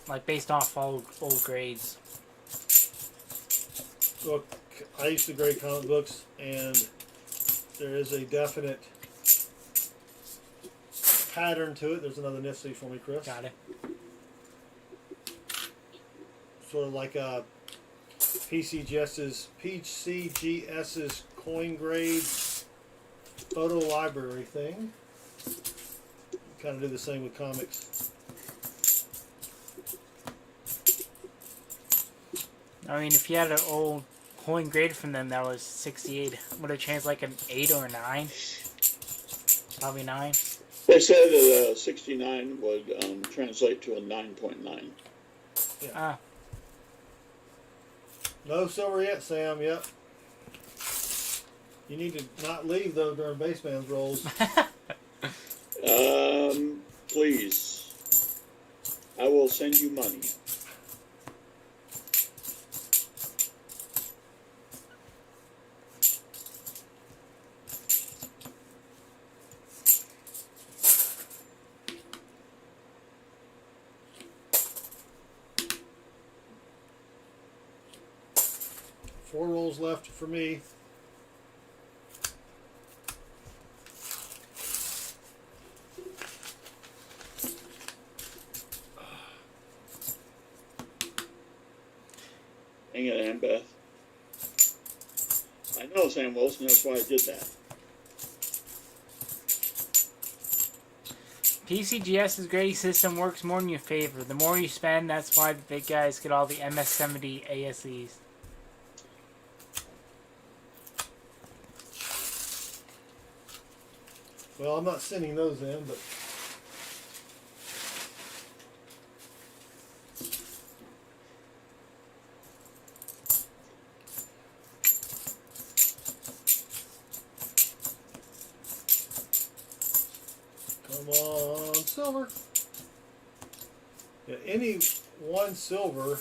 like based off old grades. Look, I used to grade comic books, and there is a definite pattern to it. There's another NIFC for me, Chris. Got it. Sort of like PCGS's coin grade photo library thing. Kind of do the same with comics. I mean, if you had an old pulling grade from them that was 68. Would it change like an 8 or a 9? Probably 9. They said that 69 would translate to a 9.9. Ah. No silver yet, Sam. Yep. You need to not leave though during baseman's rolls. Please. I will send you money. Four rolls left for me. Hang it, Ann Beth. I know, Sam Wilson, that's why I did that. PCGS's grading system works more in your favor. The more you spend, that's why the big guys get all the MS-70 ASEs. Well, I'm not sending those in, but come on, silver. Yeah, any one silver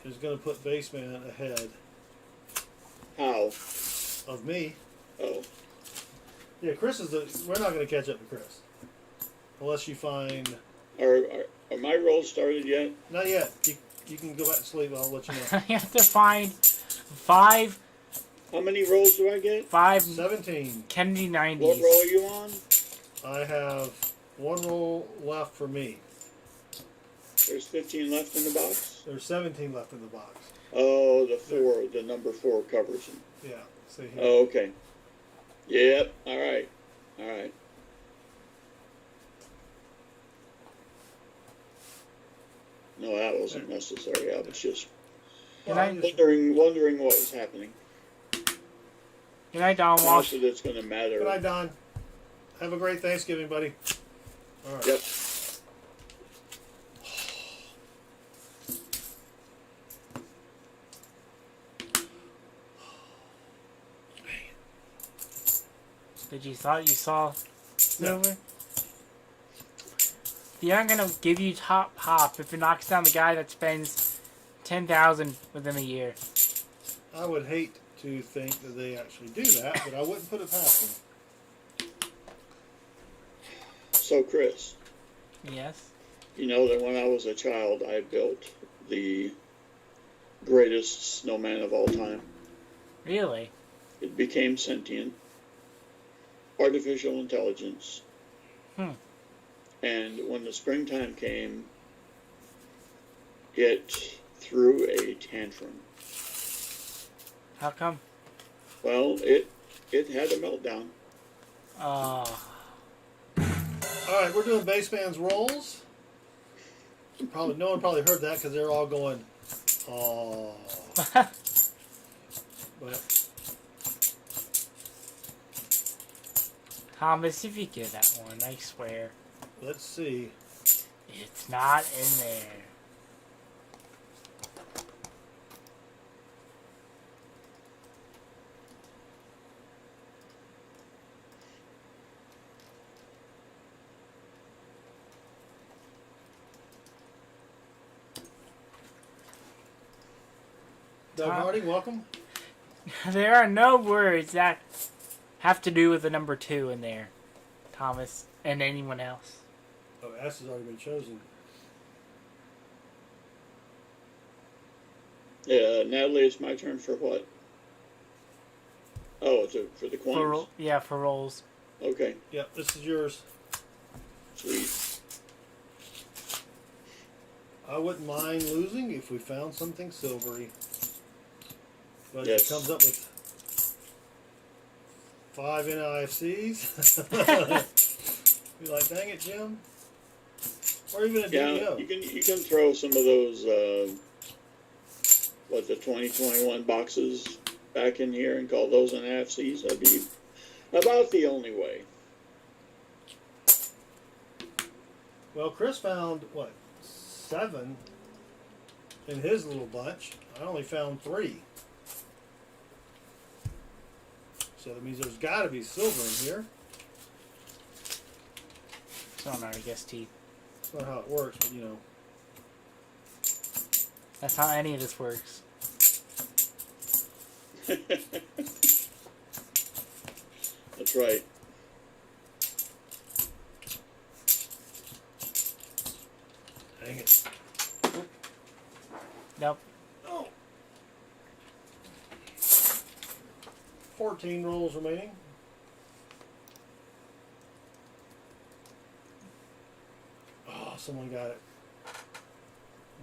is going to put baseman ahead How? of me. Oh. Yeah, Chris is the. We're not going to catch up to Chris unless you find. Are my rolls started yet? Not yet. You can go back to sleep. I'll let you know. You have to find 5 How many rolls do I get? 17. Kennedy 90s. What roll are you on? I have one roll left for me. There's 15 left in the box? There's 17 left in the box. Oh, the number 4 covers them. Yeah. See here. Oh, okay. Yep, alright. Alright. No, that wasn't necessary. I was just Good night, wondering what was happening. good night, Don Not Walsh. that it's going to matter. Good night, Don. Have a great Thanksgiving, buddy. All right. Yep. Did you thought you saw silver? They aren't gonna give you top hop if it knocks down the guy that spends 10,000 within a year. I would hate to think that they actually do that, but I wouldn't put it past them. So, Chris, Yes. you know that when I was a child, I built the greatest snowman of all time. Really? It became sentient. Artificial intelligence. And when the springtime came, it threw a tantrum. How come? Well, it had a meltdown. Oh. All right, we're doing baseman's rolls. Probably no one probably heard that because they're all going, oh. But Thomas, if you get that one, I swear. let's see. It's not in there. Doug Hardy, welcome. There are no words that have to do with the number 2 in there, Thomas, and anyone else. Oh, S has already been chosen. Yeah, Natalie, it's my turn for what? Oh, it's for the coins? For rolls. Okay, Yep, this is yours. sweet. I wouldn't mind losing if we found something silvery. But Yes. if it comes up with 5 NIFCs, be like, dang it, Jim. Or even a Yeah, DDO. you can throw some of those the 2021 boxes back in here and call those NIFCs. That'd be about the only way. Well, Chris found, what, 7 in his little bunch. I only found 3. So that means there's got to be silver in here. So on our guess teeth. That's not how it works, but you know. That's how any of this works. That's right. Dang it. Nope. Oh. 14 rolls remaining. Oh, someone got it.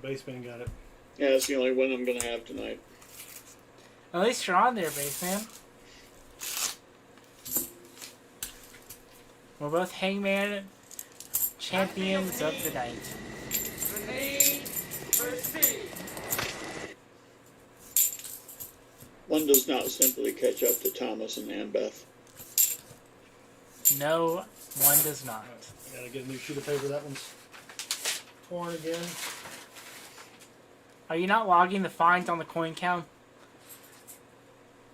Baseman got it. Yeah, that's the only one I'm going to have tonight. At least you're on there, baseman. We're both Hangman champions of the night. One does not simply catch up to Thomas and Annabeth. No, one does not. I gotta get a new sheet of paper. That one's torn again. Are you not logging the fines on the coin count?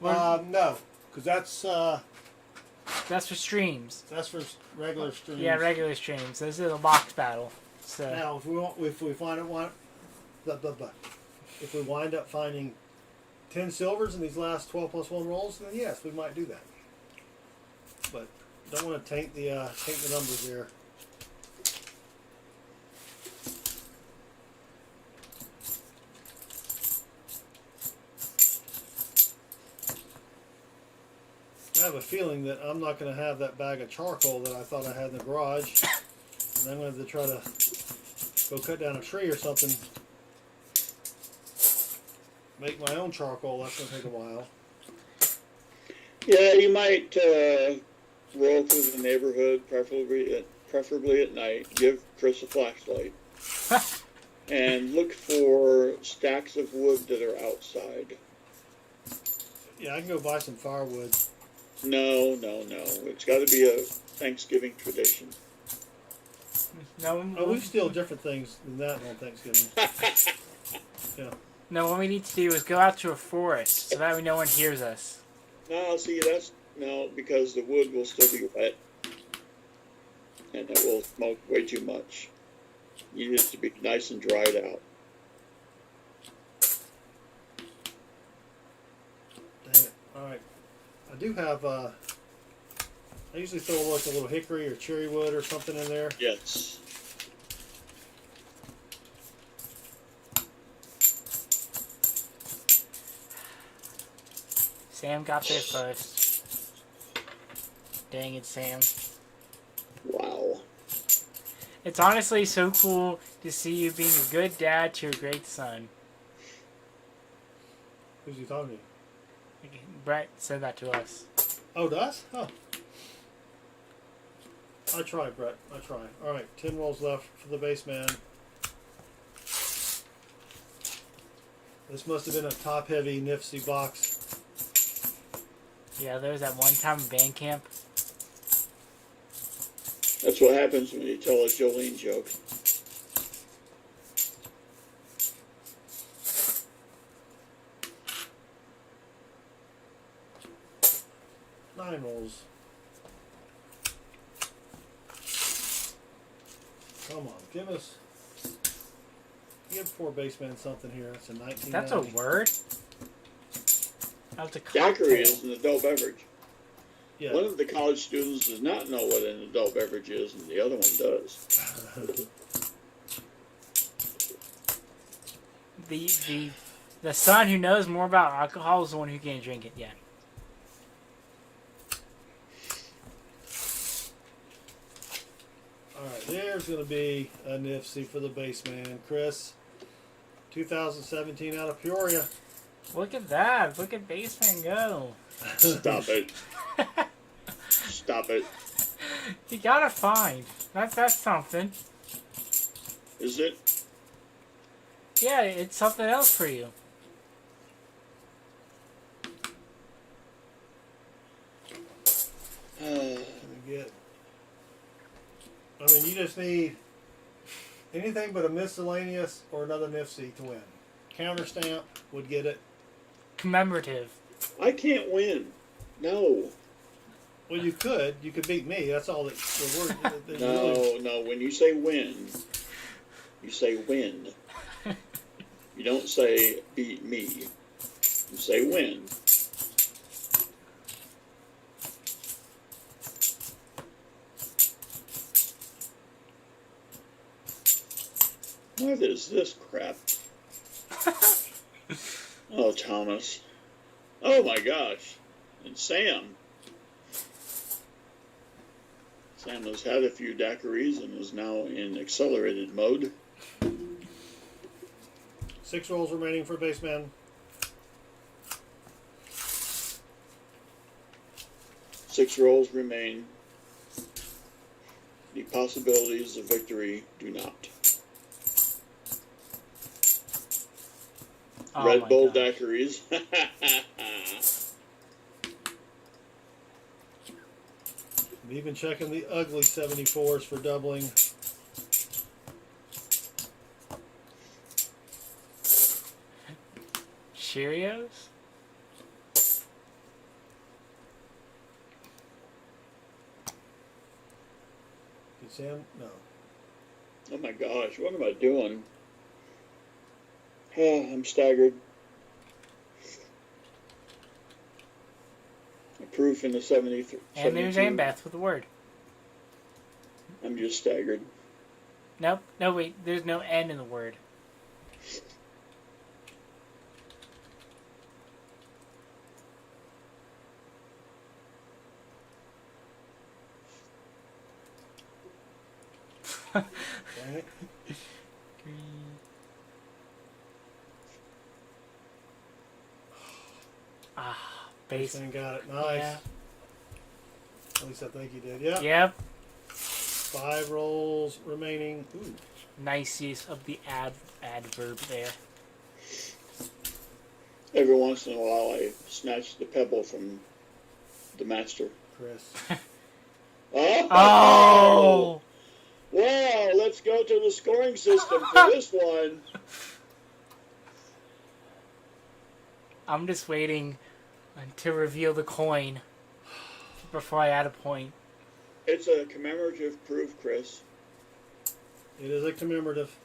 No, because That's for streams. that's for regular streams. Yeah, regular streams. This is a box battle. So Now, if we find it, if we wind up finding 10 silvers in these last 12 plus 1 rolls, then yes, we might do that. But don't want to taint the numbers here. I have a feeling that I'm not going to have that bag of charcoal that I thought I had in the garage, and I'm going to try to go cut down a tree or something. Make my own charcoal. That's going to take a while. Yeah, you might roll through the neighborhood, preferably at night. Give Chris a flashlight. And look for stacks of wood that are outside. Yeah, I can go buy some firewood. No. It's got to be a Thanksgiving tradition. no, Oh, we steal different things than that on Thanksgiving. Yeah. no. What we need to do is go out to a forest so that way no one hears us. No, see, because the wood will still be wet. And it will smoke way too much. You need it to be nice and dried out. Dang it. All right. I do have, I usually throw like a little hickory or cherry wood or something in there. Yes. Sam got there first. Dang it, Sam. Wow. It's honestly so cool to see you being a good dad to your great son. Who's he talking to? Brett said that to us. Oh, does? Oh. I try, Brett. I try. All right, 10 rolls left for the base man. This must have been a top-heavy NIFC box. Yeah, there was that one time in band camp. That's what happens when you tell a Jolene joke. Nine rolls. Come on, give poor baseman something here. It's a 1990. That's a word? That's a Daiquiri cocktail. is an adult beverage. Yeah. One of the college students does not know what an adult beverage is, and the other one does. The son who knows more about alcohol is the one who can't drink it yet. Alright, there's going to be a NIFC for the baseman. Chris, 2017 out of Peoria. Look at that. Look at Baseman go. Stop it. Stop it. You gotta find. That's something. Is it? Yeah, it's something else for you. I mean, you just need anything but a miscellaneous or another NIFC to win. Counter stamp would get it. Commemorative. I can't win. No. Well, you could. You could beat me. That's all that the word. No. When you say win, you say win. You don't say beat me. You say win. What is this crap? Oh, Thomas. Oh my gosh. And Sam. Sam has had a few daiquiris and is now in accelerated mode. 6 rolls remaining for baseman. 6 rolls remain. The possibilities of victory do not. Oh Red my Bull gosh. daiquiris. I'm even checking the ugly 74s for doubling. Cheerios? Did Sam? No. Oh my gosh, what am I doing? I'm staggered. A proof in the 73. And there's 72. Ambeth with the word. I'm just staggered. Nope. No, wait. There's no N in the word. Dang it. Ah, base. Baseman got it. Nice. Yeah. At least I think he did. Yep. Yep. 5 rolls remaining. Ooh. Nice use of the adverb there. Every once in a while, I snatch the pebble from the master. Chris. Oh! Oh! Wow, let's go to the scoring system for this one. I'm just waiting to reveal the coin before I add a point. It's a commemorative proof, Chris. It is a commemorative.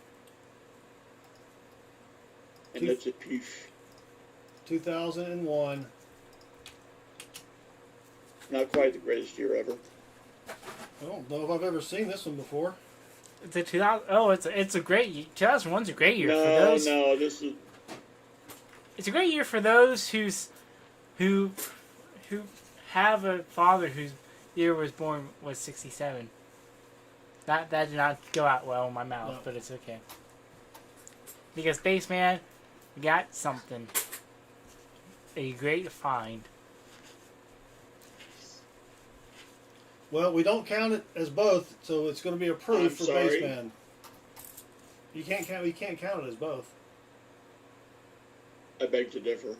And it's a piece. 2001. Not quite the greatest year ever. I don't know if I've ever seen this one before. It's a 2000. Oh, it's a great year. 2001's a great year for No, those. no, this is... It's a great year for those who have a father whose year was born was 67. That did not go out well in my mouth, No. but it's okay. Because Baseman, we got something. A great find. Well, we don't count it as both, so it's going to be a proof I'm for sorry. baseman. You can't count. We can't count it as both. I beg to differ.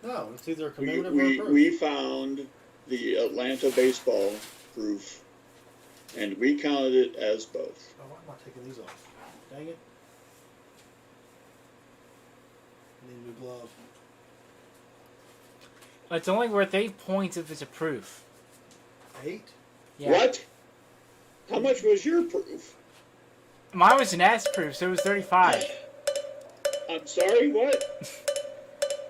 No, it's either a We, commemorative or a we, proof. we found the Atlanta baseball proof, and we counted it as both. Oh, why am I taking these off? Dang it! I need a new glove. It's only worth 8 points if it's a proof. 8? Yeah. What? How much was your proof? Mine was an S proof, so it was 35. I'm sorry, what?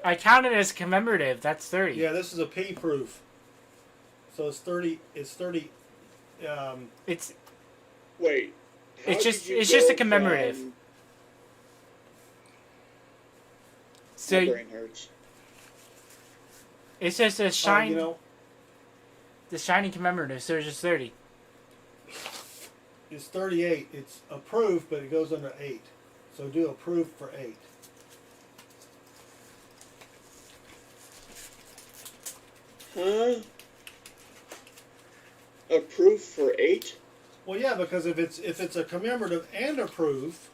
I counted it as commemorative. That's 30. Yeah, this is a P proof. So it's 30. It's 30. It's Wait. how It's did just- you it's just go a commemorative. from- so My brain hurts. it's just a shine. You know, The shiny commemorative, so it's just 30. it's 38. It's a proof, but it goes under 8. So do a proof for 8. Huh? A proof for 8? Well, yeah, because if it's a commemorative and a proof,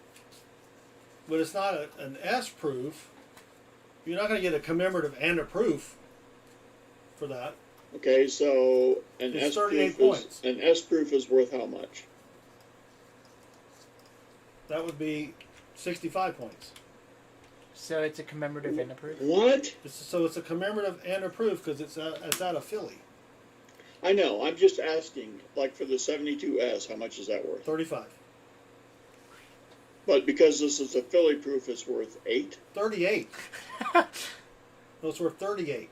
but it's not an S proof, you're not going to get a commemorative and a proof for that. Okay, so an It's S 38 proof points. is an S proof is worth how much? That would be 65 points. So it's a commemorative and approved. What? So it's a commemorative and approved because it's out of Philly. I know. I'm just asking, like for the 72S, how much is that worth? 35. But because this is a Philly proof, it's worth 8. 38. No, it's worth 38.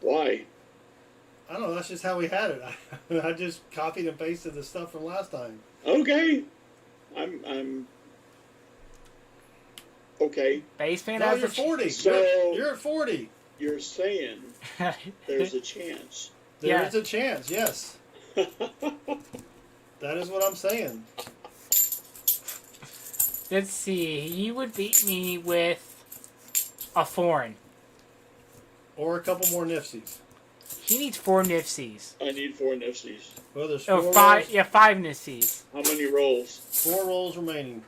Why? I don't know. That's just how we had it. I just copied and pasted the stuff from last time. Okay. I'm okay. Baseman No, has you're a 40. So- you're at 40. You're saying there's a chance. There Yeah. is a chance, yes. That is what I'm saying. Let's see. You would beat me with a foreign. Or a couple more NIFCs. He needs 4 NIFCs. I need 4 NIFCs. Well, there's Oh, four 5. rolls, Yeah, 5 NIFCs. How many rolls? 4 rolls remaining.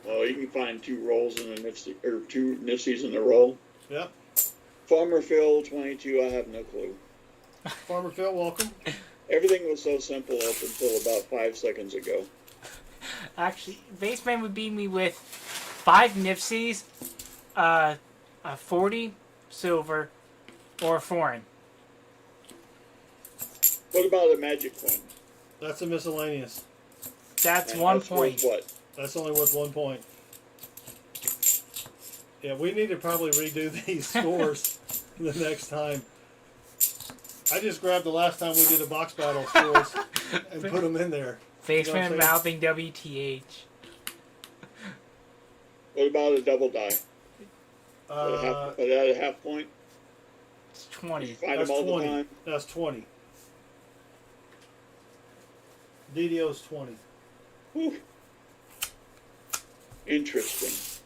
Well, you can find 2 rolls in a NIFC, or 2 NIFCs in a roll. Yep. Farmer Phil 22. I have no clue. Farmer Phil, welcome. Everything was so simple up until about 5 seconds ago. Actually, Baseman would beat me with 5 NIFCs, a 40 silver, or a foreign. What about a magic coin? That's a miscellaneous. That's And 1 that's point. worth what? That's only worth 1 point. Yeah, we need to probably redo these scores the next time. I just grabbed the last time we did a box battle scores and put them in there. Baseman You know what I'm mouthing WTH. What about a double die? Uh, Was that a half point? It's 20. Find that's them all 20. the time. That's 20. DDO's 20. Whew. Interesting.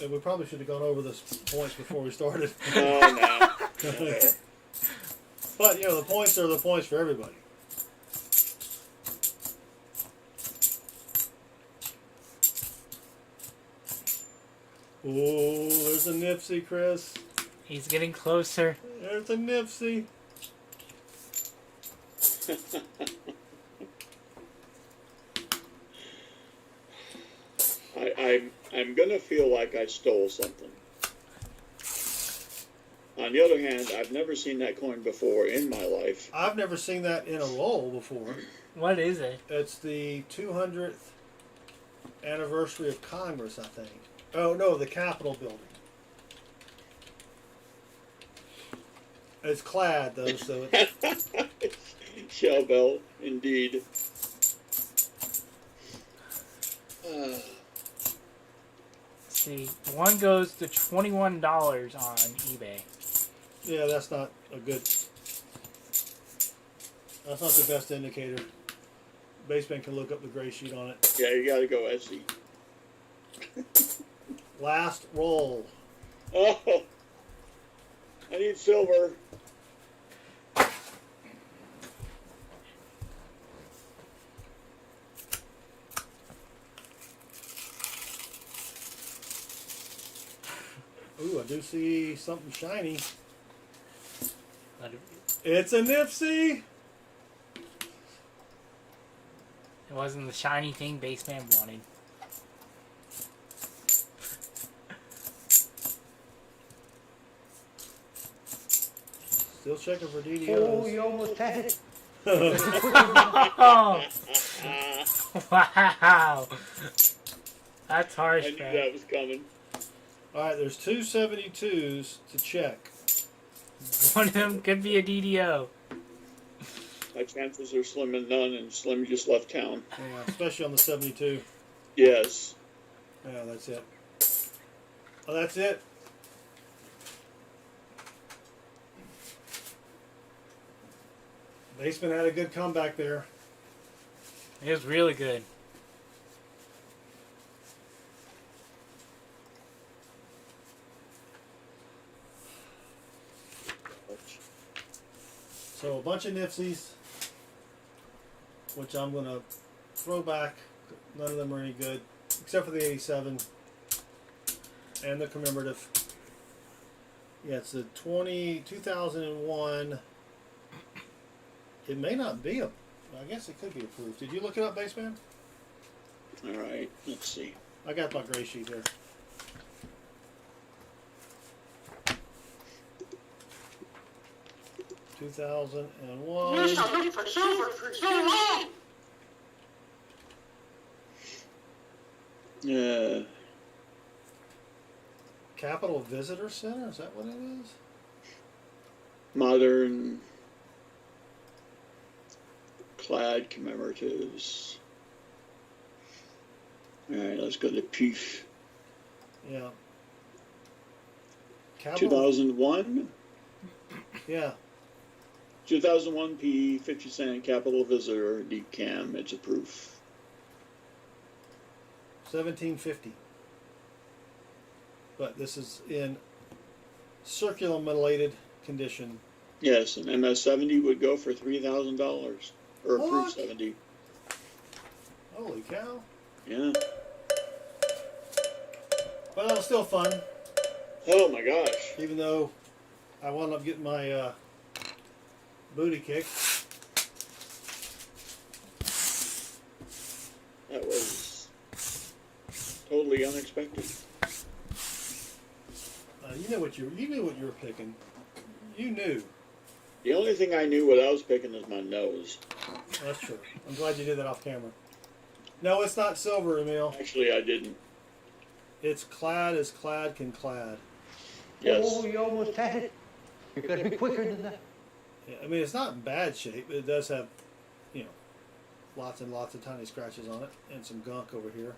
And we probably should have gone over this points before we started. Oh, no. But, you know, the points are the points for everybody. Oh, there's a NIFC, Chris. He's getting closer. There's a NIFC. I'm gonna feel like I stole something. On the other hand, I've never seen that coin before in my life. I've never seen that in a roll before. What is it? It's the 200th anniversary of Congress, I think. Oh, no, the Capitol building. It's clad, though, so it's... Shell bell, indeed. Let's see. One goes to $21 on eBay. Yeah, that's not a good... That's not the best indicator. Baseman can look up the gray sheet on it. Yeah, you gotta go SC. Last roll. Oh, I need silver. Ooh, I do see something shiny. But It's a NIFC! it wasn't the shiny thing Baseman wanted. Still checking for Oh, DDOs. you almost had it. Oh! Wow! That's harsh, I knew man. that was coming. Alright, there's two 72s to check. One of them could be a DDO. My chances are slim and none, and Slim just left town. Yeah, especially on the 72. Yes. Yeah, that's it. Oh, that's it. Baseman had a good comeback there. It was really good. So a bunch of NIFCs, which I'm going to throw back. None of them are any good, except for the 87 and the commemorative. Yeah, it's the 2001. It may not be a I guess it could be approved. Did you look it up, Baseman? All right, let's see. I got my gray sheet here. Two 2001. looking for silver for so long. Capitol Visitor Center. Is that what it is? Modern clad commemoratives. All right, let's go to PIF. Yeah. Capitol. 2001. Yeah. 2001 P 50 cent Capitol Visitor decam. It's a proof. 1750. But this is in circulated condition. Yes, an MS-70 would go for $3,000 or a proof What? 70. Holy cow. Yeah. But it was still fun, Oh my gosh. even though I wound up getting my booty kicked. That was totally unexpected. You knew what you were picking. You knew. The only thing I knew what I was picking is my nose. That's true. I'm glad you did that off camera. No, it's not silver, Emil. Actually, I didn't. It's clad as clad can clad. Yes. Oh, you almost had it. You gotta be quicker than that. Yeah, I mean, it's not in bad shape, but it does have, you know, lots and lots of tiny scratches on it and some gunk over here.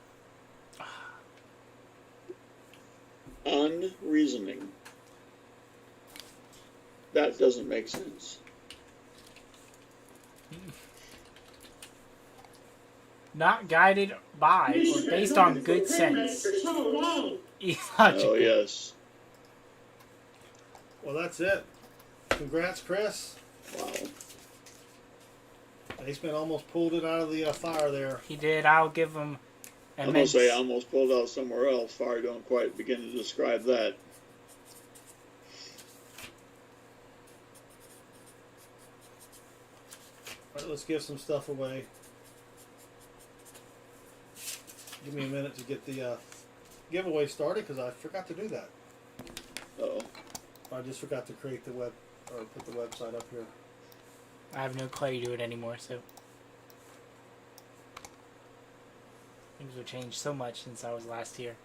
Unreasoning. That doesn't make sense. Not guided by or based on good sense. Oh, Illogical. yes. Well, that's it. Congrats, Chris. Wow. Baseman almost pulled it out of the fire there. He did. I'll give him I'm going to immense. say I almost pulled out somewhere else. Fire don't quite begin to describe that. All right, let's give some stuff away. Give me a minute to get the giveaway started because I forgot to do that. Uh-oh. Oh. I just forgot to create the web or put the website up here. I have no clue to do it anymore, so things have changed so much since I was last here.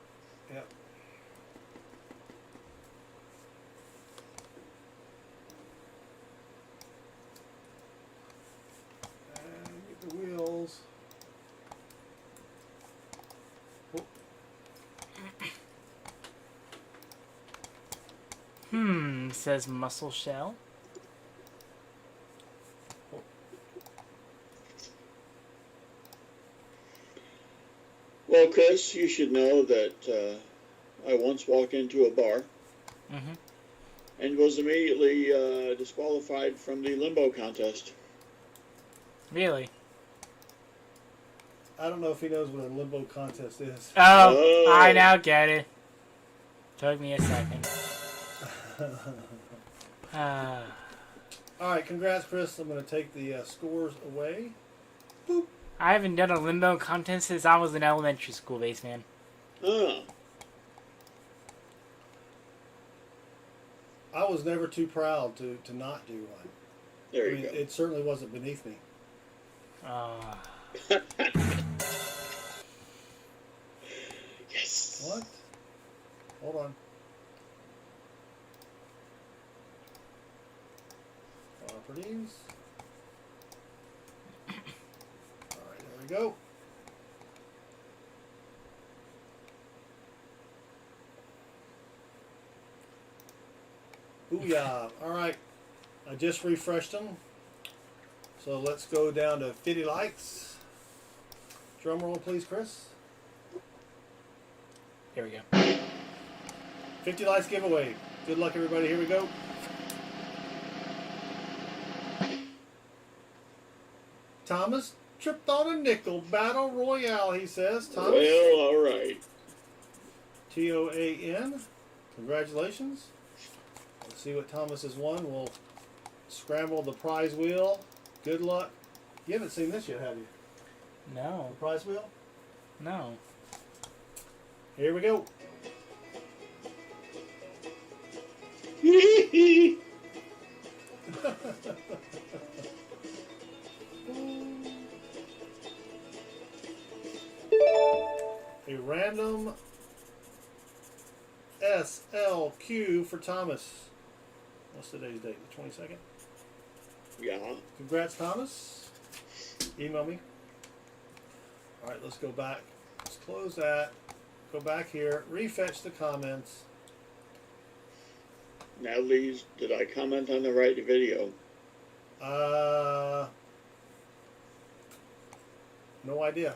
Yep. And get the wheels. Says muscle shell. Well, Chris, you should know that I once walked into a bar Mm-hmm. and was immediately disqualified from the limbo contest. Really? I don't know if he knows what a limbo contest is. Oh, Oh. I now get it. Took me a second. All right, congrats, Chris. I'm going to take the scores away. Boop. I haven't done a limbo contest since I was in elementary school, Baseman. Ah, I was never too proud to not do one. there I you mean, go. it certainly wasn't beneath me. Yes. What? Hold on. Properties. All right, there we go. Booyah. All right. I just refreshed them. So let's go down to 50 likes. Drum roll, please, Chris. Here we go. 50 likes giveaway. Good luck, everybody. Here we go. Thomas tripped on a nickel. Battle Royale, he says. Thomas. Well, all right. T-O-A-N. Congratulations. Let's see what Thomas has won. We'll scramble the prize wheel. Good luck. You haven't seen this yet, have you? No. The prize wheel? No. Here we go. A random SLQ for Thomas. What's today's date? The 22nd? Yeah. Congrats, Thomas. Email me. Alright, let's go back. Let's close that. Go back here. Refetch the comments. Natalie's, did I comment on the right video? No idea.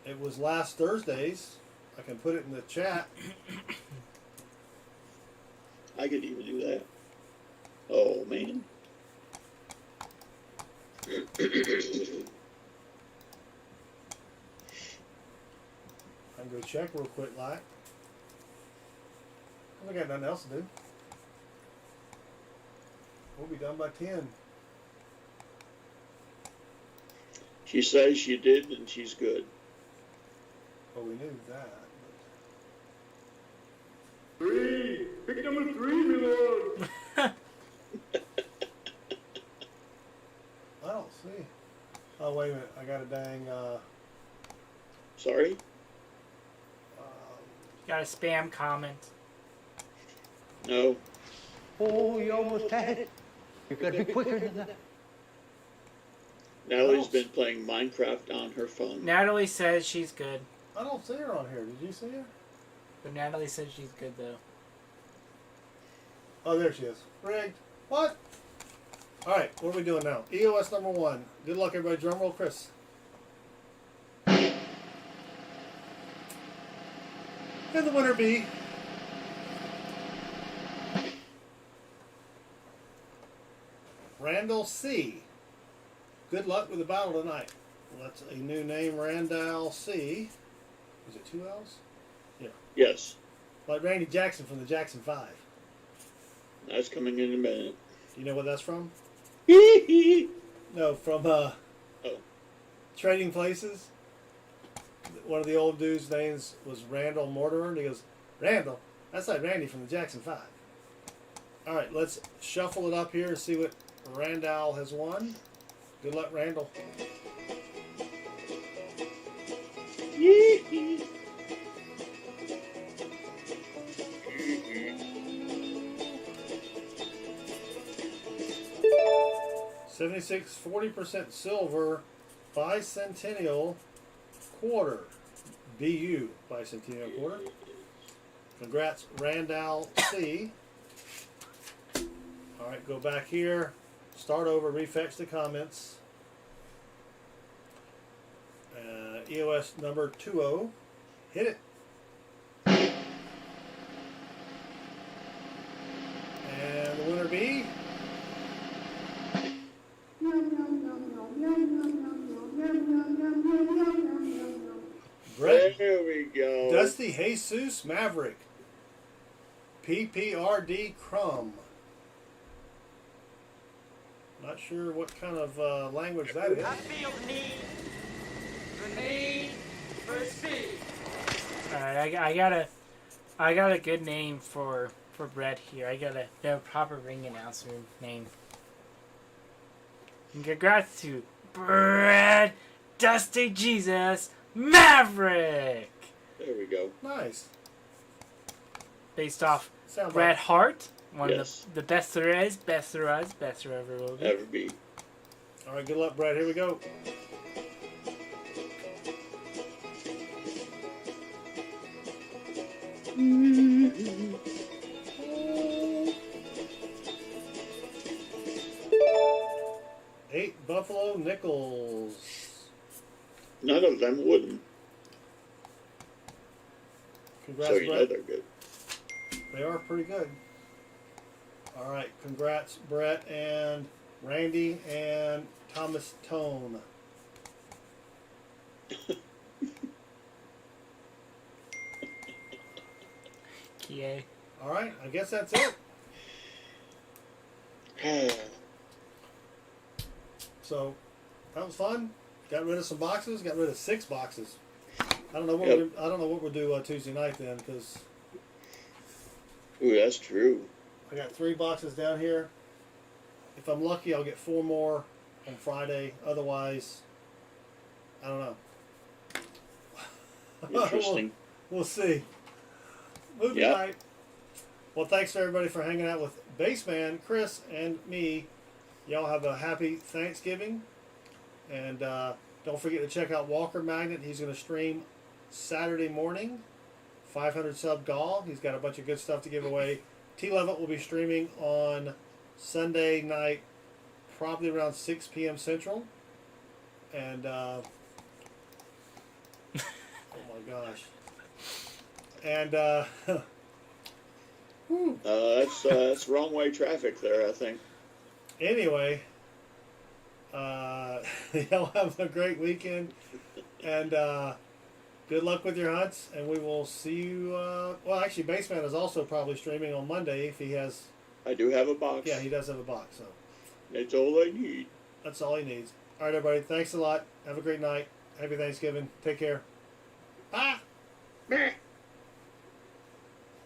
It was last Thursday's. I can put it in the chat. I could even do that. Oh, man. I can go check real quick, like. I got nothing else to do. We'll be done by 10. She says she did, and she's good. Well, we knew that. Three! Pick number 3, my lord! I don't see. Oh, wait a minute. I got a dang, Sorry? Got a spam comment. No. Oh, you almost had it. You gotta be quicker than that. Natalie's been playing Minecraft on her phone. Natalie says she's good. I don't see her on here. Did you see her? But Natalie says she's good, though. Oh, there she is. Rigged. What? Alright, what are we doing now? EOS number 1. Good luck, everybody. Drum roll, Chris. And the winner be... Randall C. Good luck with the battle tonight. Well, that's a new name, Randall C. Is it 2 L's? Yeah. Yes. Like Randy Jackson from the Jackson 5. That's coming in a minute. You know what that's from? Oh. No, from Trading Places. One of the old dudes' names was Randall Mortimer, and he goes, Randall? That's like Randy from the Jackson 5. Alright, let's shuffle it up here and see what Randall has won. Good luck, Randall. 76 40% silver bicentennial quarter. BU bicentennial quarter. Congrats, Randall C. Alright, go back here. Start over, refetch the comments. EOS number 20. Hit it. And the winner be... Brett. There we go. Dusty Jesus Maverick. PPRD Crumb. Not sure what kind of language that is. I feel the need for speed. Alright, I got a good name for Brett here. I got a proper ring announcer name. And congrats to Brett Dusty Jesus Maverick! There we go. Nice. Based off Sounds Bret like Hart, one Yes. of the best there is, best there was, best there ever will be. Ever be. all right. Good luck, Brad. Here we go. Eight Buffalo Nickels. None of them wouldn't. Congrats, So you know Brett. they're good. They are pretty good. All right. Congrats, Brett and Randy and Thomas Tone. Yay. All right. I guess that's it. So that was fun. Got rid of some boxes. Got rid of 6 boxes. I don't know what we'll do Tuesday night then, because Ooh, that's true. I got 3 boxes down here. If I'm lucky, I'll get 4 more on Friday. Otherwise, I don't know. Interesting. We'll see. Movie night. Well, thanks to everybody for hanging out with Bassman, Chris, and me. Y'all have a happy Thanksgiving. And don't forget to check out Walker Magnet. He's going to stream Saturday morning, 500 sub Gaul. He's got a bunch of good stuff to give away. T Levitt will be streaming on Sunday night, probably around 6 p.m. Central. And, oh my gosh. And, that's wrong way traffic there, I think. Anyway, y'all have a great weekend, and good luck with your hunts, and we will see you, well, actually, Bassman is also probably streaming on Monday if he has... I do have a box. Yeah, he does have a box, so... That's all I need. That's all he needs. All right, everybody, thanks a lot. Have a great night. Happy Thanksgiving. Take care. Ah!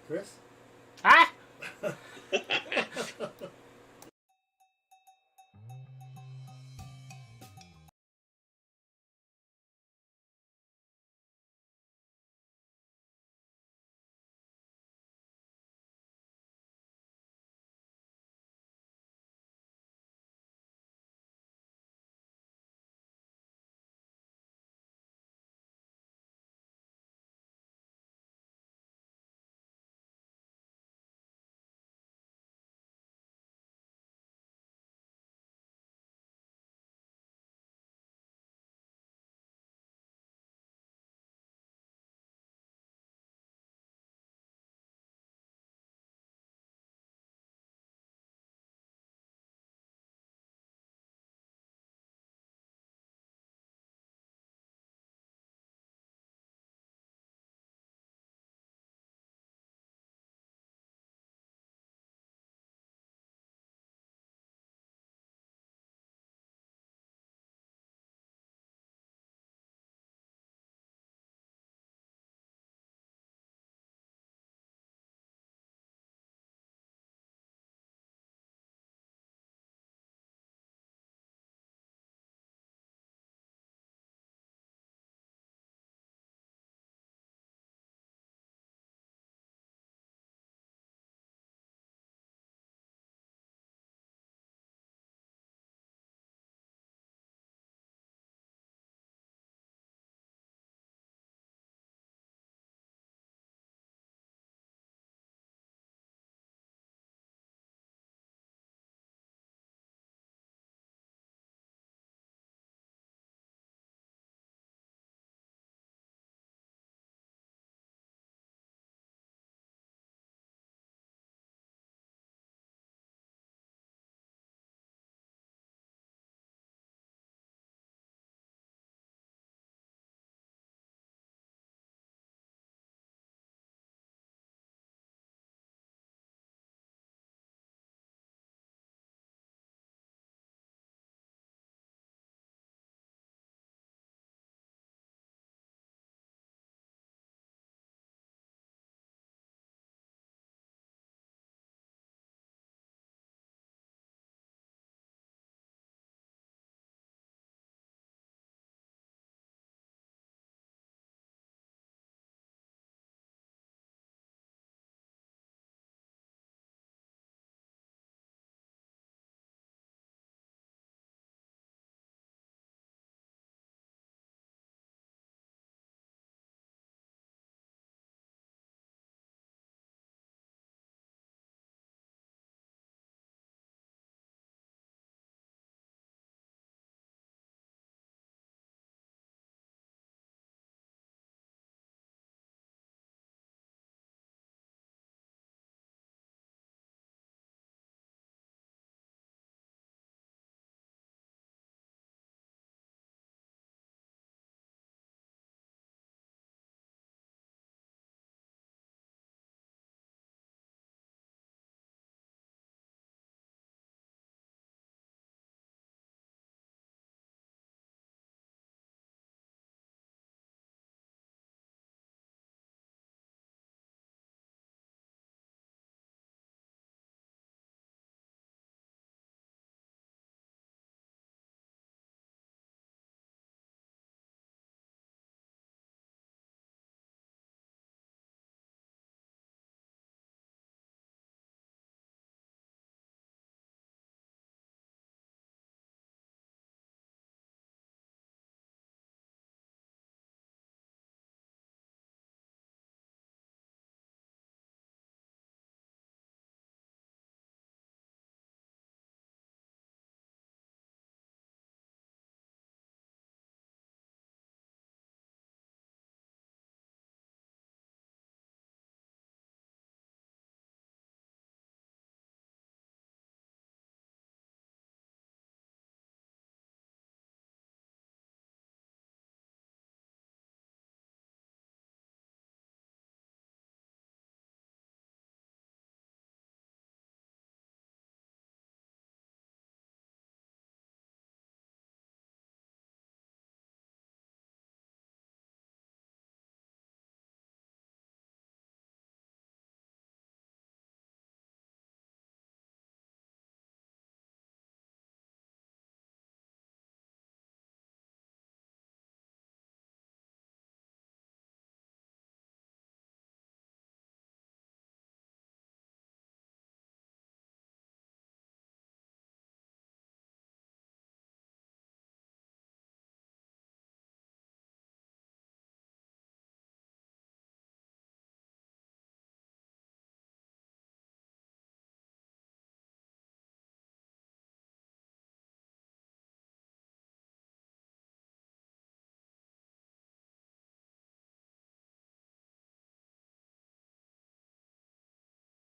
Chris?